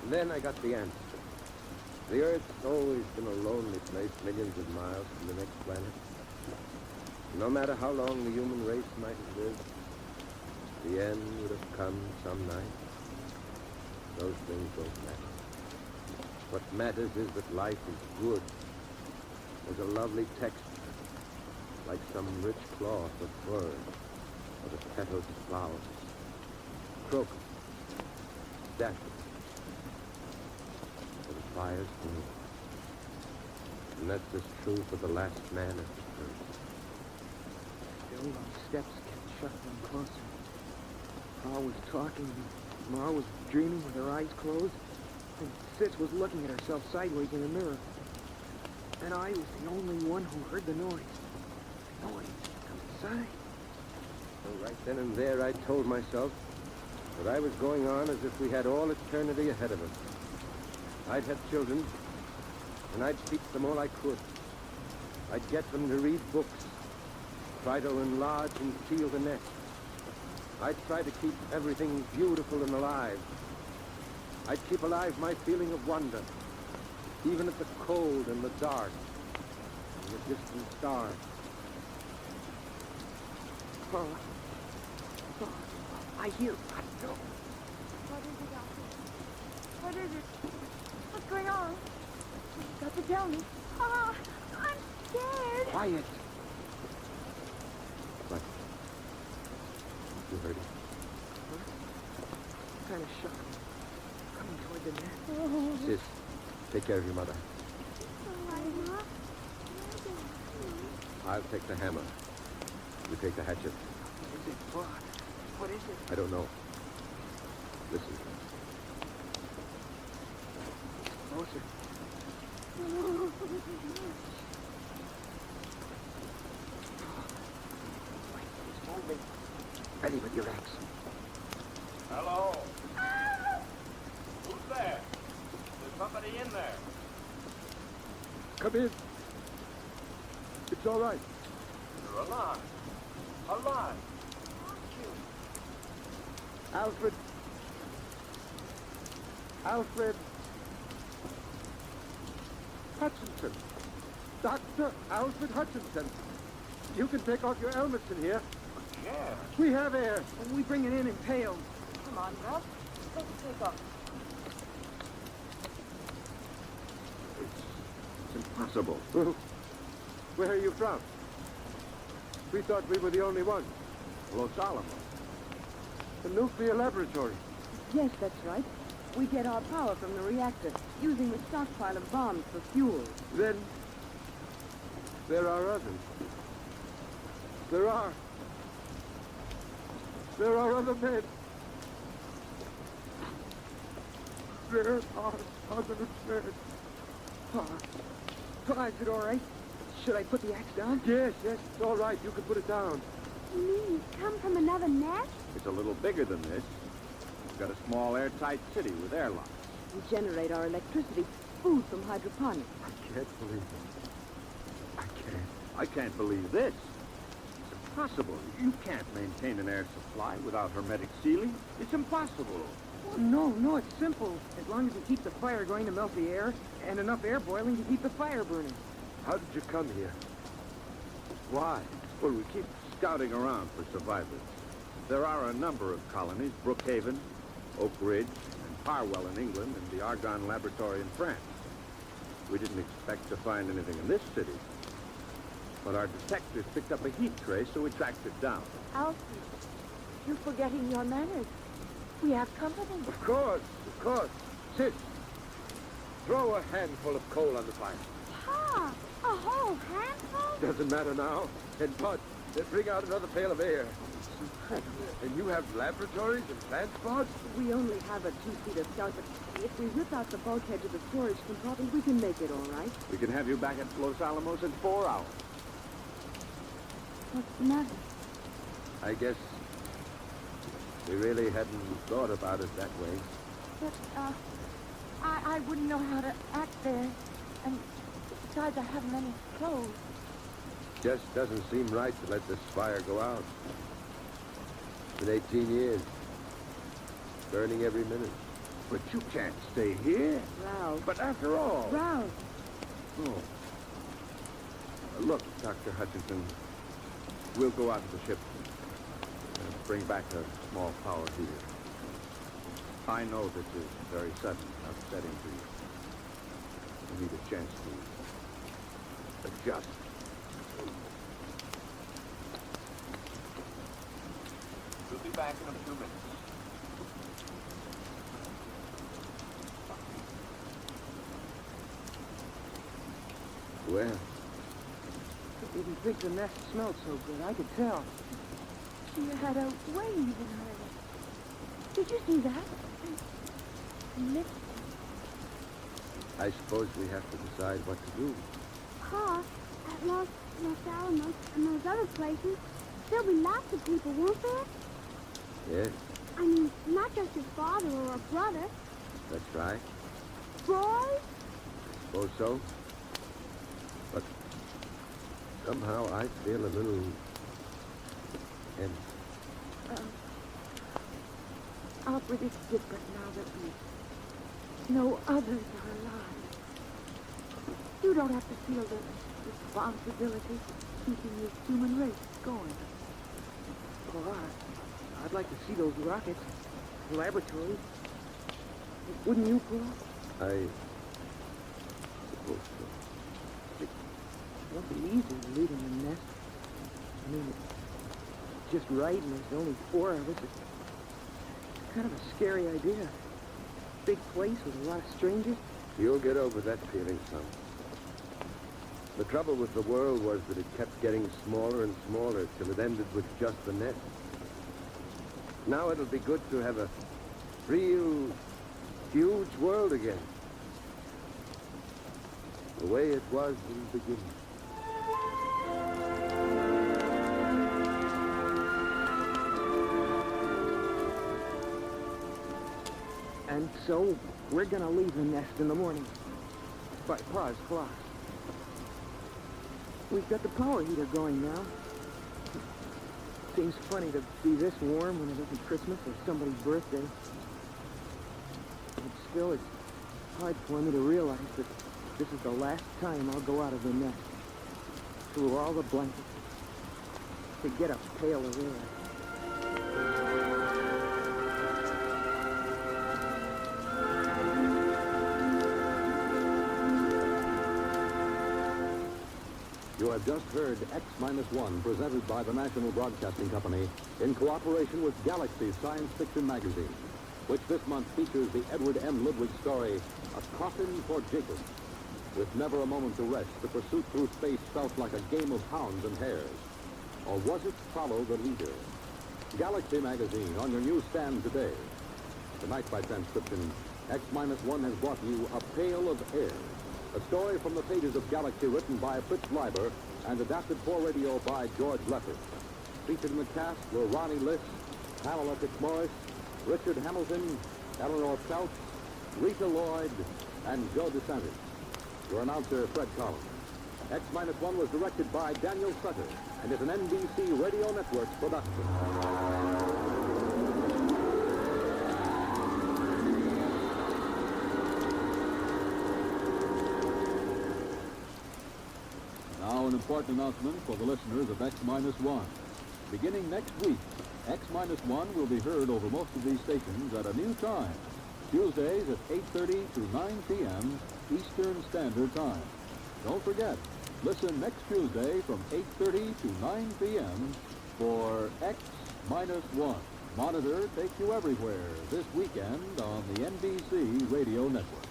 And then I got the answer. The Earth's always been a lonely place millions of miles from the next planet. No matter how long the human race might have lived, the end would have come some night. Those things don't matter. What matters is that life is good. There's a lovely texture, like some rich cloth of fur, or the petals of flowers. Crocus, daffodils, the fires burn. And that's as true for the last man as the first. Still, those steps kept shuffling closer. Pa was talking, and Ma was dreaming with her eyes closed, and Sis was looking at herself sideways in the mirror. And I was the only one who heard the noise. Noise. Come inside. So right then and there, I told myself that I was going on as if we had all eternity ahead of us. I'd have children, and I'd teach them all I could. I'd get them to read books, try to enlarge and seal the nest. I'd try to keep everything beautiful and alive. I'd keep alive my feeling of wonder, even at the cold and the dark, and the distant stars. Oh, I hear. I know. What is it, Doctor? What is it? What's going on? You've got to tell me. Oh, I'm scared. Quiet. What? You heard it? Huh? Kind of shocked. Coming toward the nest. Oh. Sis, take care of your mother. All right, Ma. I'll take the hammer. You take the hatchet. Is it what? What is it? I don't know. Listen. Closer. Wait, it's moving. Ready with your axe. Hello? Who's there? There's somebody in there. Come in. It's all right. You're alive. Alive. Alfred. Alfred. Hutchinson. Dr. Alfred Hutchinson. You can take off your helmets in here. Yeah. We have air, and we bring it in impaled. Come on, Doc. Let's take off. It's impossible. Where are you from? We thought we were the only ones. Los Alamos. The nuclear laboratory. Yes, that's right. We get our power from the reactor, using the stockpile of bombs for fuel. Then, there are others. There are other men. There are other men. Is it all right? Should I put the axe down? Yes, it's all right. You can put it down. You mean you come from another nest? It's a little bigger than this. We've got a small airtight city with airlocks. We generate our electricity, food from hydroponics. I can't believe it. I can't believe this. It's impossible. You can't maintain an air supply without hermetic sealing. It's impossible. No, it's simple. As long as you keep the fire going to melt the air, and enough air boiling to keep the fire burning. How did you come here? Why? Well, we keep scouting around for survivors. There are a number of colonies, Brookhaven, Oak Ridge, and Parwell in England, and the Argonne Laboratory in France. We didn't expect to find anything in this city. But our detectives picked up a heat trace, so we tracked it down. Alfred, you're forgetting your manners. We have company. Of course. Sis, throw a handful of coal on the fire. Pa, a whole handful? Doesn't matter now. And Bud, bring out another pail of air. And you have laboratories and plant spots? We only have a 2-seater scout, but if we rip out the bulkhead to the storage compartment, we can make it all right. We can have you back at Los Alamos in 4 hours. What's the matter? I guess we really hadn't thought about it that way. But, I wouldn't know how to act there. And besides, I haven't any clothes. Just doesn't seem right to let this fire go out. It's been 18 years. Burning every minute. But you can't stay here. Ralph. But after all... Ralph. Oh. Look, Dr. Hutchinson, we'll go out to the ship and bring back a small power heater. I know this is very sudden, upsetting to you. You need a chance to adjust. We'll be back in a few minutes. Well, I didn't think the nest smelled so good. I could tell. You had a wave in her. Did you see that? Lift. I suppose we have to decide what to do. Pa, at Los Alamos and those other places, there'll be lots of people, won't there? Yes, I mean, not just your father or a brother. that's right. Boys? Suppose so. But somehow I feel a little empty. Alfred, it's different now that we know others are alive. You don't have to feel the responsibility of keeping this human race going. Well, I'd like to see those rockets. The laboratory. Wouldn't you, Pa? I suppose so. It won't be easy leaving the nest. I mean, it's just right, and there's only 4 of us. It's kind of a scary idea. Big place with a lot of strangers. You'll get over that feeling, son. The trouble with the world was that it kept getting smaller and smaller till it ended with just the nest. Now it'll be good to have a real huge world again. The way it was in the beginning. And so, we're gonna leave the nest in the morning. By Pa's clock. We've got the power heater going now. Seems funny to be this warm when it isn't Christmas or somebody's birthday. But still, it's hard for me to realize that this is the last time I'll go out of the nest. Through all the blankets. To get a pail of air. You have just heard X-1, presented by the National Broadcasting Company in cooperation with Galaxy Science Fiction Magazine, which this month features the Edward M. Ludwig story, A Coffin for Jacob. With never a moment to rest, the pursuit through space felt like a game of hounds and hares. Or was it Follow the Leader? Galaxy Magazine on your newsstand today. Tonight, by transcription, X-1 has brought you A Pail of Air, a story from the pages of Galaxy written by Fritz Leiber and adapted for radio by George Leffert. Featured in the cast were Ronnie Liss, Pamela Fitzmaurice, Richard Hamilton, Eleanor Peltz, Rita Lloyd, and Joe DeSantis. Your announcer, Fred Collins. X-1 was directed by Daniel Sutter and is an NBC Radio Network production. Now an important announcement for the listeners of X-1. Beginning next week, X-1 will be heard over most of these stations at a new time, Tuesdays at 8:30 to 9 p.m. Eastern Standard Time. Don't forget, listen next Tuesday from 8:30 to 9 p.m. for X-1. Monitor takes you everywhere this weekend on the NBC Radio Network.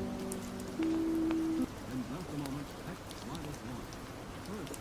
In just a moment, X-1. First,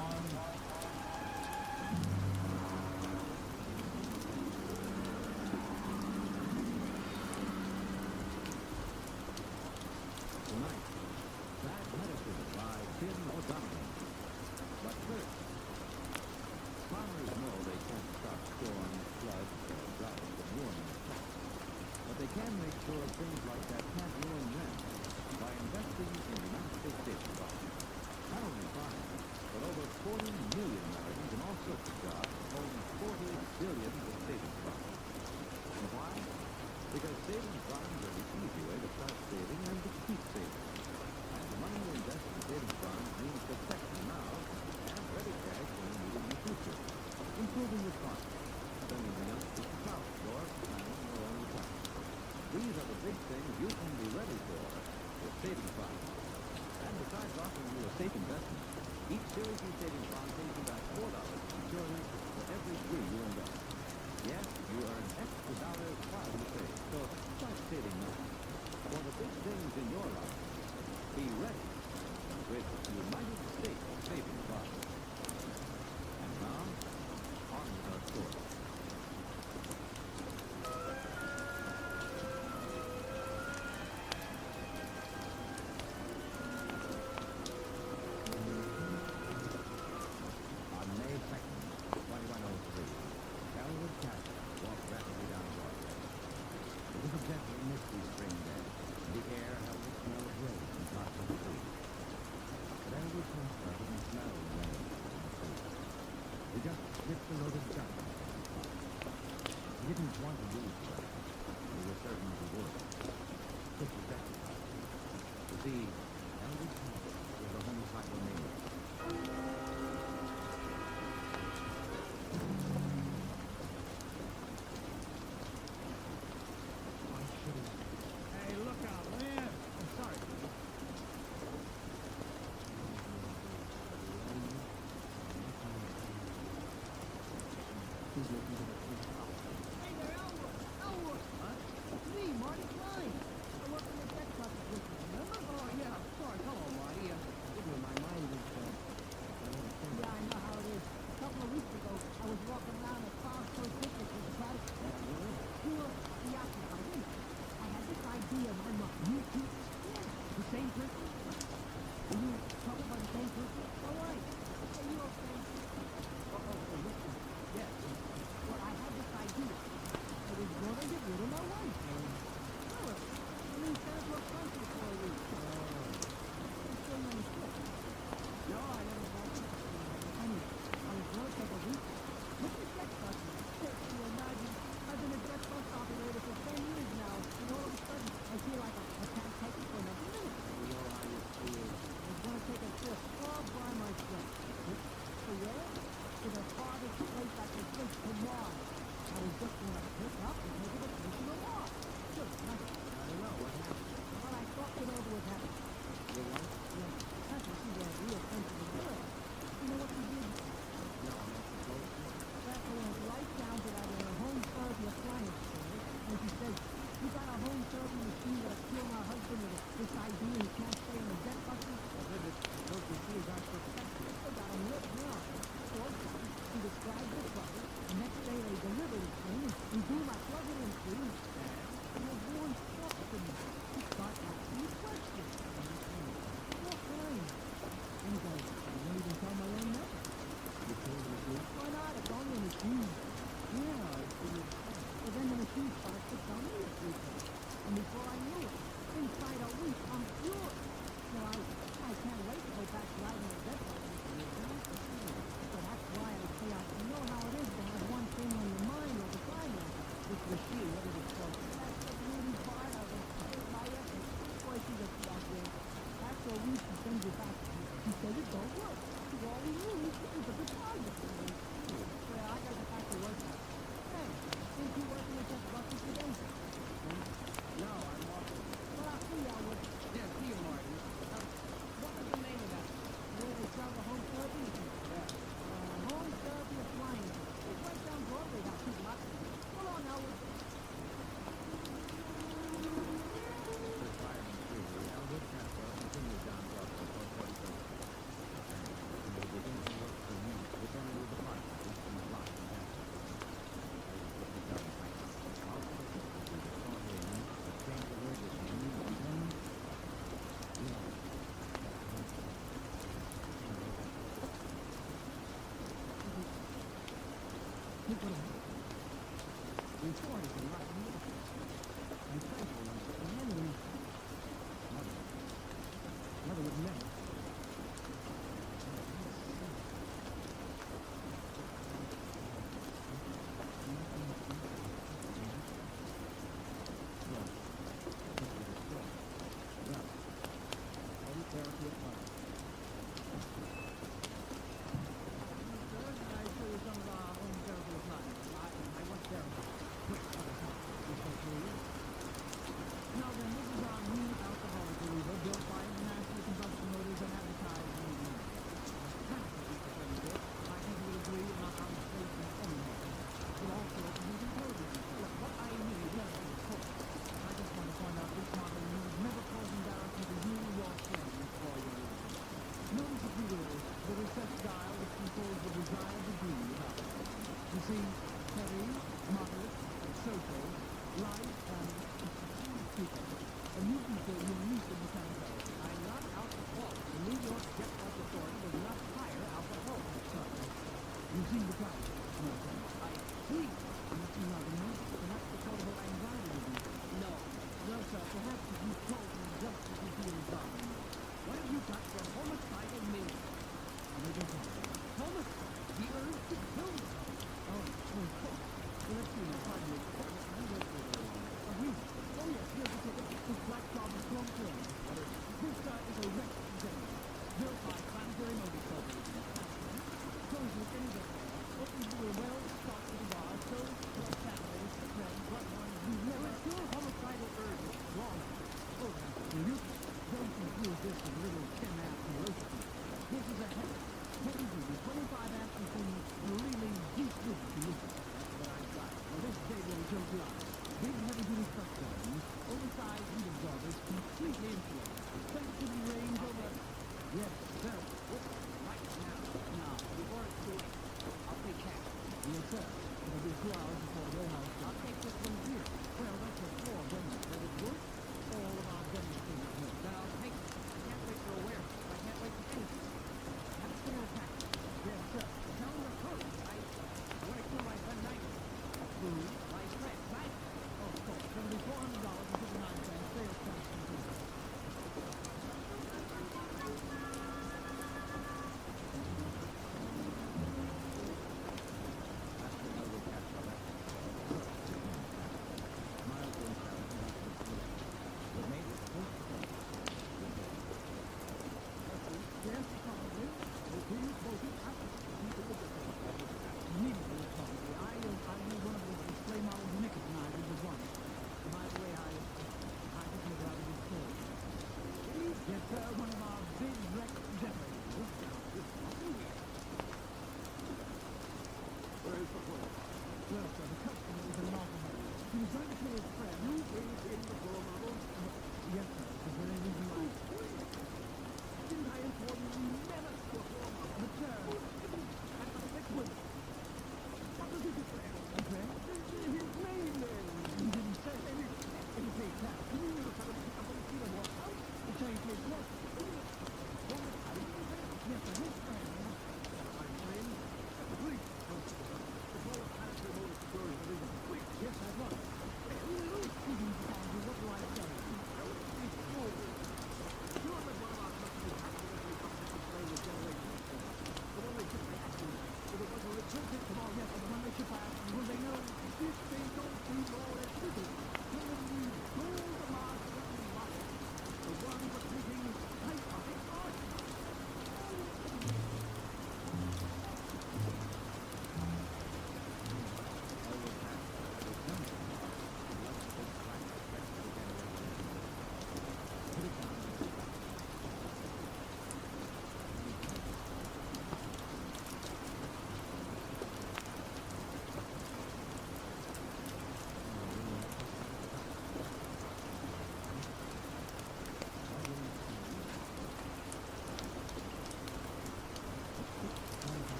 Tonight, Bad Medicine by Tim O'Donovan. But first, farmers know they can't stop storms, floods, or droughts from ruining crops. But they can make sure things like that can't ruin them by investing in domestic savings bonds. Not only farmers, but over 40 million Americans in all sorts of jobs own 40 billion of savings bonds. And why? Because savings bonds are the easy way to start saving and to keep saving. And the money you invest in savings bonds means protection now and ready cash when you need it in the future. Improving your farm, sending the young to college, or planning your own retirement. These are the big things you can be ready for with savings bonds. And besides offering you a safe investment, each Series E savings bond pays you back $4 in maturity for every $3 you invest. Yes, you earn extra dollars while you save, so start saving now. For the big things in your life, be ready with United States Savings Bonds. And now, on with our story. On May 2nd, 2103, Elwood Castle walked rapidly down Broadway. It was a gentle, misty spring day, and the air held the smell of rain in parts of the trees. But Elwood Castle didn't smell the rain from the trees. He just sniffed a load of dust. He didn't want to lose her, but he was certain he would. Such was exercise. You see, Elwood Castle was a homicidal neighbor. Hey, look out, man! I'm sorry, Steve. Hey there, Elwood! Elwood! Huh? It's me, Marty Klein. I work in the deck bucket with you, remember? Oh, yeah, of course. Hello, Marty. My mind is, yeah, I know how it is. A couple of weeks ago, I was walking around at Farm Coast Picnic with the Patty. You were preoccupied, didn't you? I had this idea in my mind. You too? Yeah. The same person? Are you talking about the same person? All right. Are you okay? Listen. Yes. Well, I had this idea. I was going to get rid of my wife. Well, I mean, Santa Claus country for a week. I'm still on the trip. No, I never thought of it. Anyway, I was going to take a week. Look at that button. Can you imagine? I've been a jet bus operator for 10 years now, and all of a sudden, I feel like I can't take it for another minute. You know how you feel. I was going to take a trip all by myself. So where? To the farthest place I could think to Mars. I was just going to pick up and take it a place to Mars. Just nothing. I don't know what happened. Well, I thought it over with happened. You what? Yeah. That's what she's a real sensitive girl. You know what she did? No, I'm not supposed to. That went right down to that home therapy appliance store, and she said, you got a home therapy machine that'll kill my husband with this idea he can't stay in the debt bucket? I heard that those machines aren't perfected. They got him ripped now. So she described the trouble, the next day they delivered it to me, and boom, I plug it in for you. And the boy talks to me. He starts asking me questions. What kind? And he goes, I won't even tell my own name. You told the machine? Why not? It's only a machine. Yeah, I figured. But then the machine starts to tell me a few things. And before I knew it, inside a week, I'm cured. Now, I can't wait to go back to riding the dead bike. So that's why I say I know how it is to have one thing on your mind all the time. Like this machine, what is it called? That's the beauty part of it. My essence. Boy, she's a goddamn Look what happened. The authorities are right here. And thankful and Henry. Mother would never.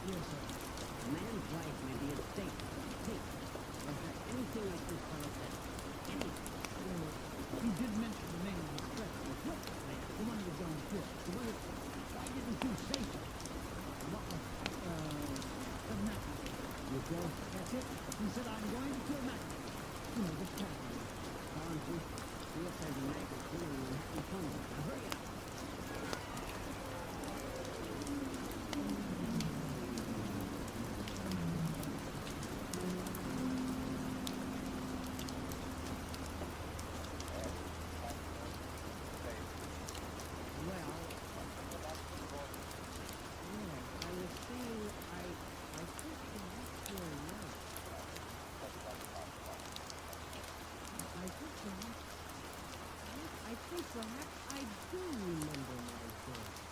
Yes, sir. A man's life may be at stake. Hey, was there anything like this fellow said? Anything? Well, he did mention the name of the stretch. The man, the one with John Fish. The one that... Why didn't you say so? What was... the Mac. You go? That's it. He said, I'm going to kill Mac. You know, this cat. Colin, see if there's a Mac or two and we'll have some fun. Now hurry up. Perhaps I do remember myself.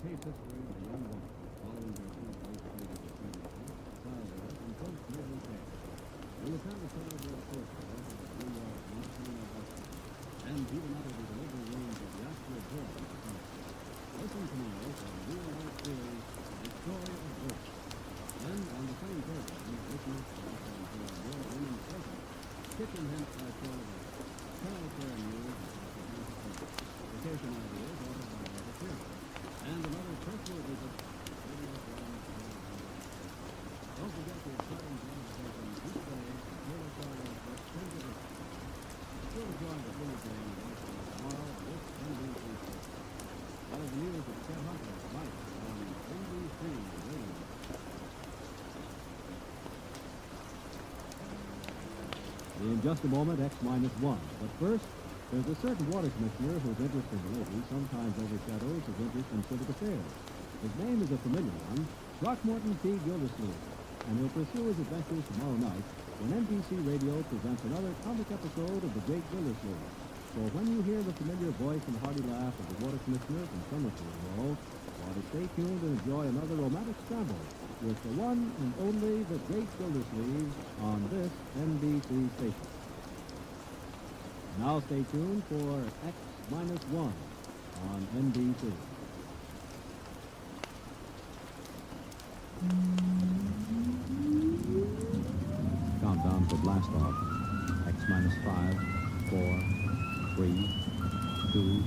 case history of a young woman following their two post-natal descendants, childbirth, and post-natal care. When the family started their search for her, the New York National Hospital, and even out of the delivery rooms of the actual birth of the country. Listen tomorrow for a real-life series, The Story of Birth. And on the same program, listeners can also enjoy award-winning segments, kitchen hints by Paul child care news by vacation ideas offered by Robert Pierce, and another personal visit to Radio Brown's Don't forget the exciting conversation each day from Taylor Sawyer for 10 to 8. Still join the Billy Jane Wasteland tomorrow with NBC. One of the news of Chet Hunter live on NBC Radio. In just a moment, X-1. But first, there's a certain water commissioner whose interest in the ladies sometimes overshadows his interest in civic affairs. His name is a familiar one, Throckmorton P. Gildersleeve, and he'll pursue his adventures tomorrow night when NBC Radio presents another comic episode of The Great Gildersleeve. So when you hear the familiar voice and hearty laugh of the water commissioner from Somerset Hall, while to stay tuned and enjoy another romantic scramble with the one and only The Great Gildersleeve on this NBC station. Now stay tuned for X-1 on NBC. Countdown for blast off. X-5, 4, 3, 2,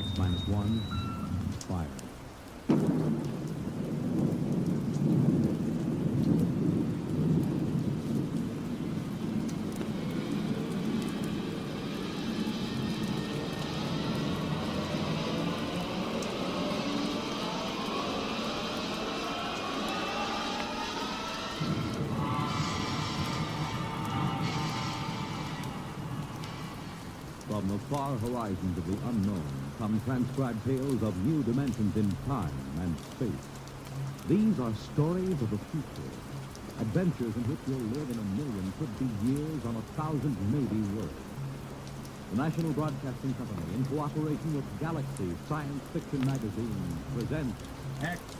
X-1, fire. From the far horizons of the unknown come transcribed tales of new dimensions in time and space. These are stories of the future, adventures in which you'll live in 1,000,000 could-be years on 1,000 maybe worlds. The National Broadcasting Company, in cooperation with Galaxy Science Fiction Magazine, presents X-1.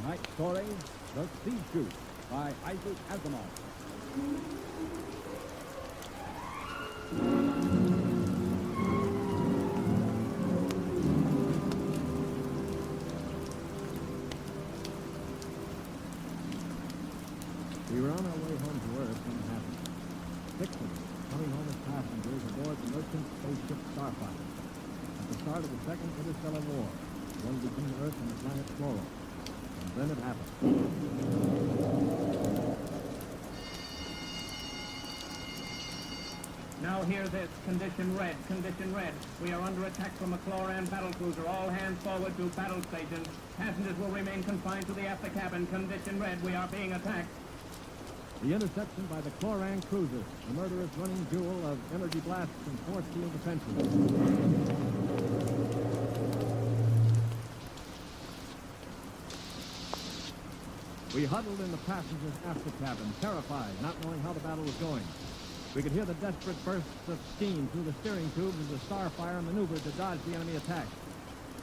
Tonight's story, The Seed Shoot, by Isaac Asimov. We were on our way home to Earth when it happened. 6 of us, coming home as passengers aboard the merchant spaceship Starfighter. At the start of the Second Interstellar War, the one between Earth and the planet Flora. And then it happened. Now hear this. Condition red. Condition red. We are under attack from a Chloran battlecruiser. All hands forward to battle stations. Passengers will remain confined to the after cabin. Condition red. We are being attacked. The interception by the Chloran cruiser. A murderous running duel of energy blasts and force field defenses. We huddled in the passengers' after cabin, terrified, not knowing how the battle was going. We could hear the desperate bursts of steam through the steering tubes as the Starfire maneuvered to dodge the enemy attack.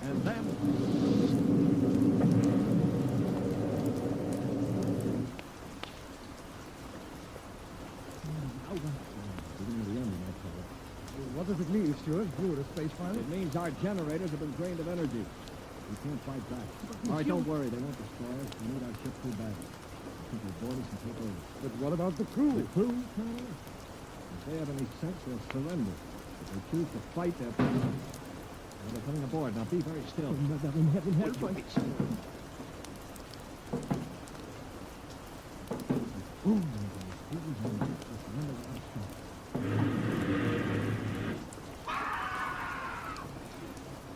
And then... What does it mean, Stuart? You were a space pilot? It means our generators have been drained of energy. We can't fight back. All right, don't worry. They won't destroy us. We need our ship too badly. Simply board us and take over. But what about the crew? The crew, Colonel? If they have any sense, they'll surrender. If they choose to fight, they're coming aboard. Now, be very still. In heaven, help us.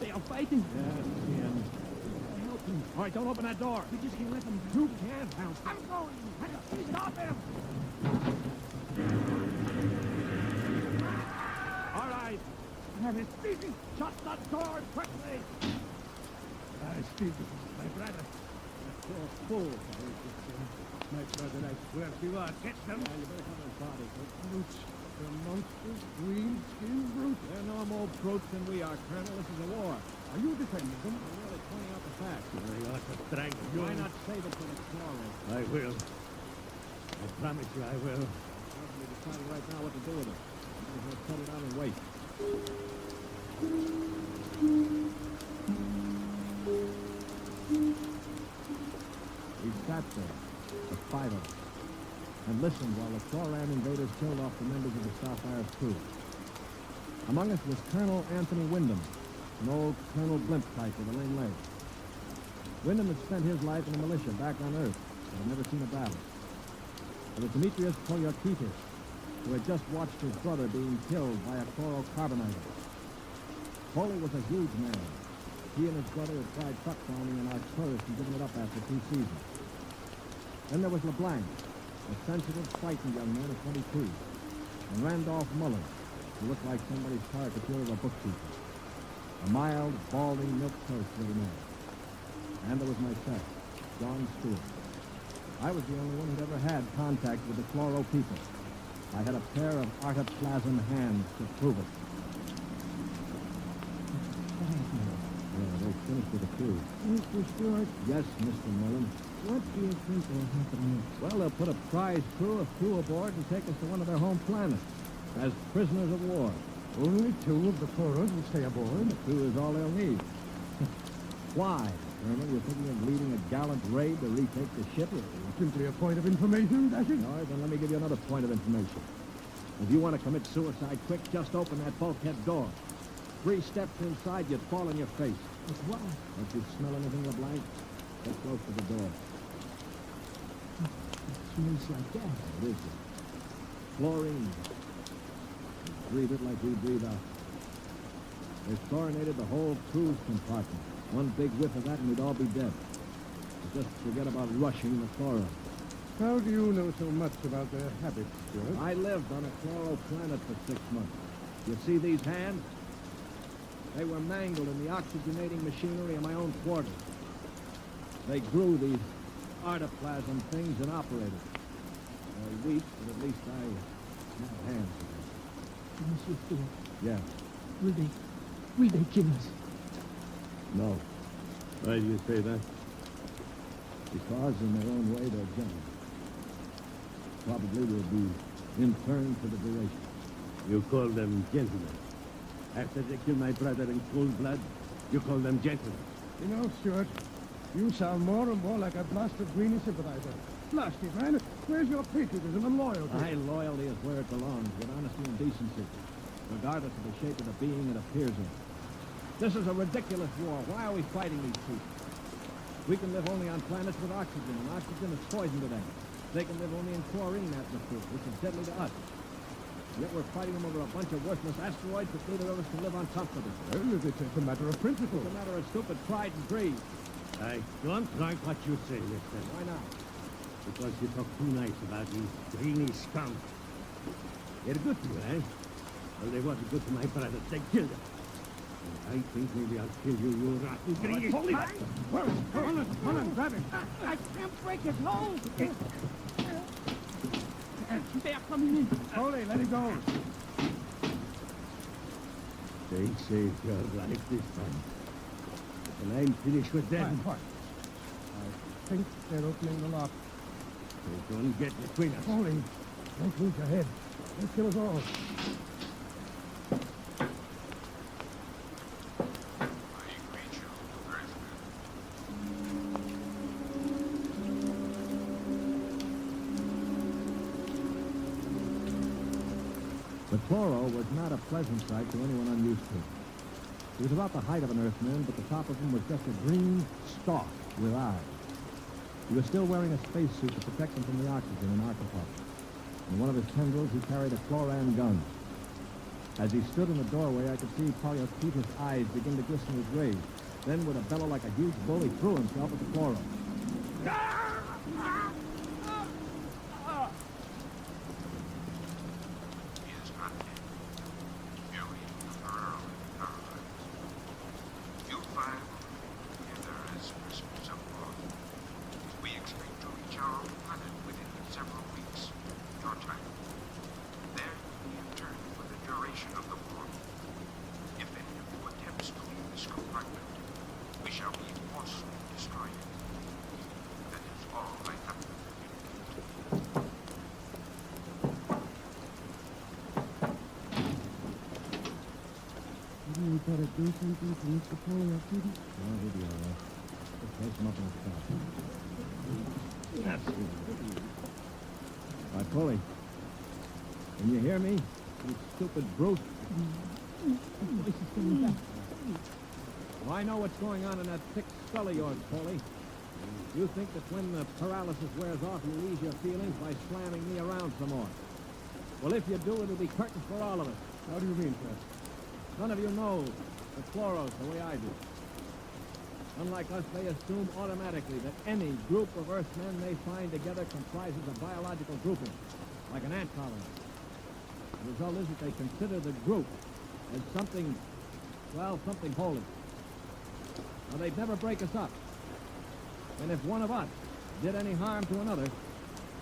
They are fighting. Yes, Ian. Help him. All right, don't open that door. We just can't let them. You can't help him. I'm going. Stop him. All right. Have it speaking. Shut the door quickly. Steve, my brother. Poor fool. My brother, I swear to you, I'll get them. Yeah, you better have those bodies. The brutes. The monsters, green-skinned brutes. They're no more brutes than we are, Colonel. This is a war. Are you defending them? I'm really pointing out the facts. I ought to strangle you. Why not save it for the quarrel? I will. I promise you I will. How can we decide right now what to do with it? We might as well cut it out and wait. We sat there, the five of us, and listened while the Floran invaders killed off the members of the Starfire's crew. Among us was Colonel Anthony Wyndham, an old Colonel Blimp type with a lame leg. Wyndham had spent his life in the militia back on Earth, but had never seen a battle. There was Demetrius Poliorkitis, who had just watched his brother being killed by a chlorocarboniter. Poli was a huge man. He and his brother had tried truck farming in Arcturus and given it up after 2 seasons. Then there was LeBlanc, a sensitive, frightened young man of 22, and Randolph Muller, who looked like somebody's caricature of a bookkeeper. A mild, balding, milk-toast little man. And there was myself, John Stewart. I was the only one who'd ever had contact with the Chloro people. I had a pair of artoplasm hands to prove it. Yeah, they finished with the crew. Mr. Stewart, Yes, Mr. Mullen. what do you think will happen next? Well, they'll put a prize crew of 2 aboard and take us to one of their home planets as prisoners of war. Only 2 of the Choros will stay aboard. 2 is all they'll need. Why? Colonel, you're thinking of leading a gallant raid to retake the ship? Simply a point of information, that's it. All right, then let me give you another point of information. If you want to commit suicide quick, just open that bulkhead door. 3 steps inside, you'd fall on your face. But what? Don't you smell anything, LeBlanc? Get close to the door. It smells like gas. What is it? Chlorine. Breathe it like we breathe out. They chlorinated the whole cruise compartment. One big whiff of that and we'd all be dead. So just forget about rushing the chloro. How do you know so much about their habits, Stuart? I lived on a chloro planet for 6 months. You see these hands? They were mangled in the oxygenating machinery of my own quarters. They grew these artoplasm things and operated. They're weak, but at least I have hands again. Monsieur Stewart, Yeah. will they kill us? No. Why do you say that? Because in their own way they're gentlemen. Probably will be interned for the duration. You call them gentlemen. After they kill my brother in cold blood, you call them gentlemen. You know, Stuart, you sound more and more like a blasted greenie sympathizer. Blasted, man. Where's your patriotism and loyalty? My loyalty is where it belongs, with honesty and decency, regardless of the shape of the being it appears in. This is a ridiculous war. Why are we fighting these people? We can live only on planets with oxygen, and oxygen is poison to them. They can live only in chlorine atmosphere, which is deadly to us. Yet we're fighting them over a bunch of worthless asteroids that neither of us can live on comfortably. Well, it's a matter of principle. It's a matter of stupid pride and greed. I don't like what you say, mister. Why not? Because you talk too nice about these greeny skunks. They're good to you, eh? Well, they wasn't good to my brother. They killed him. And I think maybe I'll kill you, you rotten greeny skunk. Well, come on, grab him. I can't break his hold. They're coming in. Holy, let him go. They saved your life this time. And I'm finished with them. Quiet. I think they're opening the lock. They don't get between us. Holy, don't lose your head. They'll kill us all. The chloro was not a pleasant sight to anyone unused to it. He was about the height of an Earthman, but the top of him was just a green stalk with eyes. He was still wearing a spacesuit to protect him from the oxygen in Archipelago. In one of his tendrils, he carried a chloran gun. As he stood in the doorway, I could see Poliokita's eyes begin to glisten with rage. Then, with a bellow like a huge bull, he threw himself at the chloro. Maybe we better do something for Mr. Polly, Peter? No, he'll be all right. Just place him up in his car. Yes. All right, Polly. Can you hear me? You stupid brute. Voice is coming back. Well, I know what's going on in that thick skull of yours, Polly. You think that when the paralysis wears off, you'll ease your feelings by slamming me around some more. Well, if you do, it'll be curtains for all of us. How do you mean, sir? None of you know the chloros the way I do. Unlike us, they assume automatically that any group of Earthmen they find together comprises a biological grouping, like an ant colony. The result is that they consider the group as something, well, something holy. Now, they'd never break us up. And if one of us did any harm to another,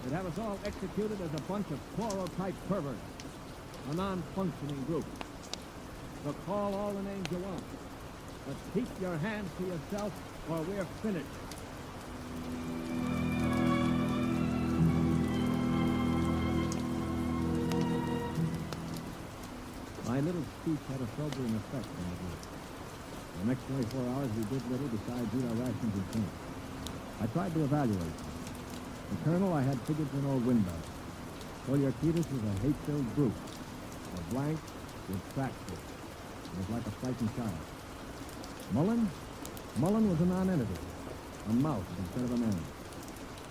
they'd have us all executed as a bunch of chlorotype perverts, a non-functioning group. So call all the names you want. But keep your hands to yourself, or we're finished. My little speech had a sobering effect on the group. The next 24 hours we did little besides eat our rations and camp. I tried to evaluate them. The colonel I had figured for an old windbag. Poliarchitis was a hate-filled brute. A blank with crackles. It was like a frightened child. Mullen was a non-entity. A mouse instead of a man.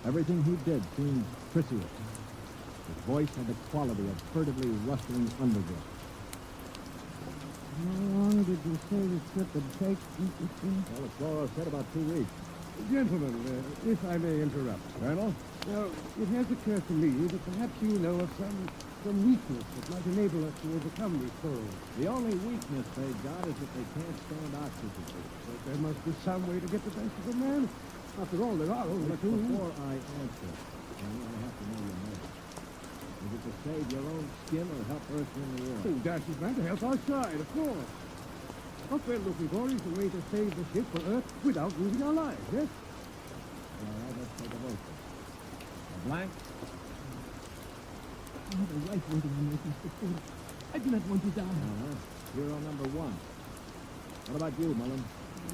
Everything he did seemed precious. His voice had the quality of furtively rustling undergrowth. How long did you say the trip would take, Mr. Smith? Well, the Floro said about 2 weeks. Gentlemen, if I may interrupt. Colonel? Now, it has occurred to me that perhaps you know of some weakness that might enable us to overcome these sorrows. The only weakness they've got is that they can't stand oxygen. But there must be some way to get the best of a man. After all, there are only two. Before I answer, I have to know your name. Is it to save your own skin or help Earth win the war? Oh, Dash is trying to help our side, of course. What we're looking for is a way to save the ship for Earth without losing our lives, yes? All right, let's take a vote. A blank? I have a wife waiting on me, Mr. Ford. I do not want to die. Hero number 1. What about you, Mullen?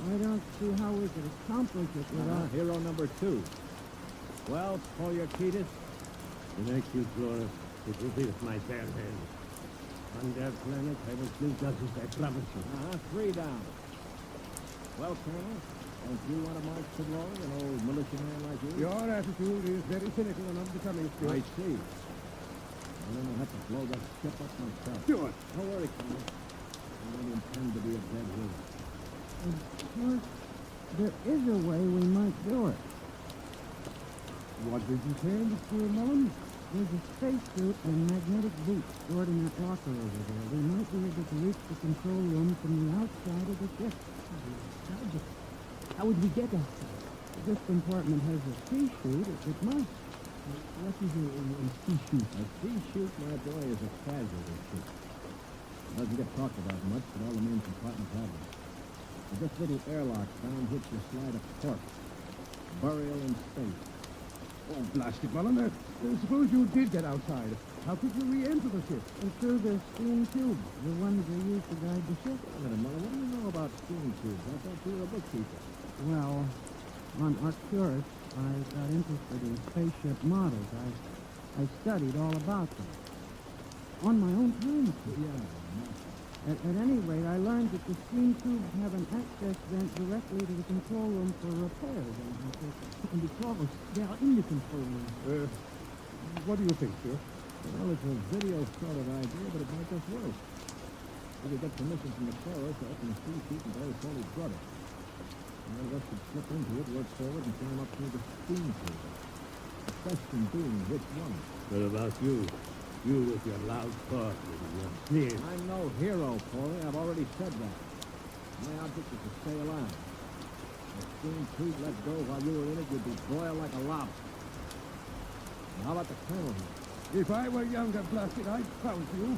I don't see how we could accomplish it without... Hero number 2. Well, Poliarchitis? The next you, Flora, it will be with my bare hands. On their planet, I will kill just as I promised you. 3 down. Well, Colonel, don't you want to march to glory, an old militia man like you? Your attitude is very cynical and unbecoming, Stuart. I see. Well, then I'll have to blow that ship up myself. Stuart! Don't worry, Colonel. I don't intend to be a dead weight. Of course, there is a way we might do it. What did you say, Mr. Mullen? There's a spacesuit and magnetic boots stored in that locker over there. We might be able to reach the control room from the outside of the ship. How would we get outside? This compartment has a sea chute. It must. What is a sea chute? A sea chute, my boy, is a casualty chute. It doesn't get talked about much, but all the main compartments have them. They're just little airlocks down which you slide a corpse. Burial in space. Oh, blast it, Mullen. Suppose you did get outside. How could you re-enter the ship? And through the steam tubes, the ones they use to guide the ship. Wait a minute, Mullen. What do you know about steam tubes? I thought you were a bookkeeper. Well, on Arcturus, I got interested in spaceship models. I studied all about them. On my own time, Yeah. At any rate, I learned that the steam tubes have an access vent directly to the control room for repairs. And because they are in the control room. What do you think, sir? Well, it's a video sort of idea, but it might just work. We could get permission from the Pharaoh to open the sea chute and bury Foley's brother. One of us could slip into it, work forward, and climb up through the steam tube. The question being, which one? What about you? You with your loud talk and your sneers. I'm no hero, Paulie. I've already said that. My object is to stay alive. If the steam tube let go while you were in it, you'd be boiled like a lobster. Now, how about the colonel here? If I were younger, Blasted, I'd pounce you.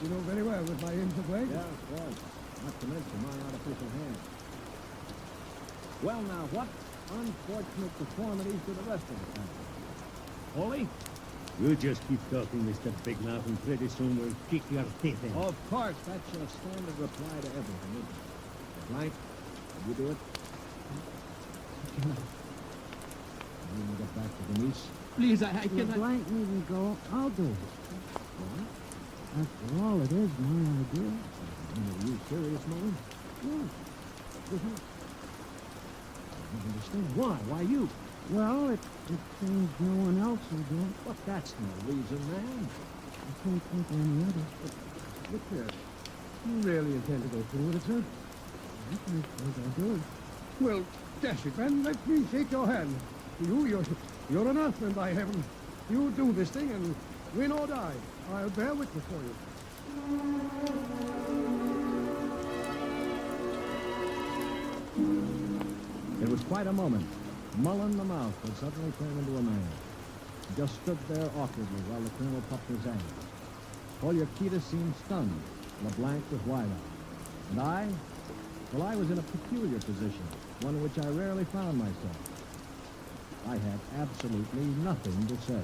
You know very well with my ends of leg. Yeah, of course. Not to mention my artificial hand. Well, now, what unfortunate deformities do the rest of us have? Paulie? You just keep talking, Mr. Big Mouth, and pretty soon we'll kick your teeth in. Of course, that's your standard reply to everything, isn't it? Blank, will you do it? You want to get back to Denise? Please, I If cannot... Blank needn't go, I'll do it. After all, it is my idea. Are you serious, Mullen? Yeah. I don't understand. Why? Why you? Well, it seems no one else will do it. But that's no reason, man. I can't think of any other. Look here. You really intend to go through with it, sir? I think I'll do it. Well, dash it, man. Let me shake your hand. You're an Earthman, by heaven. You do this thing, and win or die. I'll bear witness for you. It was quite a moment. Mullen the Mouth had suddenly turned into a man. He just stood there awkwardly while the colonel puffed his anger. Polyakita seemed stunned. LeBlanc was wide-eyed. And I? Well, I was in a peculiar position, one in which I rarely found myself. I had absolutely nothing to say.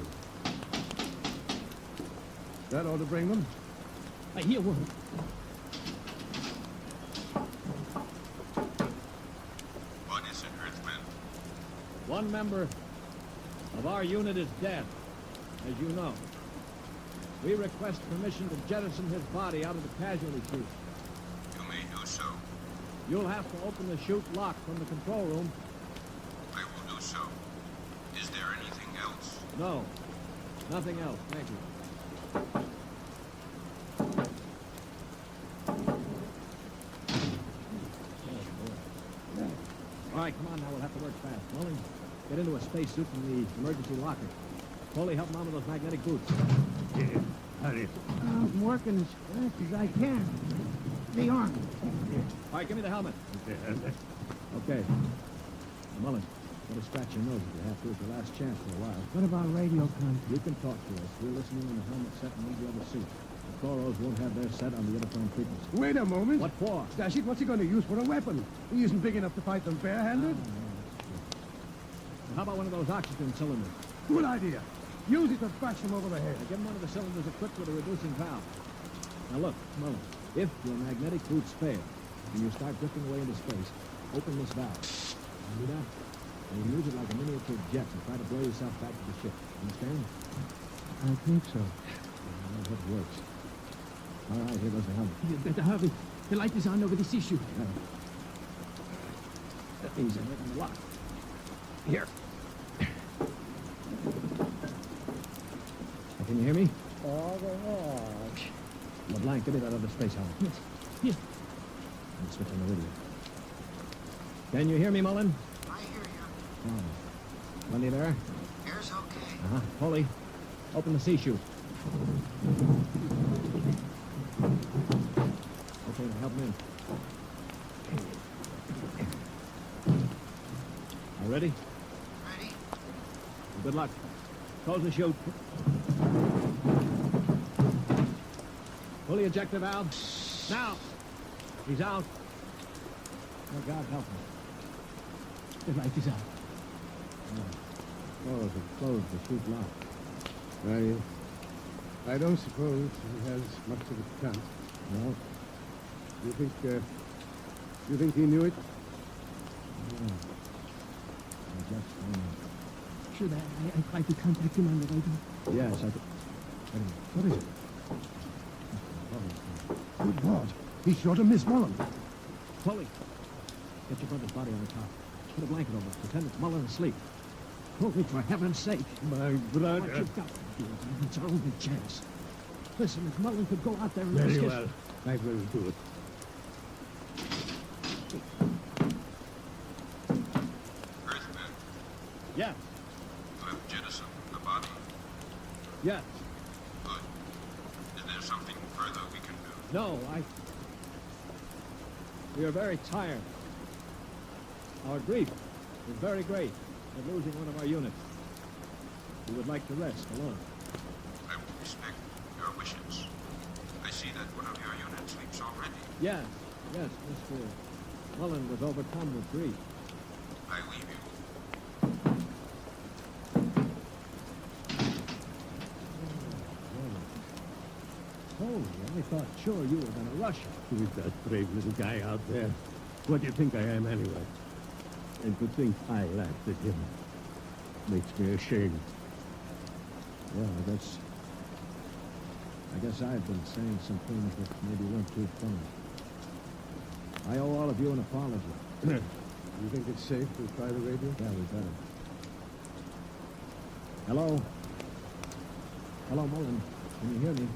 That ought to bring them. I hear one. What is it, Earthman? One member of our unit is dead, as you know. We request permission to jettison his body out of the casualty chute. You may do so. You'll have to open the chute lock from the control room. I will do so. Is there anything else? No, nothing else. Thank you. All right, come on now. We'll have to work fast. Mullen, get into a spacesuit in the emergency locker. Polly, help Mom with those magnetic boots. Hurry. I'm working as fast as I can. The arm. All right, give me the helmet. Okay. Mullen, better scratch your nose if you have to. It's your last chance for a while. What about radio contact? You can talk to us. We're listening on the helmet set and the other suit. The Toros won't have their set on the interphone frequency. Wait a moment. What for? Dash it, what's he going to use for a weapon? He isn't big enough to fight them barehanded. How about one of those oxygen cylinders? Good idea. Use it to bash them over the head. Now, give him one of the cylinders equipped with a reducing valve. Now look, Mullen, if your magnetic boots fail and you start drifting away into space, open this valve. You do that? And you can use it like a miniature jet and try to blow yourself back to the ship. Understand? I think so. Well, that works. All right, here goes the helmet. You better hurry. The light is on over this issue. That thing's in the lock. Here. Can you hear me? LeBlanc, give me that other space helmet. Yes. Yes. I'm switching the radio. Can you hear me, Mullen? I hear you. Oh. Plenty there? Here's okay. Uh-huh. Polly, open the sea chute. Okay, now help me in. All ready? Ready? Well, good luck. Close the chute. Pull the ejector valve. Now! He's out. Oh, God, help me. The light is out. Close it. Close the chute lock. I don't suppose he has much of a chance. No. You think he knew it? No. I just don't know. Should I try to contact him on the radio? Yes, I could. Wait a minute. What is it? Good Lord. He's sure to miss Mullen. Polly, get your brother's body on the top. Put a blanket over it. Pretend it's Mullen asleep. Polly, for heaven's sake. My brother. What you've got to do, it's our only chance. Listen, if Mullen could go out there and Very risk well. I will do it. Earthman, Yes. you have jettisoned the body. Yes. Good. Is there something further we can do? No, We are very tired. Our grief is very great at losing one of our units. We would like to rest alone. I will respect your wishes. I see that one of your units sleeps already. Yes, Mr. Mullen was overcome with grief. I leave you. I thought sure you were going to rush it. Who's that brave little guy out there? What do you think I am, anyway? And to think I laughed at him makes me ashamed. Yeah, I guess I've been saying some things that maybe weren't too funny. I owe all of you an apology. You think it's safe to try the radio? Yeah, we better. Hello? Hello, Mullen. Can you hear me?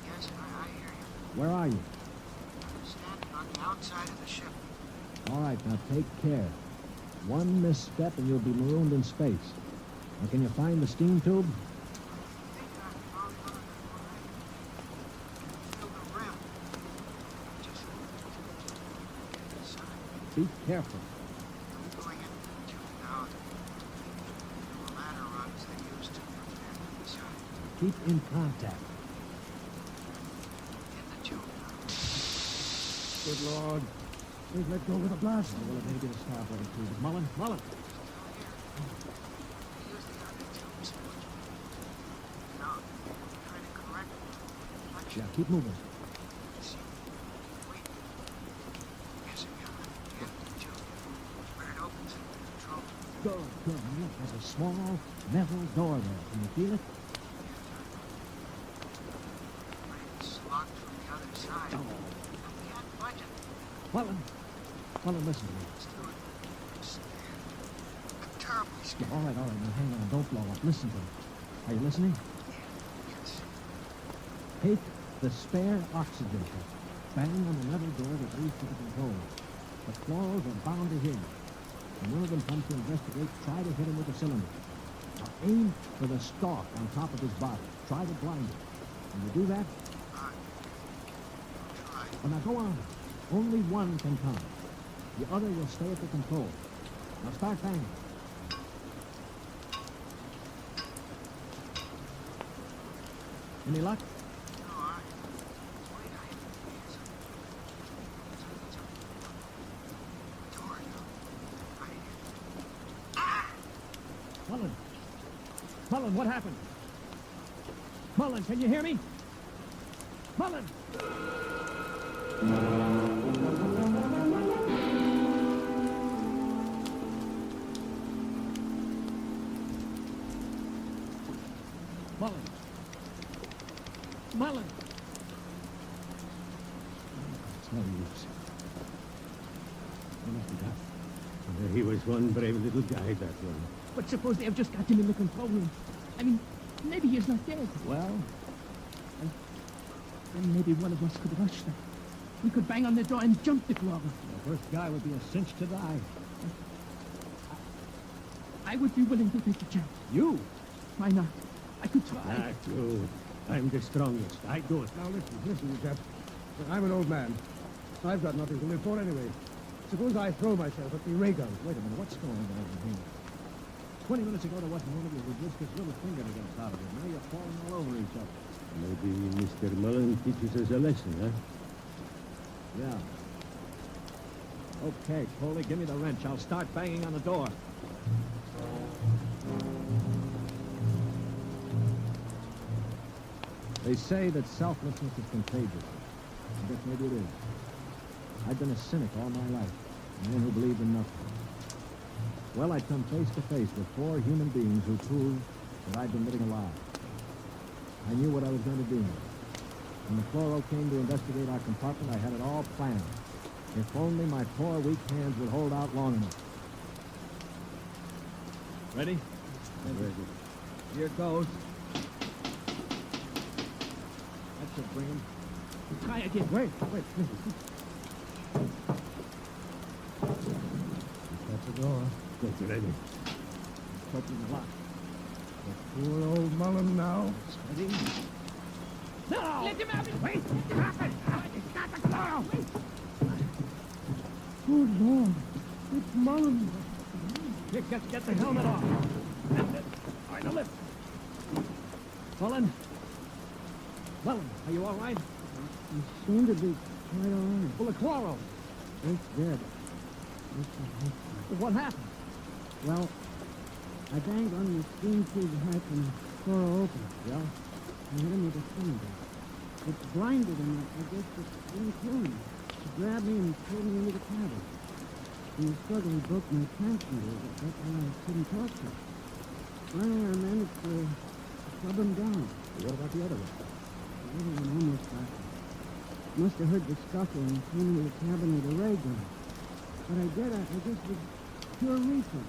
Yes, I hear you. Where are you? I'm standing on the outside of the ship. All right, now take care. One misstep and you'll be marooned in space. Now, can you find the steam tube? Be careful. I'm going in the tube now. The ladder runs they used to prepare for the side. Keep in contact. In the tube now. Good Lord. We've let go with a blast. Well, it may be the starboard tube. Mullen, Mullen. Yeah, keep moving. Good, good. Look, there's a small metal door there. Can you feel it? It's locked from the other side. Oh. I can't budge it. Mullen, listen to me. I'm terribly scared. All right, now hang on. Don't blow up. Listen to me. Are you listening? Yes. Take the spare oxygen tank. Bang on the metal door that leads to the controls. The claws are bound to hear you. When one of them comes to investigate, try to hit him with a cylinder. Now aim for the stalk on top of his body. Try to blind him. When you do that, well, now go on. Only one can come. The other will stay at the control. Now start banging. Any luck? Mullen, what happened? Mullen, can you hear me? Mullen! Mullen! Mullen! It's no use. He was one brave little guy, that one. But suppose they have just got him in the control room. I mean, maybe he's not dead. Well? Then maybe one of us could rush them. We could bang on the door and jump the Glover. The first guy would be a cinch to die. I would be willing to take the chance. You? Why not? I could try. Not you. I'm the strongest. I do it. Now listen, you chaps. I'm an old man. I've got nothing to live for anyway. Suppose I throw myself at the ray gun. Wait a minute, what's going on over here? 20 minutes ago, there wasn't one of you who risked his little finger to get us out of here. Now you're falling all over each other. Maybe Mr. Mullen teaches us a lesson, huh? Yeah. Okay, Coley, give me the wrench. I'll start banging on the door. They say that selflessness is contagious. I guess maybe it is. I've been a cynic all my life, a man who believed in nothing. Well, I'd come face to face with 4 human beings who proved that I'd been living a lie. I knew what I was going to do. When the chloro came to investigate our compartment, I had it all planned. If only my poor, weak hands would hold out long enough. Ready? Ready. Here goes. That should bring him. Try again. Wait. Shut the door. Get ready. Open the lock. Poor old Mullen now. Ready? No! Let him have it! Wait! Stop it! It's got the chloro! Wait! Good Lord. It's Mullen. Here, get the helmet off. That's it. All right, now lift. Mullen? Mullen, are you all right? You seem to be quite all right. Full of chloro. It's dead. What happened? Well, I banged on the steam tube hatch and the door opened. Yeah? I hit him with a cylinder. It blinded him. I guess it didn't kill him. He grabbed me and pulled me into the cabin. In the struggle, he broke my transmitter. That's why I couldn't talk to him. Finally, I managed to club him down. What about the other one? The other one almost got me. Must have heard the scuffle and came into the cabin with a ray gun. But I did, I guess, with pure reflex.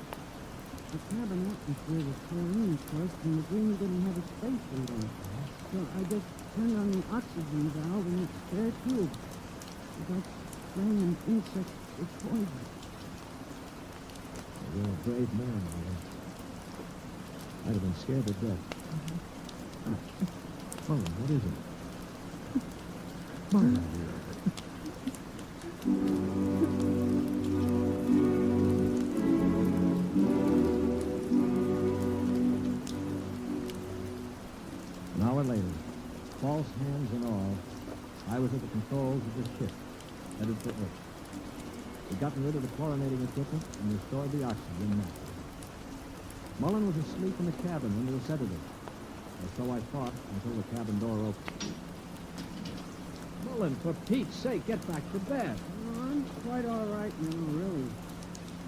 The cabin atmosphere was chlorine first, and the green didn't have a space suit on it. So I just turned on the oxygen valve in that spare tube. Without spraying an insect with poison. You're a brave man, Molly. I'd have been scared to death. Molly, what is it? Molly, An hour later, false hands and all, I was at the controls of the ship, headed for Earth. We'd gotten rid of the chlorinating equipment and restored the oxygen naturally. Mullen was asleep in the cabin under a sedative, or so I thought until the cabin door opened. Mullen, for Pete's sake, get back to bed. Oh, I'm quite all right now, really.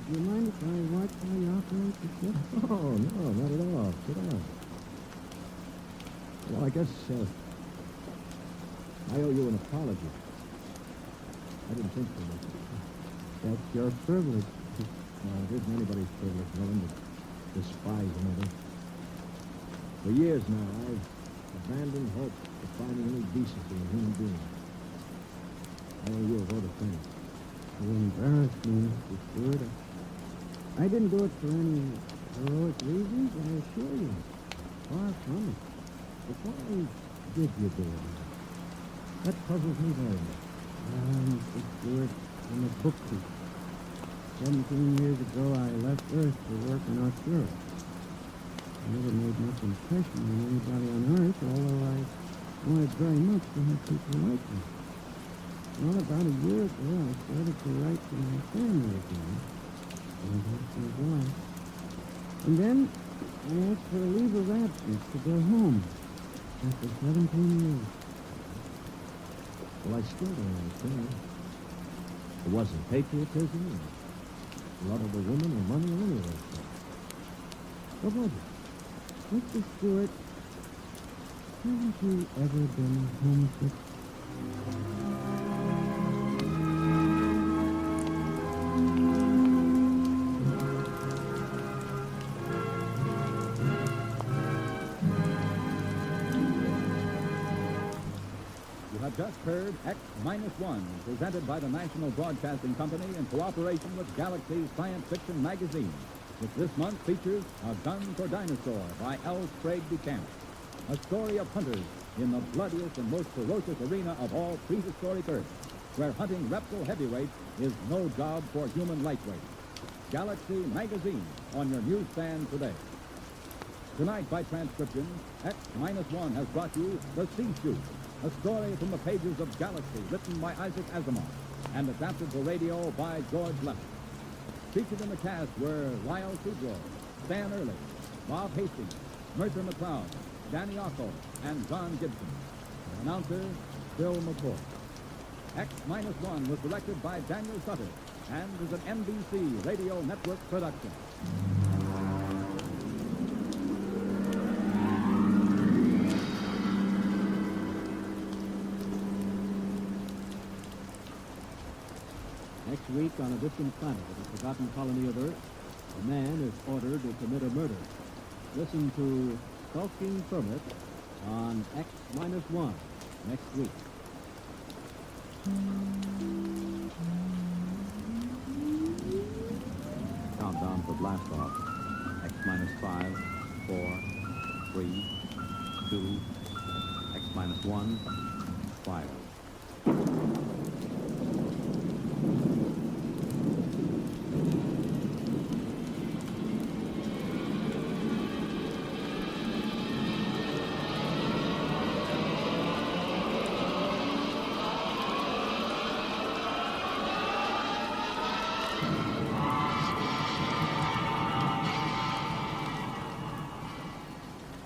Do you mind if I watch how you operate the ship? Oh, no, not at all. Sit down. Well, I guess I owe you an apology. I didn't think so much. That's your privilege. It isn't anybody's privilege, Mullen, to despise another. For years now, I've abandoned hope of finding any decency in human beings. I owe you a vote of thanks. You embarrassed me, Mr. Stewart. I didn't do it for any heroic reasons, I assure you. Far from it. But why did you do it? That puzzles me very much. Mr. Stewart, I'm a bookkeeper. 17 years ago, I left Earth to work in Australia. I never made much impression on anybody on Earth, although I wanted very much to have people like me. Well, about a year ago, I started to write to my family again. And that's my wife. And then I asked for a leave of absence to go home after 17 years. Well, I still don't understand. It wasn't patriotism, or love of a woman, or money, or any of those things. What was it? Mr. Stewart, haven't you ever been homesick? You have just heard X-1, presented by the National Broadcasting Company in cooperation with Galaxy Science Fiction Magazine, which this month features A Gun for Dinosaur by L. Sprague de Camp, a story of hunters in the bloodiest and most ferocious arena of all prehistoric Earth, where hunting reptile heavyweights is no job for human lightweights. Galaxy Magazine on your newsstand today. Tonight, by transcription, X-1 has brought you The Sea Shoot, a story from the pages of Galaxy, written by Isaac Asimov and adapted for radio by George Leffer. Featured in the cast were Lyle Sudrow, Stan Early, Bob Hastings, Mercer McLeod, Danny Ocko, and John Gibson. Announcer, Phil McCoy. X-1 was directed by Daniel Sutter and is an NBC Radio Network production. Next week, on a distant planet of the forgotten colony of Earth, a man is ordered to commit a murder. Listen to Skulking Permit on X-1 next week. Countdown for blast off. X-5, 4, 3, 2, X-1, fire.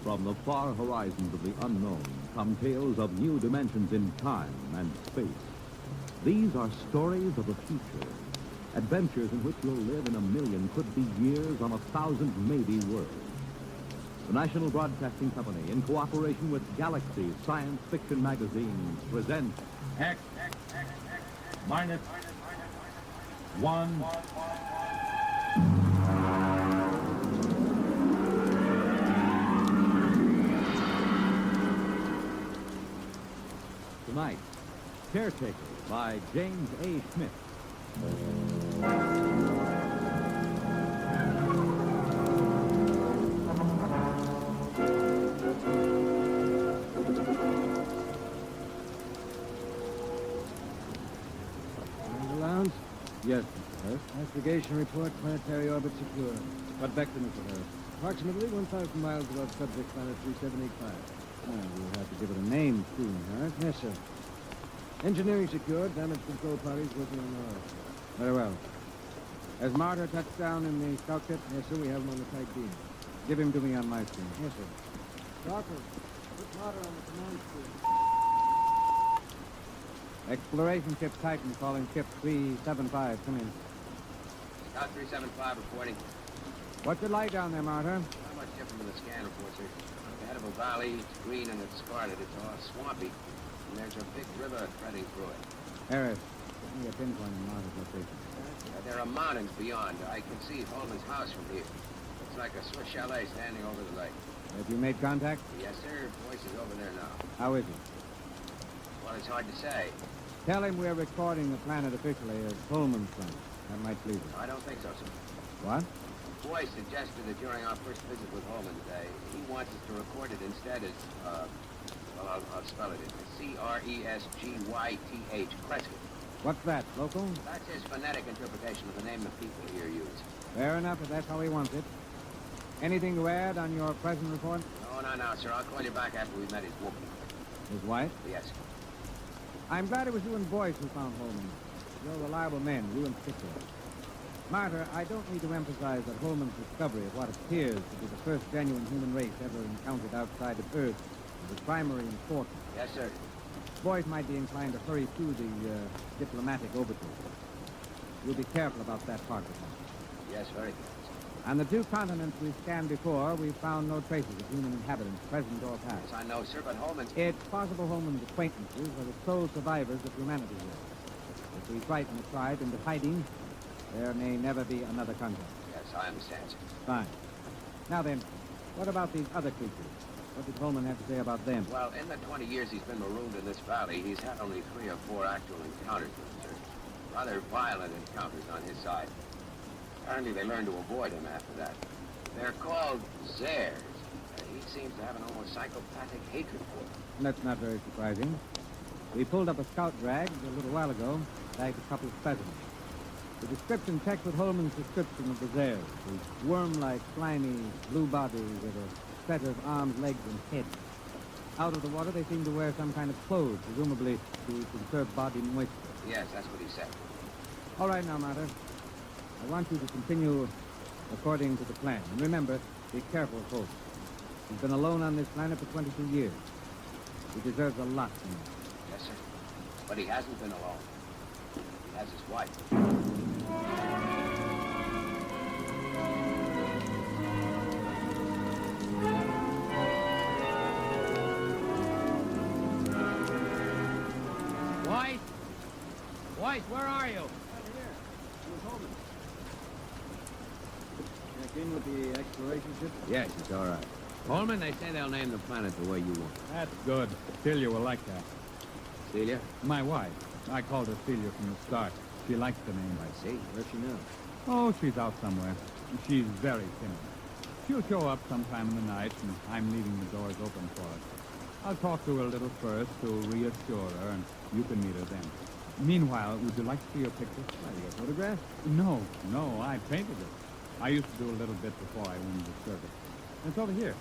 From the far horizons of the unknown come tales of new dimensions in time and space. These are stories of the future, adventures in which you'll live in a million, could be years, on 1,000 maybe worlds. The National Broadcasting Company, in cooperation with Galaxy Science Fiction Magazine, presents X minus 1. Tonight, Caretaker by James A. Smith. Lounge? Yes, Earth. Investigation report, planetary orbit secure. What vector is it, Earth? Approximately 1,000 miles above subject planet 3785. We'll have to give it a name soon, huh? Yes, sir. Engineering secured. Damage control parties working on the Earth. Very well. Has Martyr touched down in the scout ship? Yes, sir. We have him on the tight beam. Give him to me on my screen. Yes, sir. Doctor, put Martyr on the command screen. Exploration ship Titan calling ship 375. Come in. Scout 375 reporting. What's it like down there, Martyr? Not much different from the scan report, sir. The head of a valley, it's green and it's scarlet. It's all swampy. And there's a big river threading through it. Harris, give me a pinpoint on Martyr's location. There are mountains beyond. I can see Holman's house from here. It's like a Swiss chalet standing over the lake. Have you made contact? Yes, sir. Voice is over there now. How is it? Well, it's hard to say. Tell him we're recording the planet officially as Holman's planet. That might please him. I don't think so, sir. What? Boy suggested that during our first visit with Holman today, he wants us to record it instead as, well, I'll spell it. It's C-R-E-S-G-Y-T-H, Crescent. What's that, local? That's his phonetic interpretation of the name the people here use. Fair enough, if that's how he wants it. Anything to add on your present report? No, sir. I'll call you back after we've met his woman. His wife? Yes. I'm glad it was you and Boyce who found Holman. You're reliable men, you in particular. Martyr, I don't need to emphasize that Holman's discovery of what appears to be the first genuine human race ever encountered outside of Earth is of primary importance. Yes, sir. Boyce might be inclined to hurry through the diplomatic overtures. You'll be careful about that part of it. Yes, very careful. On the 2 continents we've scanned before, we've found no traces of human inhabitants, present or past. Yes, I know, sir, but Holman... It's possible Holman's acquaintances are the sole survivors of humanity here. If we frighten the tribe into hiding, there may never be another contact. Yes, I understand, sir. Fine. Now then, what about these other creatures? What did Holman have to say about them? Well, in the 20 years he's been marooned in this valley, he's had only 3 or 4 actual encounters with them, sir. Rather violent encounters on his side. Apparently they learned to avoid him after that. They're called Zares. He seems to have an almost psychopathic hatred for them. That's not very surprising. We pulled up a scout drag a little while ago, bagged a couple of specimens. The description checks with Holman's description of the Zares, these worm-like, slimy, blue bodies with a set of arms, legs, and heads. Out of the water, they seem to wear some kind of clothes, presumably to conserve body moisture. Yes, that's what he said. All right now, Martyr. I want you to continue according to the plan. And remember, be careful of Holman. He's been alone on this planet for 22 years. He deserves a lot from you. Yes, sir. But he hasn't been alone. He has his wife. White? White, where are you? Check in with the exploration ship? Yes, it's all right. Holman, they say they'll name the planet the way you want. That's good. Celia will like that. Celia? My wife. I called her Celia from the start. She likes the name. I see. Where's she now? Oh, she's out somewhere. She's very timid. She'll show up sometime in the night, and I'm leaving the doors open for her. I'll talk to her a little first to reassure her, and you can meet her then. Meanwhile, would you like to see her picture? Your photograph? No, I painted it. I used to do a little bit before I went into service. It's over here.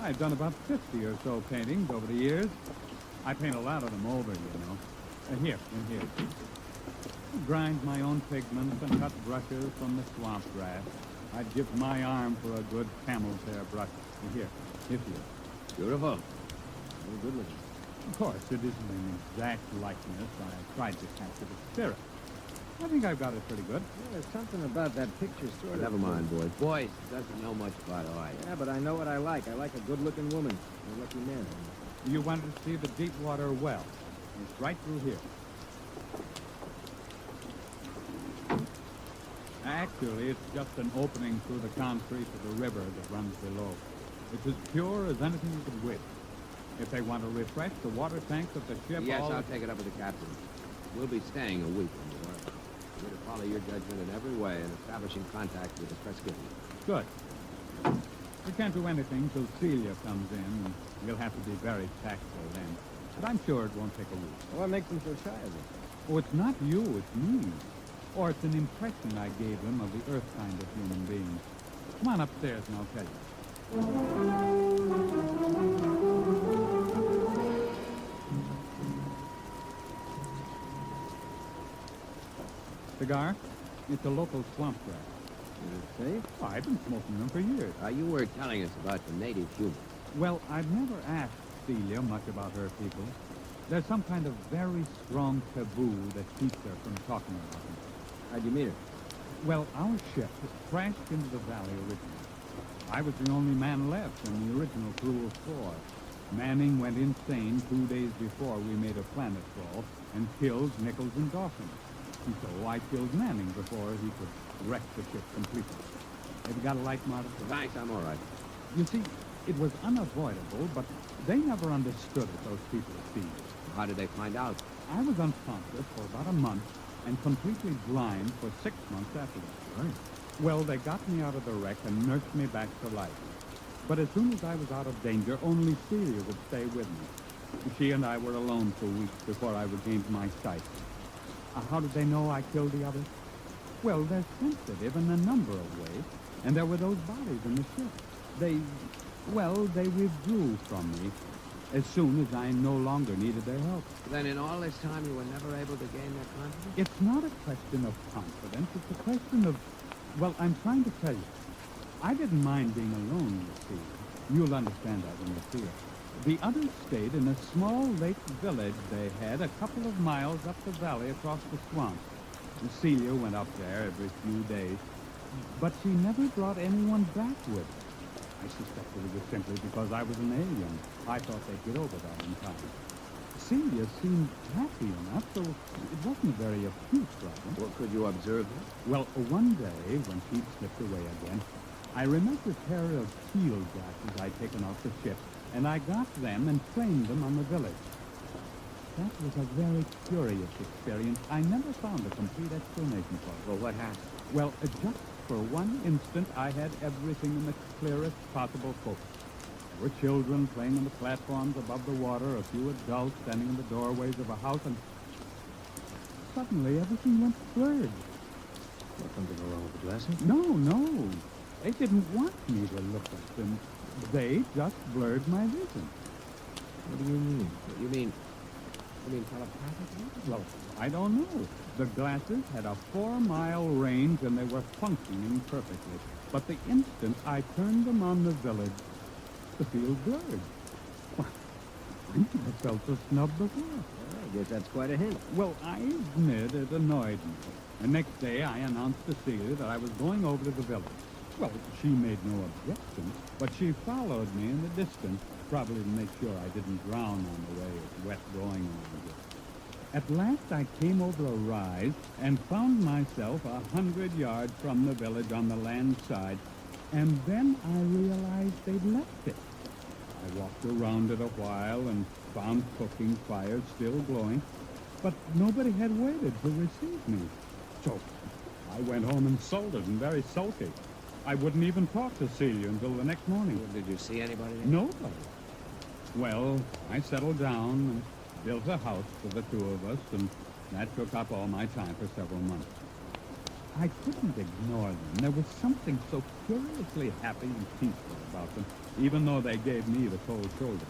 I've done about 50 or so paintings over the years. I paint a lot of them over, you know. Here, in here. Grind my own pigments and cut brushes from the swamp grass. I'd give my arm for a good camel's hair brush. Here, here. Beautiful. Very good looking. Of course, it isn't an exact likeness. I tried to capture the spirit. I think I've got it pretty good. Yeah, there's something about that picture sort of... Never mind, boys. Boys doesn't know much about art. Yeah, but I know what I like. I like a good-looking woman. A lucky man. You wanted to see the deep water well. It's right through here. Actually, it's just an opening through the concrete of the river that runs below. It's as pure as anything you could wish. If they want to refresh the water tanks of the ship... Yes, I'll take it up with the captain. We'll be staying a week on the water. We're to follow your judgment in every way and establishing contact with the Presbyterian. Good. We can't do anything till Celia comes in, and we'll have to be very tactful then. But I'm sure it won't take a week. Well, what makes them so shy of it? Oh, it's not you, it's me. Or it's an impression I gave them of the Earth kind of human beings. Come on upstairs and I'll tell you. Cigar? It's a local swamp grass. Is it safe? Oh, I've been smoking them for years. You were telling us about the native human. Well, I've never asked Celia much about her people. There's some kind of very strong taboo that keeps her from talking about them. How'd you meet her? Well, our ship crashed into the valley originally. I was the only man left in the original crew of 4. Manning went insane 2 days before we made a planet fall and killed Nichols and Dawson. And so I killed Manning before he could wreck the ship completely. Have you got a light, Martin? Thanks, I'm all right. You see, it was unavoidable, but they never understood it, those people at sea. How did they find out? I was unconscious for about a month and completely blind for 6 months afterwards. Right. Well, they got me out of the wreck and nursed me back to life. But as soon as I was out of danger, only Celia would stay with me. She and I were alone for weeks before I regained my sight. How did they know I killed the others? Well, they're sensitive in a number of ways, and there were those bodies in the ship. They withdrew from me as soon as I no longer needed their help. Then in all this time you were never able to gain their confidence? It's not a question of confidence, it's a question of, well, I'm trying to tell you. I didn't mind being alone, you see. You'll understand that when you see it. The others stayed in a small lake village they had a couple of miles up the valley across the swamp. Celia went up there every few days, but she never brought anyone back with her. I suspected it was simply because I was an alien. I thought they'd get over that in time. Celia seemed happy enough, so it wasn't a very acute problem. Well, could you observe her? Well, one day, when she'd slipped away again, I remembered a pair of field glasses I'd taken off the ship, and I got them and framed them on the village. That was a very curious experience. I never found a complete explanation for it. Well, what happened? Well, just for one instant, I had everything in the clearest possible focus. There were children playing on the platforms above the water, a few adults standing in the doorways of a house, and suddenly everything went blurred. Well, something wrong with the glasses? No. They didn't want me to look at them. They just blurred my vision. What do you mean? You mean telepathically? Well, I don't know. The glasses had a 4-mile range and they were functioning perfectly. But the instant I turned them on the village, the field blurred. Why, I felt so snubbed before. I guess that's quite a hint. Well, I admit it annoyed me. The next day I announced to Celia that I was going over to the village. Well, she made no objection, but she followed me in the distance, probably to make sure I didn't drown on the way, it's wet going on here. At last I came over a rise and found myself 100 yards from the village on the land side, and then I realized they'd left it. I walked around it a while and found cooking fires still glowing, but nobody had waited to receive me. So I went home insulted and very sulky. I wouldn't even talk to Celia until the next morning. Well, did you see anybody? Nobody. Well, I settled down and built a house for the two of us, and that took up all my time for several months. I couldn't ignore them. There was something so curiously happy and peaceful about them, even though they gave me the cold shoulder.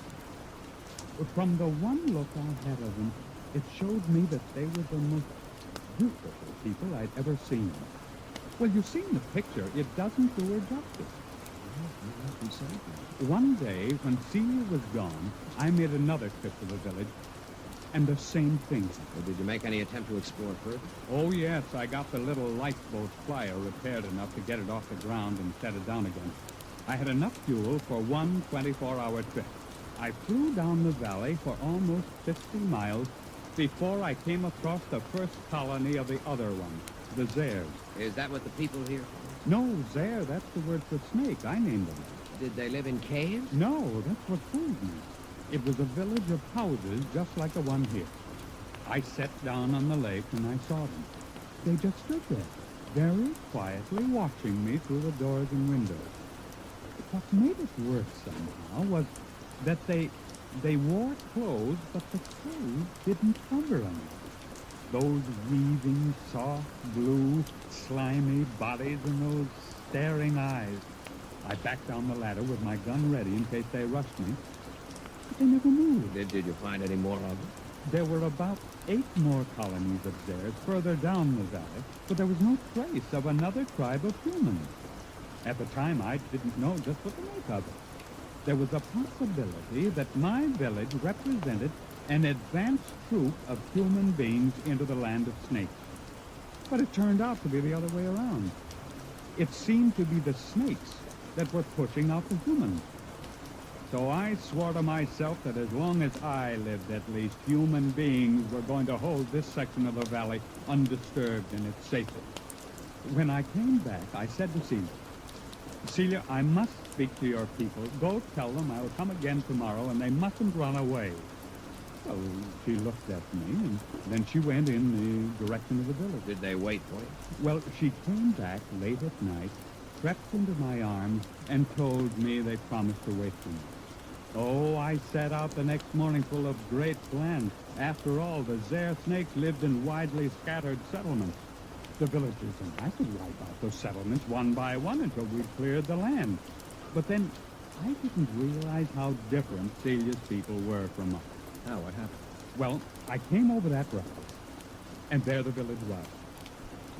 From the one look I had of them, it showed me that they were the most beautiful people I'd ever seen. Well, you've seen the picture. It doesn't do her justice. One day, when Celia was gone, I made another trip to the village, and the same thing happened. Well, did you make any attempt to explore further? Oh, yes, I got the little lifeboat flyer repaired enough to get it off the ground and set it down again. I had enough fuel for one 24-hour trip. I flew down the valley for almost 50 miles before I came across the first colony of the other one, the Zares. Is that what the people here call? No, Zare, that's the word for snake. I named them. Did they live in caves? No, that's what fooled me. It was a village of houses just like the one here. I sat down on the lake and I saw them. They just stood there, very quietly watching me through the doors and windows. What made it worse somehow was that they wore clothes, but the clothes didn't cover them. Those weaving, soft, blue, slimy bodies and those staring eyes. I backed down the ladder with my gun ready in case they rushed me. But they never moved. Did you find any more of them? There were about 8 more colonies of theirs further down the valley, but there was no trace of another tribe of humans. At the time, I didn't know just what to make of it. There was a possibility that my village represented an advanced troop of human beings into the land of snakes. But it turned out to be the other way around. It seemed to be the snakes that were pushing out the humans. So I swore to myself that as long as I lived, at least, human beings were going to hold this section of the valley undisturbed in its safety. When I came back, I said to Celia, I must speak to your people. Go tell them I'll come again tomorrow, and they mustn't run away. So she looked at me, and then she went in the direction of the village. Did they wait for you? Well, she came back late at night, crept into my arms, and told me they promised to wait for me. Oh, I set out the next morning full of great plans. After all, the Zare snakes lived in widely scattered settlements. The villagers and I could wipe out those settlements one by one until we'd cleared the land. But then I didn't realize how different Celia's people were from us. How? What happened? Well, I came over that route, and there the village was.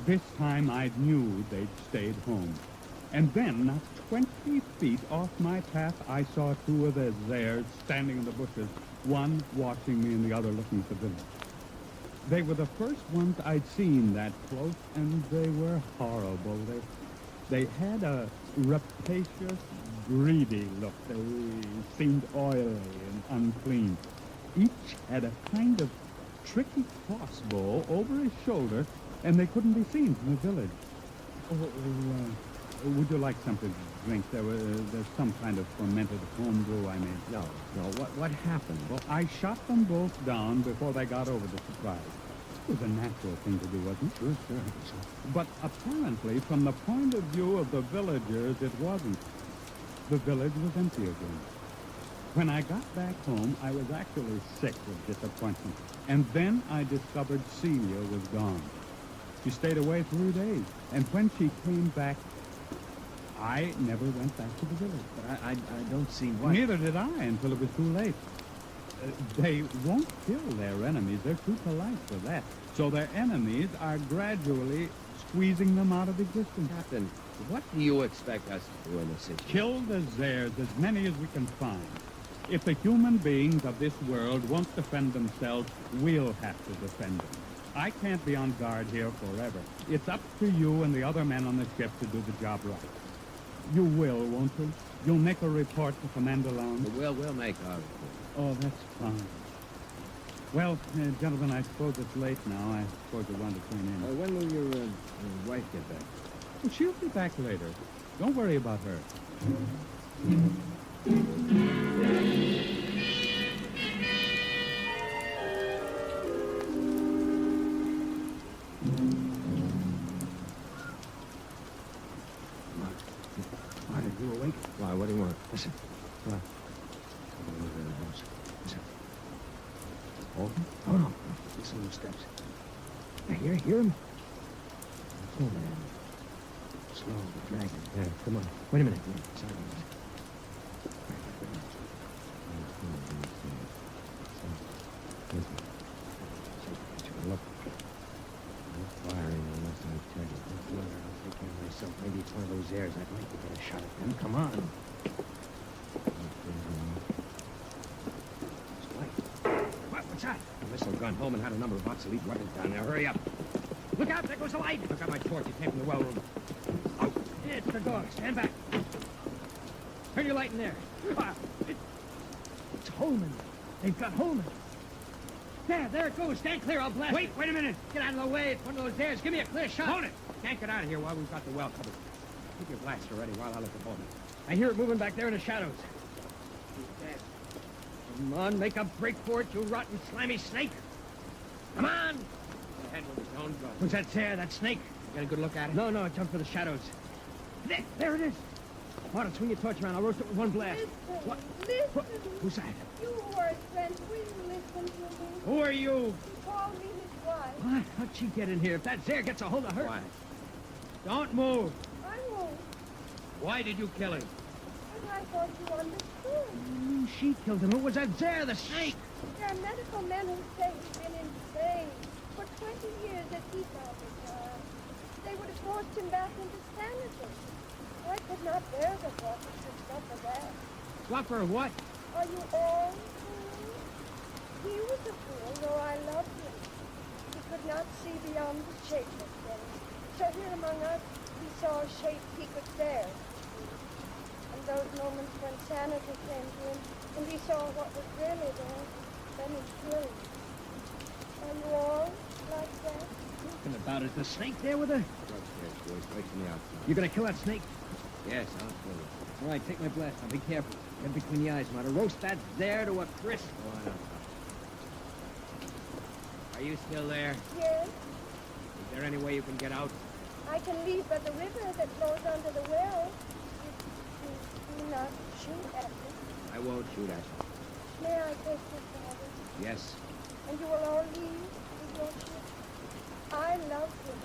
This time I knew they'd stayed home. And then, not 20 feet off my path, I saw 2 of the Zares standing in the bushes, one watching me and the other looking at the village. They were the first ones I'd seen that close, and they were horrible. They had a rapacious, greedy look. They seemed oily and unclean. Each had a kind of tricky crossbow over his shoulder, and they couldn't be seen from the village. Would you like something to drink? There's some kind of fermented home brew I made. No. What happened? Well, I shot them both down before they got over the surprise. It was a natural thing to do, wasn't it? Sure. But apparently, from the point of view of the villagers, it wasn't. The village was empty again. When I got back home, I was actually sick with disappointment. And then I discovered Celia was gone. She stayed away 3 days. And when she came back, I never went back to the village. But I don't see why. Neither did I until it was too late. They won't kill their enemies. They're too polite for that. So their enemies are gradually squeezing them out of existence. Captain, what do you expect us to do in this situation? Kill the Zares, as many as we can find. If the human beings of this world won't defend themselves, we'll have to defend them. I can't be on guard here forever. It's up to you and the other men on the ship to do the job right. You will, won't you? You'll make a report to Commander Lowndes? We'll make our report. Oh, that's fine. Well, gentlemen, I suppose it's late now. I suppose you'll want to turn in. When will your wife get back? Well, she'll be back later. Don't worry about her. Martin, you awake? Why, what do you want? Listen. What? Listen. Oh, no. Listen to the steps. Yeah, hear him? Slow, man. Slow, dragging. Yeah, come on. Wait a minute. Silence. Listen. Look. No firing unless I tell you. Don't bother. I'll take care of myself. Maybe it's one of those Zares, I'd like to get a shot at them. Come on. What's that? A missile gun. Holman had a number of obsolete weapons down there. Hurry up. Look out, there goes the light. Look out my torch. It came from the well room. Oh, it's the dog. Stand back. Turn your light in there. It's Holman. They've got Holman. There it goes. Stand clear. I'll blast it. Wait a minute. Get out of the way. It's one of those dares. Give me a clear shot. Hold it. Can't get out of here while we've got the well covered. Keep your blaster ready while I look at Holman. I hear it moving back there in the shadows. He's dead. Come on, make a break for it, you rotten, slimy snake. Come on! Go ahead with his own gun. What's that there, that snake? You got a good look at it? No, it jumped for the shadows. There it is. Martin, swing your torch around. I'll roast it with one blast. Listen, What? listen. Who's that? You who are his friend, will you listen to me? Who are you? He called me his wife. What? How'd she get in here? If that Zare gets a hold of her... Why? Don't move. I won't. Why did you kill him? But I thought you understood. She killed him. Who was that Zare, the snake? There are medical men who say he's been insane for 20 years at peace all the time. They would have forced him back into sanity. I could not bear the thought that he'd suffer that. Suffer what? Are you all fools? He was a fool, though I loved him. He could not see beyond the shapeless things. So here among us, he saw a shape he could bear. And those moments when sanity came to him, and he saw what was really there, then he killed. Are you all like that? Talking about is the snake there with her? Upstairs, boys. Wait for me outside. You gonna kill that snake? Yes, I'll kill it. All right, take my blast. Now be careful. Get between the eyes, Marta. Roast that Zare to a crisp. Oh, I know. Are you still there? Yes, Is there any way you can get out? I can leave by the river that flows under the well. You do not shoot at me. I won't shoot at you. May I take your father? Yes. And you will all leave with your ship? I love him,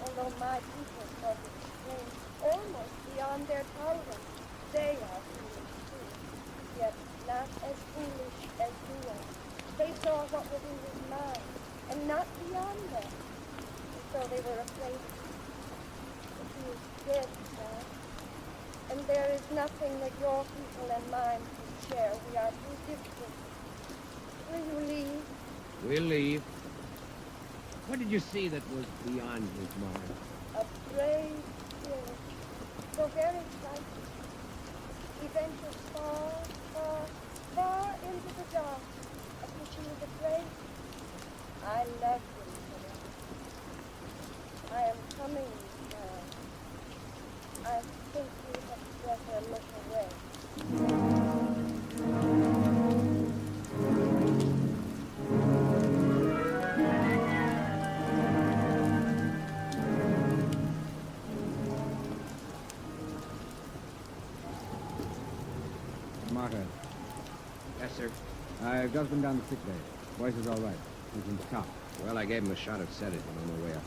although my people thought it strange, almost beyond their tolerance. They are foolish too, yet not as foolish as you are. They saw what was in his mind, and not beyond that, and so they were afraid of him. But he is dead now, and there is nothing that your people and mine can share. We are too different. Will you leave? We'll leave. What did you see that was beyond his mind? A brave spirit, so very frightening. He ventures far, far, far into the dark, of which he is afraid. I love him for that. I am coming now. I think you had better look away. Marta. Yes, sir. I've just been down to sick bay. Voice is all right. He's in shock. Well, I gave him a shot of sedative on my way up.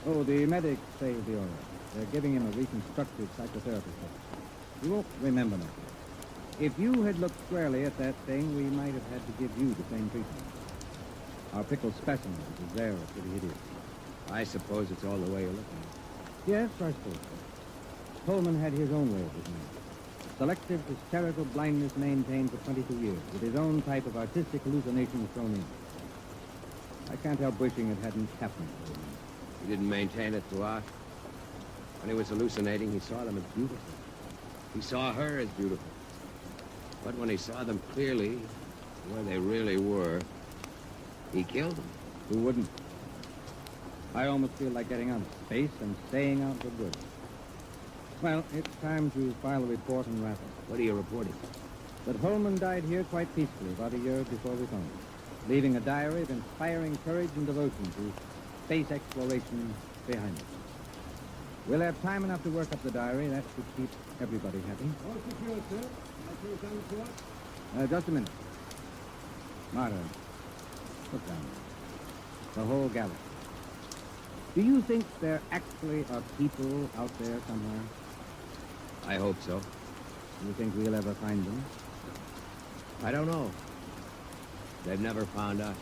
Oh, the medics say he'll be all right. They're giving him a reconstructive psychotherapy session. He won't remember nothing. If you had looked squarely at that thing, we might have had to give you the same treatment. Our pickled specimen is there, a pretty idiot. I suppose it's all the way you're looking. Yes, I suppose so. Coleman had his own way of looking at it. Selective hysterical blindness maintained for 22 years, with his own type of artistic hallucinations thrown in. I can't help wishing it hadn't happened to him. He didn't maintain it throughout. When he was hallucinating, he saw them as beautiful. He saw her as beautiful. But when he saw them clearly, where they really were, he killed them. Who wouldn't? I almost feel like getting out of space and staying out for good. Well, it's time to file a report and wrap up. What are you reporting? That Holman died here quite peacefully about a year before we found him, leaving a diary of inspiring courage and devotion to space exploration behind us. We'll have time enough to work up the diary. That should keep everybody happy. Just a minute. Marta, look down. The whole galaxy. Do you think there actually are people out there somewhere? I hope so. Do you think we'll ever find them? I don't know. They've never found us.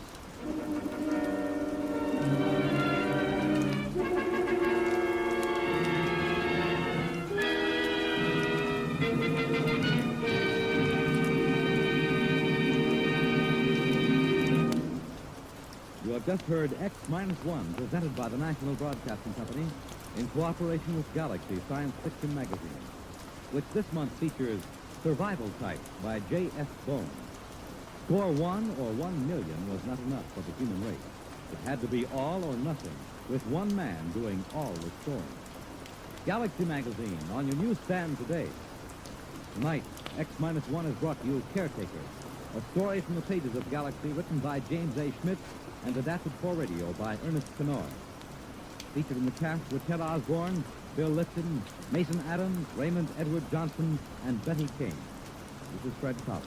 just heard X-1, presented by the National Broadcasting Company in cooperation with Galaxy Science Fiction Magazine, which this month features Survival Type by J.F. Bone. Score 1 or 1 million was not enough for the human race. It had to be all or nothing, with one man doing all the scoring. Galaxy Magazine on your newsstand today. Tonight, X-1 has brought you Caretaker, a story from the pages of Galaxy written by James A. Schmidt and adapted for radio by Ernest Kenoy. Featured in the cast were Ted Osborne, Bill Lifton, Mason Adams, Raymond Edward Johnson, and Betty King. This is Fred Collins.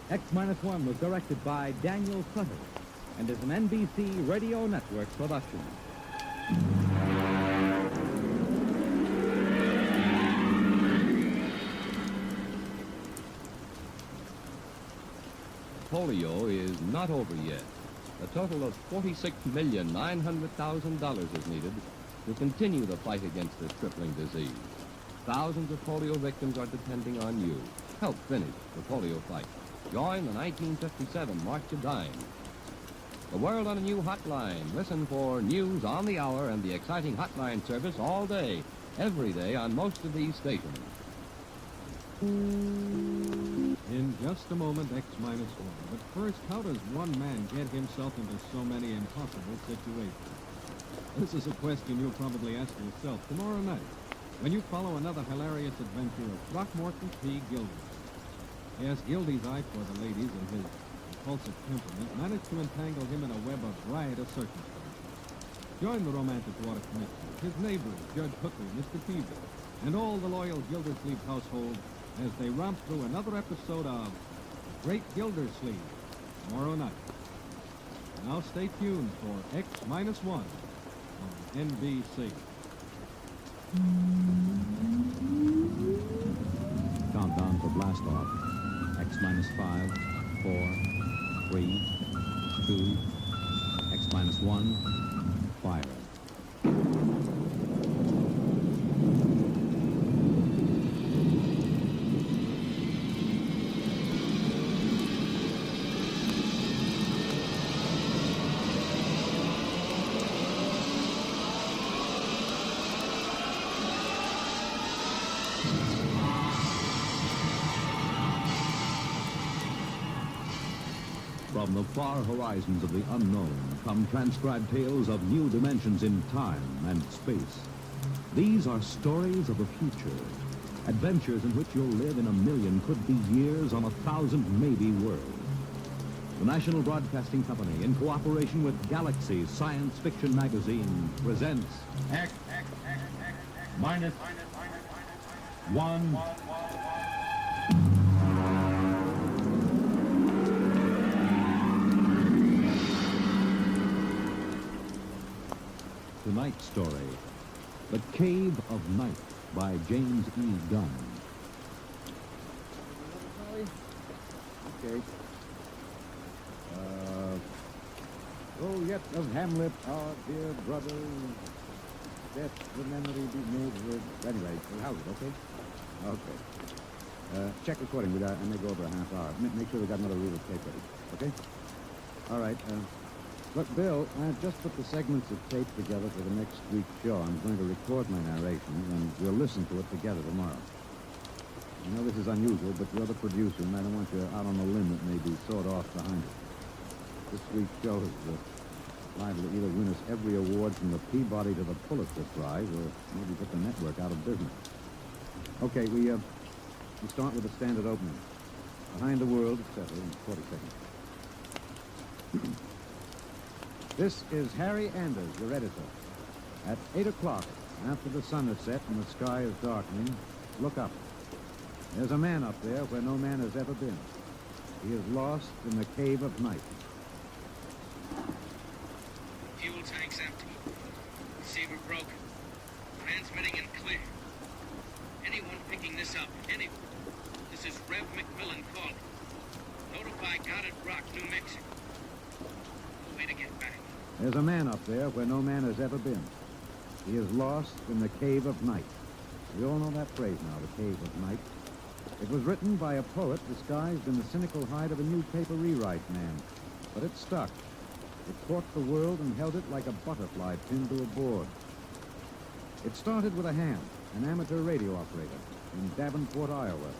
X-1 was directed by Daniel Sutter and is an NBC Radio Network production. Polio is not over yet. A total of $46,900,000 is needed to continue the fight against this crippling disease. Thousands of polio victims are depending on you. Help finish the polio fight. Join the 1957 March to Dime. The world on a new hotline. Listen for news on the hour and the exciting hotline service all day, every day on most of these stations. In just a moment, X-1. But first, how does one man get himself into so many impossible situations? This is a question you'll probably ask yourself tomorrow night when you follow another hilarious adventure of Throckmorton P. Gildy. Yes, Gildy's eye for the ladies and his impulsive temperament managed to entangle him in a web of riotous circumstances. Join the romantic water commissioner, his neighbors, Judge Hooker, Mr. Peavy, and all the loyal Gildersleeve household as they romp through another episode of The Great Gildersleeve tomorrow night. Now stay tuned for X-1 on NBC. Countdown for blast off. X-5, 4, 3, 2, X-1, fire. From the far horizons of the unknown come transcribed tales of new dimensions in time and space. These are stories of a future, adventures in which you'll live in a million, could be years, on 1,000 maybe worlds. The National Broadcasting Company, in cooperation with Galaxy Science Fiction Magazine, presents X-1. Tonight's story, The Cave of Night by James E. Gunn. Okay. Oh, yet of Hamlet, our dear brother, death the memory be made with. Anyway, how's it, okay? Okay. Check recording. I may go over a half hour. Make sure we got another reel of tape ready, okay? All right. Look, Bill, I've just put the segments of tape together for the next week's show. I'm going to record my narration, and we'll listen to it together tomorrow. I know this is unusual, but you're the producer, and I don't want you out on a limb that may be sawed off behind it. This week's show is liable to either win us every award from the Peabody to the Pulitzer Prize, or maybe put the network out of business. Okay, we start with the standard opening. Behind the World, etc., in 40 seconds. This is Harry Anders, your editor. At 8 o'clock, after the sun has set and the sky is darkening, look up. There's a man up there where no man has ever been. He is lost in the cave of night. Fuel tank's empty. Receiver broken. Transmitting in clear. Anyone picking this up, anyone. This is Rev McMillan calling. Notify Goddard Rock, New Mexico. No way to get back. There's a man up there where no man has ever been. He is lost in the cave of night. We all know that phrase now, the cave of night. It was written by a poet disguised in the cynical hide of a newspaper rewrite man. But it stuck. It caught the world and held it like a butterfly pinned to a board. It started with a hand, an amateur radio operator, in Davenport, Iowa.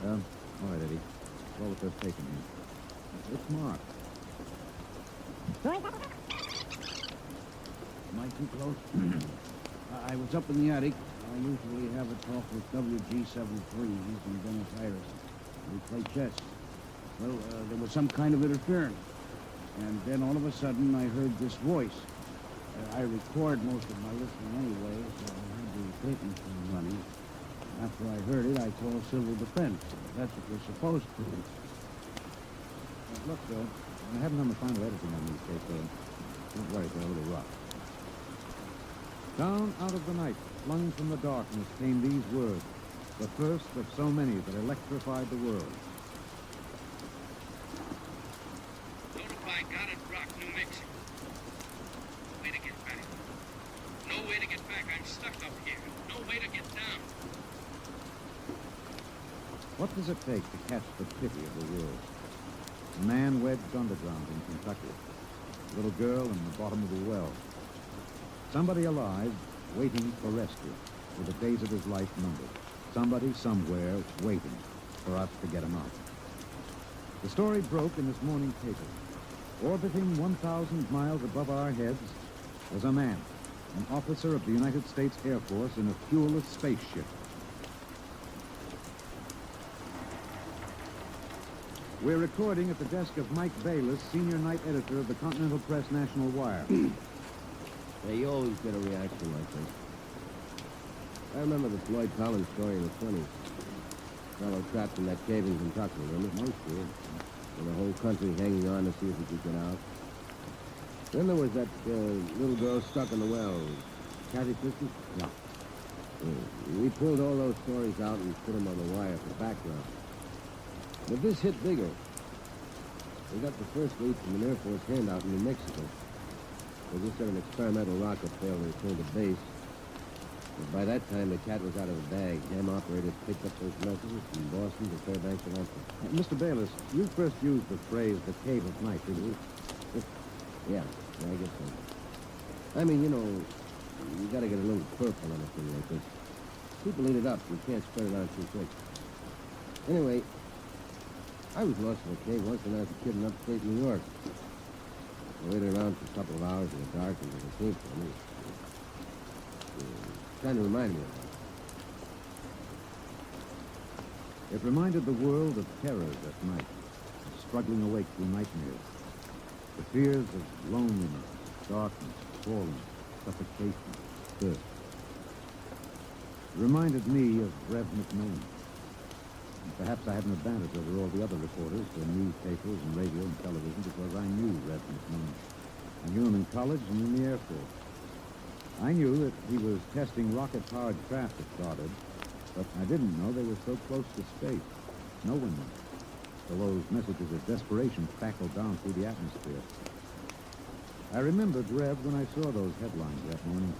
All right, Eddie. Roll the first taken here. It's Mark. Am I too close? I was up in the attic. I usually have a talk with WG-73. He's in Buenos Aires. We play chess. Well, there was some kind of interference. And then all of a sudden, I heard this voice. I record most of my listening anyway, so I had the tape machine running. After I heard it, I called Civil Defense. That's what we're supposed to do. Look, Bill, I haven't done the final editing on these tapes, so don't worry, they're a little rough. Down out of the night, flung from the darkness, came these words, the first of so many that electrified the world. Notify Goddard Rock, New Mexico. No way to get back. No way to get back. I'm stuck up here. No way to get down. What does it take to catch the pity of the world? A man wedged underground in Kentucky. A little girl in the bottom of a well. Somebody alive, waiting for rescue, with the days of his life numbered. Somebody somewhere waiting for us to get him out. The story broke in this morning paper. Orbiting 1,000 miles above our heads was a man, an officer of the United States Air Force in a fuelless spaceship. We're recording at the desk of Mike Bayless, senior night editor of the Continental Press National Wire. Yeah, you always get a reaction like this. I remember the Floyd Collins story in the 20s. Fellow trapped in that cave in Kentucky, remember? Most did. And the whole country hanging on to see if he could get out. Then there was that little girl stuck in the well. Kathy Christie? Yeah. We pulled all those stories out and put them on the wire for background. But this hit bigger. We got the first lead from an Air Force handout in New Mexico. They just said an experimental rocket failed to return to base. But by that time, the cat was out of the bag. Ham operators picked up those messages from Boston to Fairbanks, Alaska. Mr. Bayless, you first used the phrase, the cave of night, didn't you? Yeah, I guess so. I mean, you know, you gotta get a little purple on a thing like this. People eat it up. You can't spread it out too quick. Anyway, I was lost in a cave once when I was a kid in upstate New York. I waited around for a couple of hours in the dark until they came for me. Kind of reminded me of that. It reminded the world of terrors at night, of struggling awake through nightmares. The fears of loneliness, darkness, falling, suffocation, thirst. It reminded me of Rev McMillan. Perhaps I had an advantage over all the other reporters for newspapers and radio and television because I knew Rev McMillan. I knew him in college and in the Air Force. I knew that he was testing rocket-powered craft at Goddard, but I didn't know they were so close to space. No one knew. So those messages of desperation crackled down through the atmosphere. I remembered Rev when I saw those headlines that morning.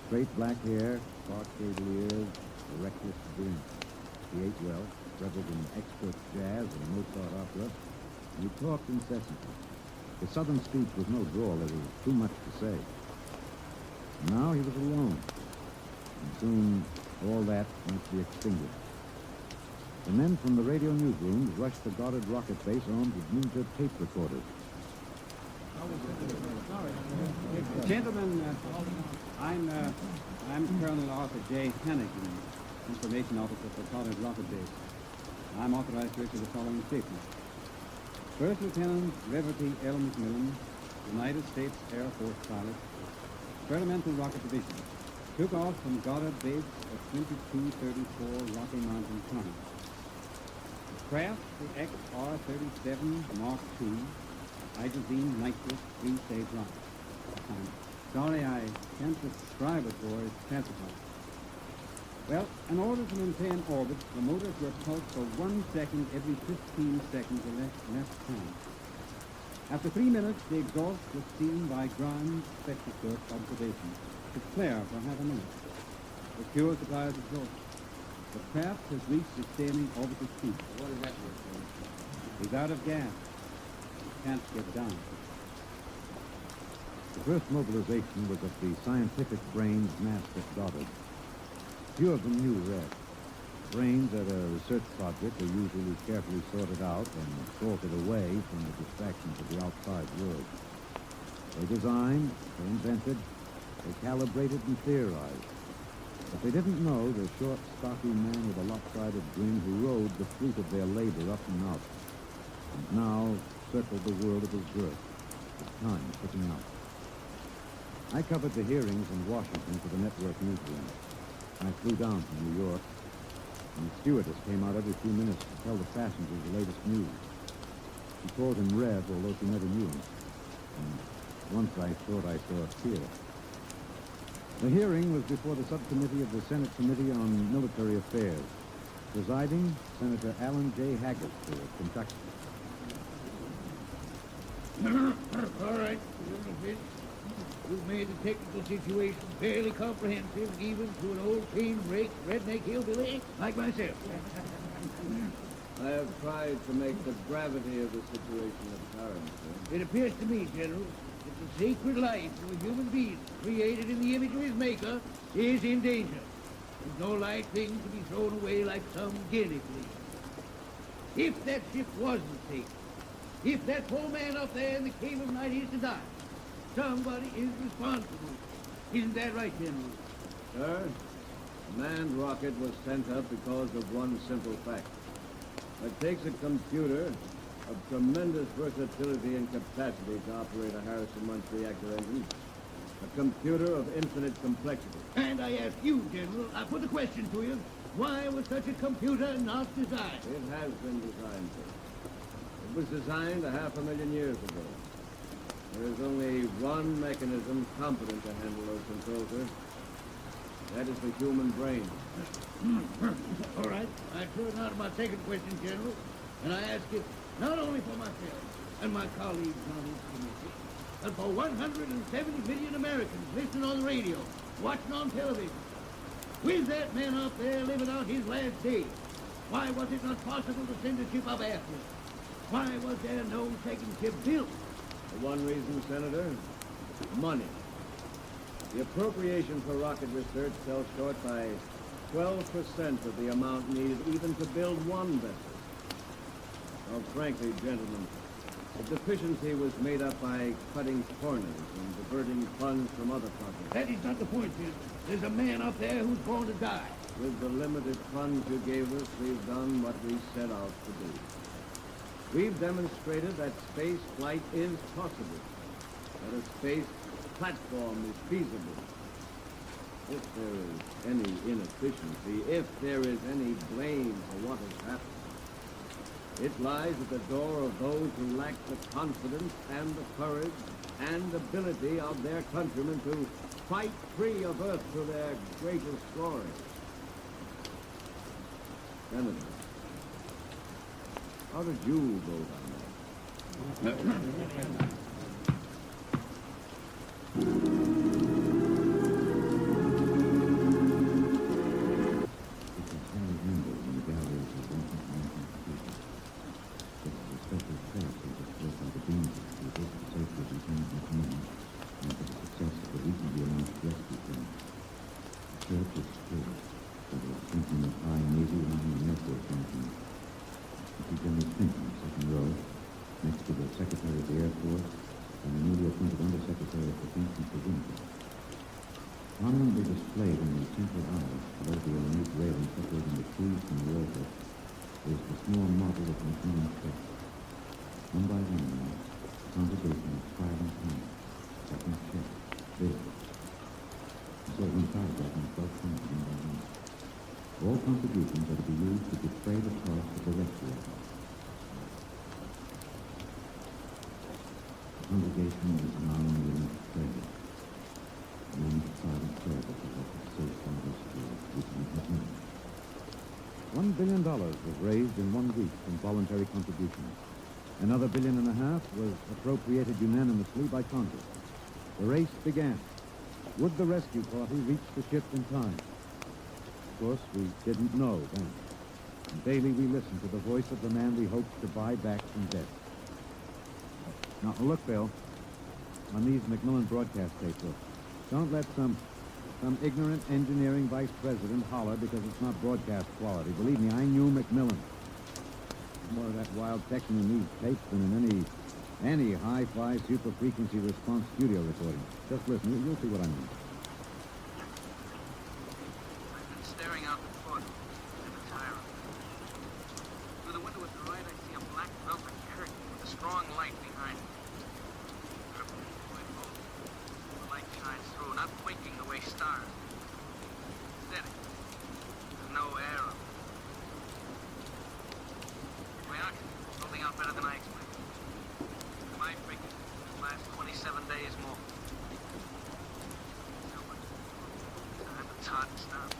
Straight black hair, dark cable ears, a reckless grin. He ate well, reveled in expert jazz and Mozart opera, and he talked incessantly. His southern speech was no drawl, there was too much to say. Now he was alone, and soon all that might be extinguished. The men from the radio newsrooms rushed to Goddard Rocket Base armed with ninja tape recorders. Gentlemen, I'm Colonel Arthur J. Hannigan, Information Officer for Goddard Rocket Base. I'm authorized to issue the following statement. First Lieutenant Reverdy L. McMillan, United States Air Force pilot, Experimental Rocket Division, took off from Goddard Base at 2234 Rocky Mountain Tunnel. The craft, the XR-37 Mark II, hydrazine nitrous three-stage rocket. Sorry, I can't describe it, for it's classified. Well, in order to maintain orbit, the motors were pulsed for 1 second every 15 seconds or less time. After 3 minutes, the exhaust was seen by ground spectroscope observation to flare for half a minute. The fuel supply is exhausted. The craft has reached sustaining orbital speed. What does that mean? He's out of gas. He can't get down. The first mobilization was of the scientific brains massed at Goddard. Few of them knew Red. Brains at a research project are usually carefully sorted out and sorted away from the distractions of the outside world. They designed, they invented, they calibrated and theorized. But they didn't know the short, stocky man with a lopsided grin who rode the fruit of their labor up and out, and now circled the world of his birth, with time ticking out. I covered the hearings in Washington for the network newsroom. I flew down from New York, and the stewardess came out every few minutes to tell the passengers the latest news. She called him Rev, although she never knew him. And once I thought I saw a tear. The hearing was before the subcommittee of the Senate Committee on Military Affairs. Presiding, Senator Alan J. Haggett of Kentucky. All right, you've made the technical situation fairly comprehensive, even to an old cane-rake redneck hillbilly like myself. I have tried to make the gravity of the situation apparent, sir. It appears to me, General, that the sacred life of a human being created in the image of his maker is in danger. It's no light thing to be thrown away like some guinea pig. If that ship wasn't safe, if that poor man up there in the cave of night is to die, somebody is responsible. Isn't that right, General? Sir, the manned rocket was sent up because of one simple fact. It takes a computer of tremendous versatility and capacity to operate a Harrison-Munch reactor engine. A computer of infinite complexity. And I ask you, General, I put the question to you, why was such a computer not designed? It has been designed, sir. It was designed 500,000 years ago. There is only one mechanism competent to handle those controls, sir. That is the human brain. All right. I turn out to my second question, General, and I ask it not only for myself and my colleagues on this committee, but for 170 million Americans listening on the radio, watching on television. With that man up there living out his last days, why was it not possible to send a ship up after him? Why was there no second ship built? For one reason, Senator, money. The appropriation for rocket research fell short by 12% of the amount needed even to build one vessel. Well, frankly, gentlemen, the deficiency was made up by cutting corners and diverting funds from other projects. That is not the point, General. There's a man up there who's going to die. With the limited funds you gave us, we've done what we set out to do. We've demonstrated that space flight is possible, that a space platform is feasible. If there is any inefficiency, if there is any blame for what has happened, it lies at the door of those who lack the confidence and the courage and ability of their countrymen to fight free of Earth to their greatest glory. Senator, how did you vote on that? Prominently displayed in the central aisle, below the ornate railing separating the trees from the water, is the small model of McMillan Church. One by one now, the congregation is filing in, second check, big. And so inside that, and 12 comes one by one. All contributions are to be used to defray the cost of the rescue effort. The congregation is now willing to pray. $1 billion was raised in 1 week from voluntary contributions. Another $1.5 billion was appropriated unanimously by Congress. The race began. Would the rescue party reach the ship in time? Of course, we didn't know then. And daily we listened to the voice of the man we hoped to buy back from death. Now, look, Bill. on these Macmillan broadcast tapes. So don't let some ignorant engineering vice president holler because it's not broadcast quality. Believe me, I knew Macmillan. There's more of that wild texting in these tapes than in any hi-fi super-frequency response studio recording. Just listen, you'll see what I mean. I've been staring out the port in the tire. Through the window at the right, I see a black velvet curtain with a strong light behind it. The light shines through, not winking the way stars. Steady. There's no air on it. We are holding out better than I expected. My figure will last 27 days more. So much time, it's hard to stop.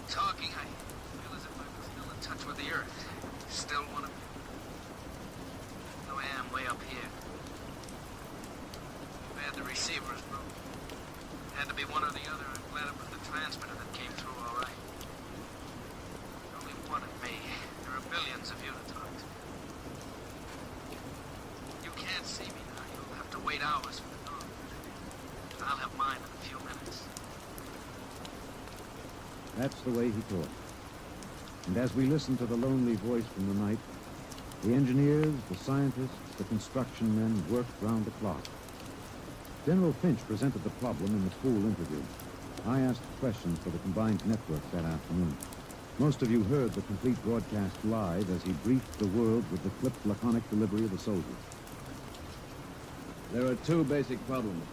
Talking, I feel as if I'm still in touch with the Earth. Still one of them. Though I am way up here. Bad the receivers broke. Had to be one or the other. I'm glad it was the transmitter that came through all right. There's only one of me. There are billions of you to talk to. You can't see me now. You'll have to wait hours for the dawn. I'll have mine in a few minutes. That's the way he talked. And as we listened to the lonely voice from the night, the engineers, the scientists, the construction men worked round the clock. General Finch presented the problem in the pool interview. I asked questions for the combined networks that afternoon. Most of you heard the complete broadcast live as he briefed the world with the clipped, laconic delivery of the soldiers. There are two basic problems.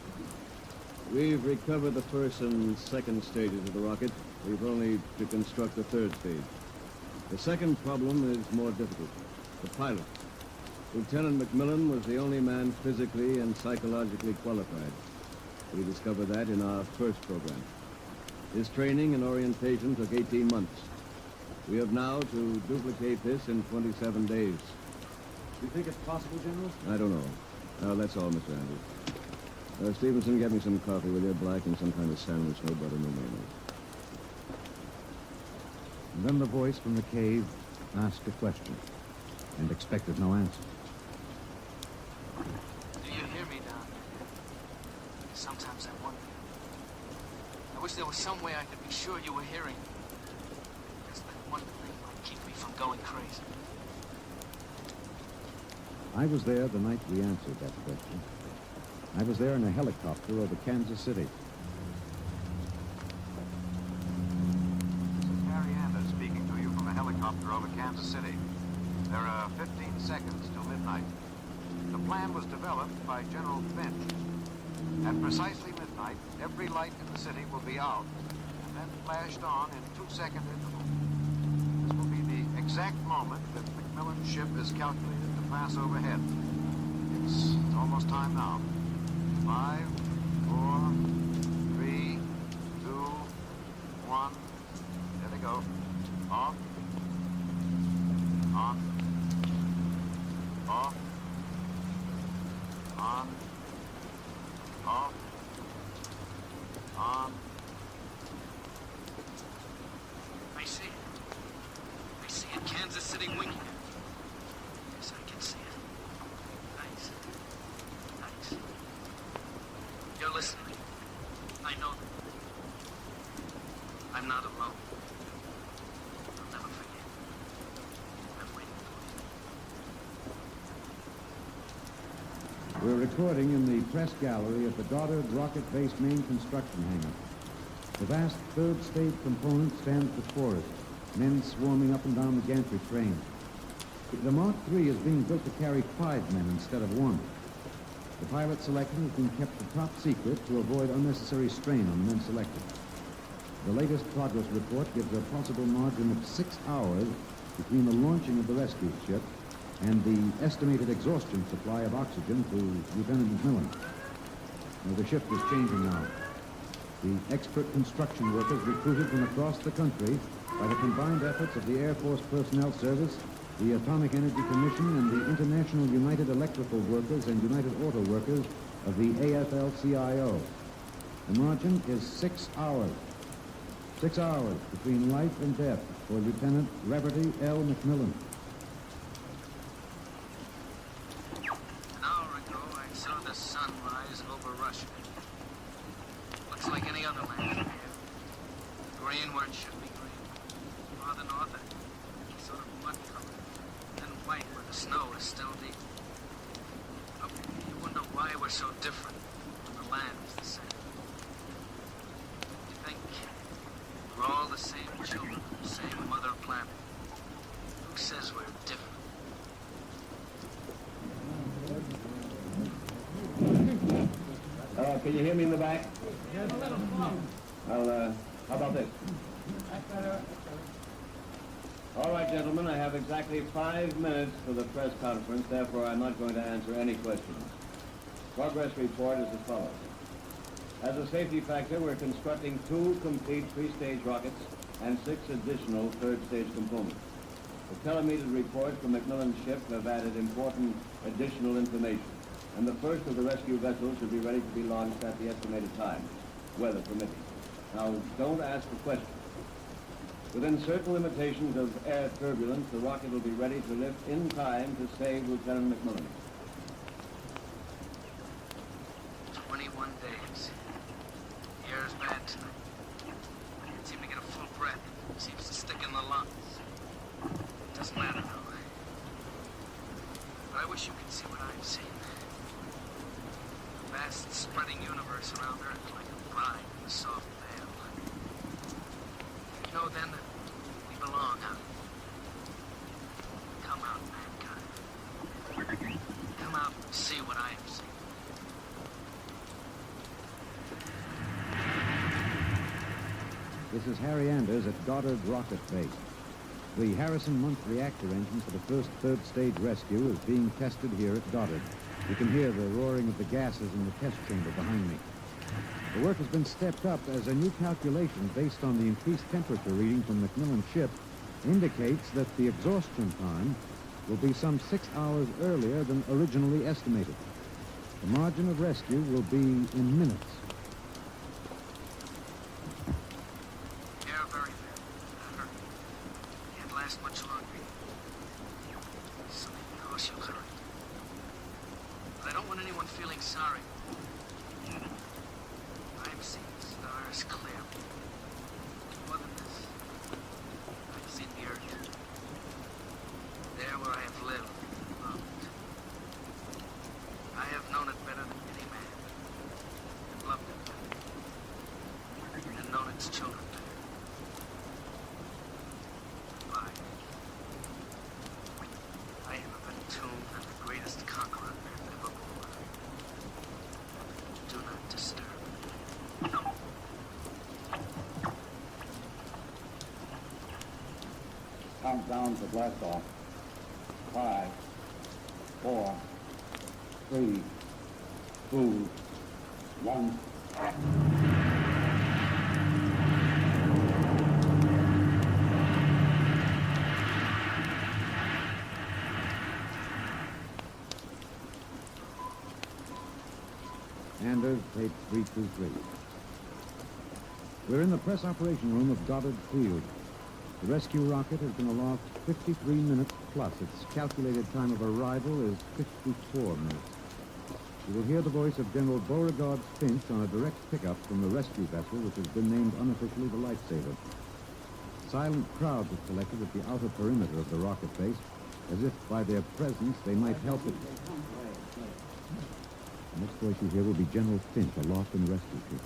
We've recovered the first and second stages of the rocket. We've only to construct the third stage. The second problem is more difficult. The pilot. Lieutenant Macmillan was the only man physically and psychologically qualified. We discovered that in our first program. His training and orientation took 18 months. We have now to duplicate this in 27 days. Do you think it's possible, General? I don't know. That's all, Mr. Andrews. Stevenson, get me some coffee, will you? Black and some kind of sandwich, no butter, no mayonnaise. And then the voice from the cave asked a question and expected no answer. Do you hear me down there? Sometimes I wonder. I wish there was some way I could be sure you were hearing me. Just that one thing might keep me from going crazy. I was there the night we answered that question. I was there in a helicopter over Kansas City. This is Harry Anders speaking to you from a helicopter over Kansas City. There are 15 seconds till midnight. The plan was developed by General Finch. At precisely midnight, every light in the city will be out, and then flashed on in 2-second intervals. This will be the exact moment that Macmillan's ship is calculated to pass overhead. It's almost time now. 5, 4, 3, 2, 1. There they go. Off. On. Off. On. Off. On. I see it. I see it. Kansas City winking. Yes, I can see it. Nice. Nice. You're listening. I know that. I'm not alone. I'll never forget. I'm waiting for you. We're recording in the press gallery at the Goddard Rocket Base main construction hangar. The vast third stage component stands before us, men swarming up and down the gantry train. The Mark III is being built to carry 5 men instead of 1. The pilot selection has been kept a top secret to avoid unnecessary strain on the men selected. The latest progress report gives a possible margin of 6 hours between the launching of the rescue ship and the estimated exhaustion supply of oxygen to Lieutenant Macmillan. Now, the shift is changing now. The expert construction workers recruited from across the country by the combined efforts of the Air Force Personnel Service, the Atomic Energy Commission, and the International United Electrical Workers and United Auto Workers of the AFL-CIO. The margin is 6 hours. 6 hours between life and death for Lieutenant Reverdy L. McMillan. An hour ago, I saw the sun rise over Russia. Looks like any other land from here. Green where it should be green. Farther north, a sort of mud color. Then white where the snow is still deep. You wonder why we're so different when the land is the same. You think we're all the same children, the same mother planet. Who says we're different? Can you hear me in the back? Well, how about this? All right, gentlemen, I have exactly 5 minutes for the press conference, therefore I'm not going to answer any questions. Progress report is as follows. As a safety factor, we're constructing 2 complete 3-stage rockets and 6 additional 3rd-stage components. The telemetered reports from McMillan's ship have added important additional information, and the first of the rescue vessels should be ready to be launched at the estimated time, weather permitting. Now, don't ask for questions. Within certain limitations of air turbulence, the rocket will be ready to lift in time to save Lieutenant McMillan. 21 days. The air is bad tonight. I can't seem to get a full breath. It seems to stick in the lungs. It doesn't matter, though. But I wish you could see what I've seen. The vast, spreading universe around Earth like a bride in a soft veil. You know, then, that we belong out. Come out, mankind. Come out and see what I have seen. This is Harry Anders at Goddard Rocket Base. The Harrison Month reactor engine for the first 3rd stage rescue is being tested here at Goddard. You can hear the roaring of the gases in the test chamber behind me. The work has been stepped up as a new calculation based on the increased temperature reading from McMillan's ship indicates that the exhaustion time will be some 6 hours earlier than originally estimated. The margin of rescue will be in minutes. Air very bad. Hurry. Can't last much longer. So, of course you'll hurry. But I don't want anyone feeling sorry. I've seen stars clearly. More than this, I've seen the earth. There where I have lived, loved. I have known it better than any man. And loved it better. And known its children better. Why? I have been entombed in the greatest conqueror earth ever bore. Do not disturb. Countdown to blast off. 5, 4, 3, 2, 1. Anders, tape 323. We're in the press operation room of Goddard Field. The rescue rocket has been aloft 53 minutes plus. Its calculated time of arrival is 54 minutes. You will hear the voice of General Beauregard Finch on a direct pickup from the rescue vessel, which has been named unofficially the Lifesaver. Silent crowds have collected at the outer perimeter of the rocket base, as if by their presence they might help it. The next voice you hear will be General Finch aloft in the rescue ship.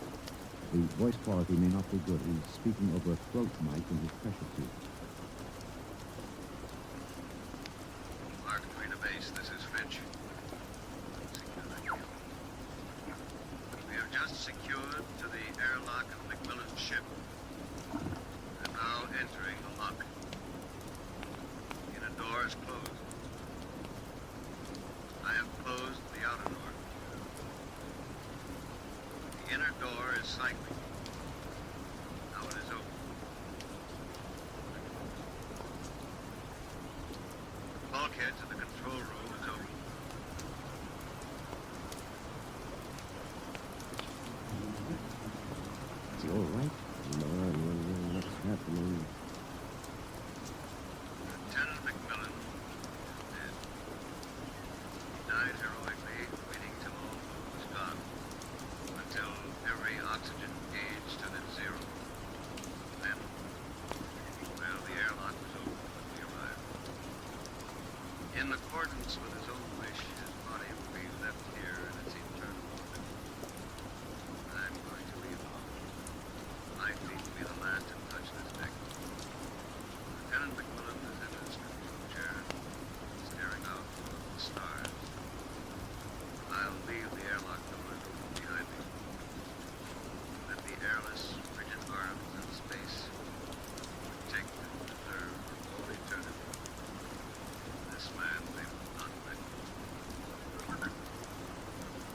The voice quality may not be good. He's speaking over a throat mic in his pressure suit. Mark, Marina Base, this is Finch. We have just secured to the airlock of McMillan's ship. We're now entering the lock. The inner door is closed. I have closed the outer door. The inner door is cycling. Now it is open. The bulkhead to the control room is open. Is he all right? No.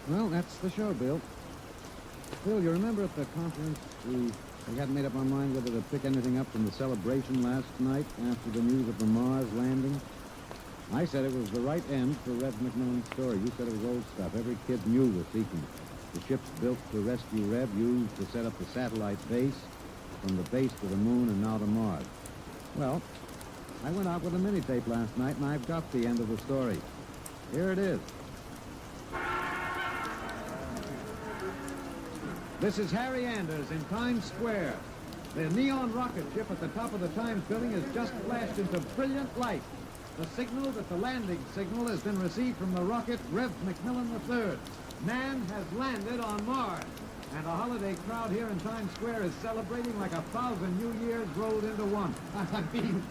Well, that's the show, Bill. Bill, you remember at the conference we hadn't made up our mind whether to pick anything up from the celebration last night after the news of the Mars landing? I said it was the right end for Rev McMillan's story. You said it was old stuff. Every kid knew the sequence. The ships built to rescue Rev, used to set up the satellite base, from the base to the moon and now to Mars. Well, I went out with a mini-tape last night, and I've got the end of the story. Here it is. This is Harry Anders in Times Square. The neon rocket ship at the top of the Times building has just flashed into brilliant light. The signal that the landing signal has been received from the rocket Rev McMillan III. Man has landed on Mars. And a holiday crowd here in Times Square is celebrating like 1,000 New Years rolled into one. I'm being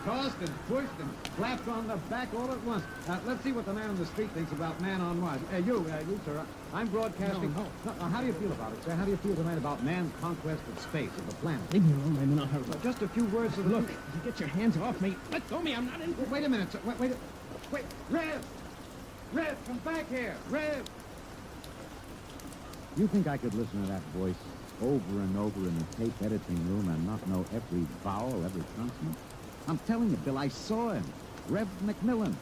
tossed and pushed and slapped on the back all at once. Let's see what the man on the street thinks about man on Mars. You, sir, I'm broadcasting. No, how do you feel about it, sir? How do you feel tonight about man's conquest of space, of the planet? Leave me alone, I'm in a hurry. Just a few words of Look, you get your hands off me. Let go of me, I'm not in... Wait a minute, sir. Wait. Rev! Rev, come back here! Rev! You think I could listen to that voice over and over in the tape editing room and not know every vowel, every consonant? I'm telling you, Bill, I saw him. Rev McMillan.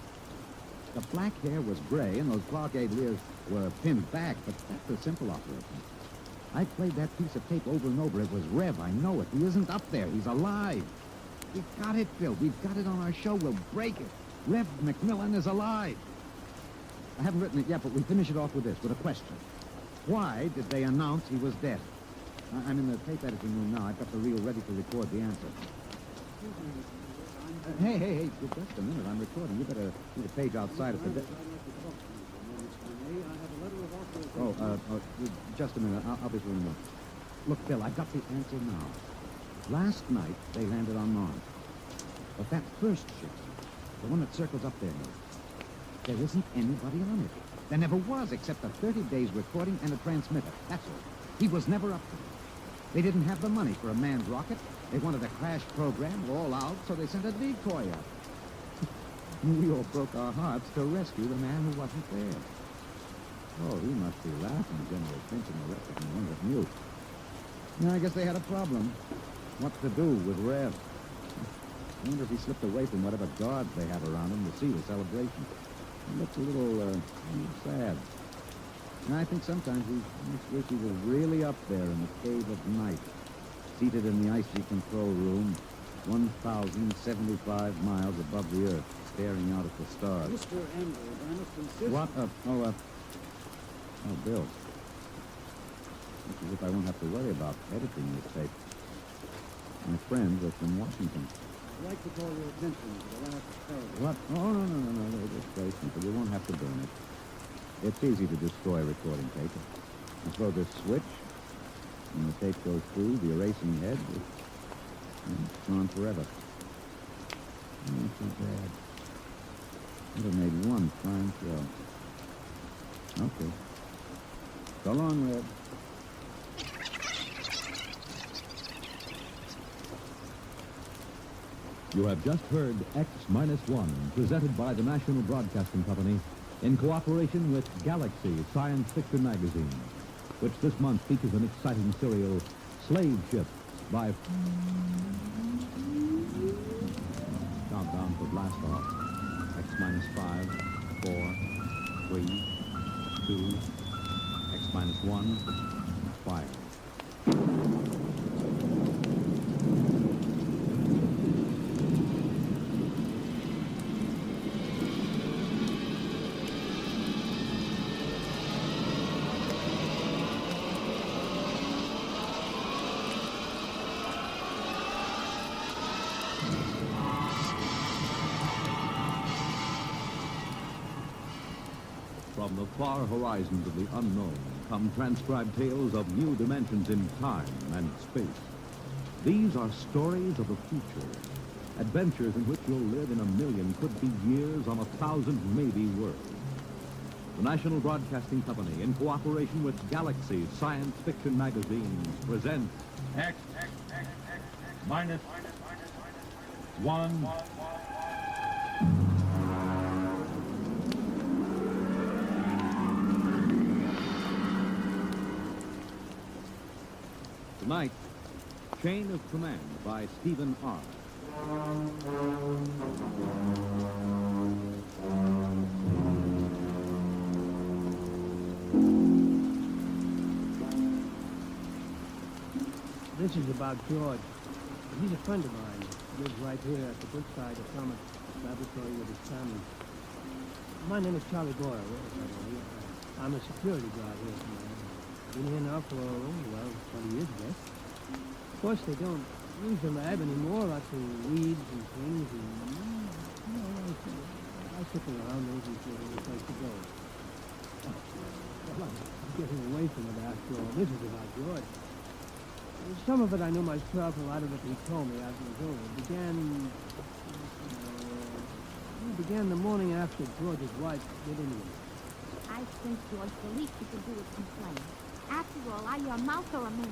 The black hair was gray and those blockade ears were pinned back, but that's a simple operation. I played that piece of tape over and over. It was Rev, I know it. He isn't up there. He's alive. We've got it, Bill. We've got it on our show. We'll break it. Rev McMillan is alive. I haven't written it yet, but we finish it off with this, with a question. Why did they announce he was dead? I'm in the tape editing room now. I've got the reel ready to record the answer. Hey, just a minute. I'm recording. You better see the page outside at the... Just a minute. I'll be through in a minute. Look, Bill, I've got the answer now. Last night, they landed on Mars. But that first ship, the one that circles up there now, there isn't anybody on it. There never was, except a 30 days recording and a transmitter. That's all. He was never up there. They didn't have the money for a manned rocket. They wanted a crash program all out, so they sent a decoy up. We all broke our hearts to rescue the man who wasn't there. Oh, he must be laughing, General Finch and the rest of them wondered knew. Now, I guess they had a problem. What to do with Rev? I wonder if he slipped away from whatever guards they have around him to see the celebration. He looks a little sad. And I think sometimes he wish he was really up there in the cave of night, seated in the icy control room, 1,075 miles above the Earth, staring out at the stars. Mr. Anders, I must insist... What? Bill. Looks as if I won't have to worry about editing this tape. My friends are from Washington. I'd like to call your attention to the last paragraph. What? Oh, no. It's very simple. You won't have to burn it. It's easy to destroy recording tape. You throw this switch, and the tape goes through the erasing head. It's gone forever. Not too bad. Would have made one fine show. Okay. So long, Red. You have just heard X-1, presented by the National Broadcasting Company in cooperation with Galaxy Science Fiction Magazine, which this month features an exciting serial, Slave Ship, by... Countdown for blast off. X-5, 4, 3, 2, X-1, fire. From the far horizons of the unknown come transcribed tales of new dimensions in time and space. These are stories of the future, adventures in which you'll live in a million, could be years, on 1,000 maybe worlds. The National Broadcasting Company, in cooperation with Galaxy Science Fiction Magazine, presents X-1. Tonight, Chain of Command by Stephen R. This is about George. He's a friend of mine. Lives right here at the Brookside Atomic Laboratory with his family. My name is Charlie Boyle. I'm a security guard here tonight. Been here now for, 20 years, I guess. Of course, they don't use the lab anymore. Lots of weeds and things. And, I stick around looking for a place to go. Well, I'm getting away from it after all. This is about George. Some of it I knew myself, a lot of it he told me as it was over. It began the morning after George's wife did anything. I think, George, the least you can do is complain. After all, are you a mouse or a man?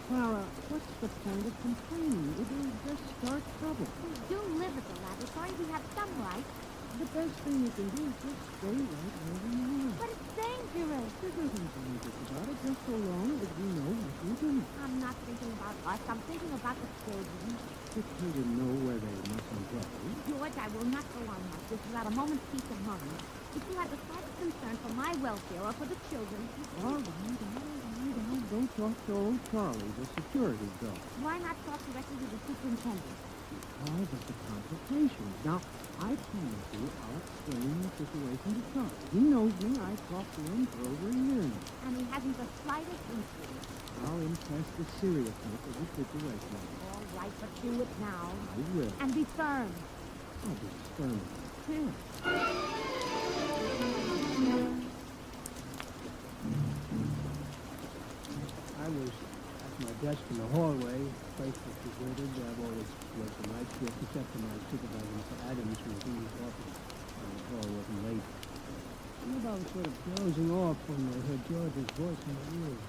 Clara, what's the point of complaining? It will just start trouble. We do live at the laboratory. We have some rights. The best thing you can do is just stay right where you are. But it's dangerous. There's nothing dangerous about it, just so long as we know what we're doing. I'm not thinking about us. I'm thinking about the children. The children know where they mustn't go. George, I will not go on like this without a moment's peace of mind. If you have the slightest concern for my welfare or for the children... All right. Don't talk to old Charlie, the security guard. Why not talk directly to the superintendent? Because of the complications. Now, I promise you I'll explain the situation to Charlie. He knows me. I've talked to him for over a year now. And he hasn't the slightest interest. I'll impress the seriousness of the situation. All right, but do it now. I will. And be firm. I'll be firm. Here. I was at my desk in the hallway. The place was deserted. I've always worked the night shift, except for my supervisor, Mr. Adams, who was in his office. The call wasn't late. And I was sort of dozing off when I heard George's voice in my ears.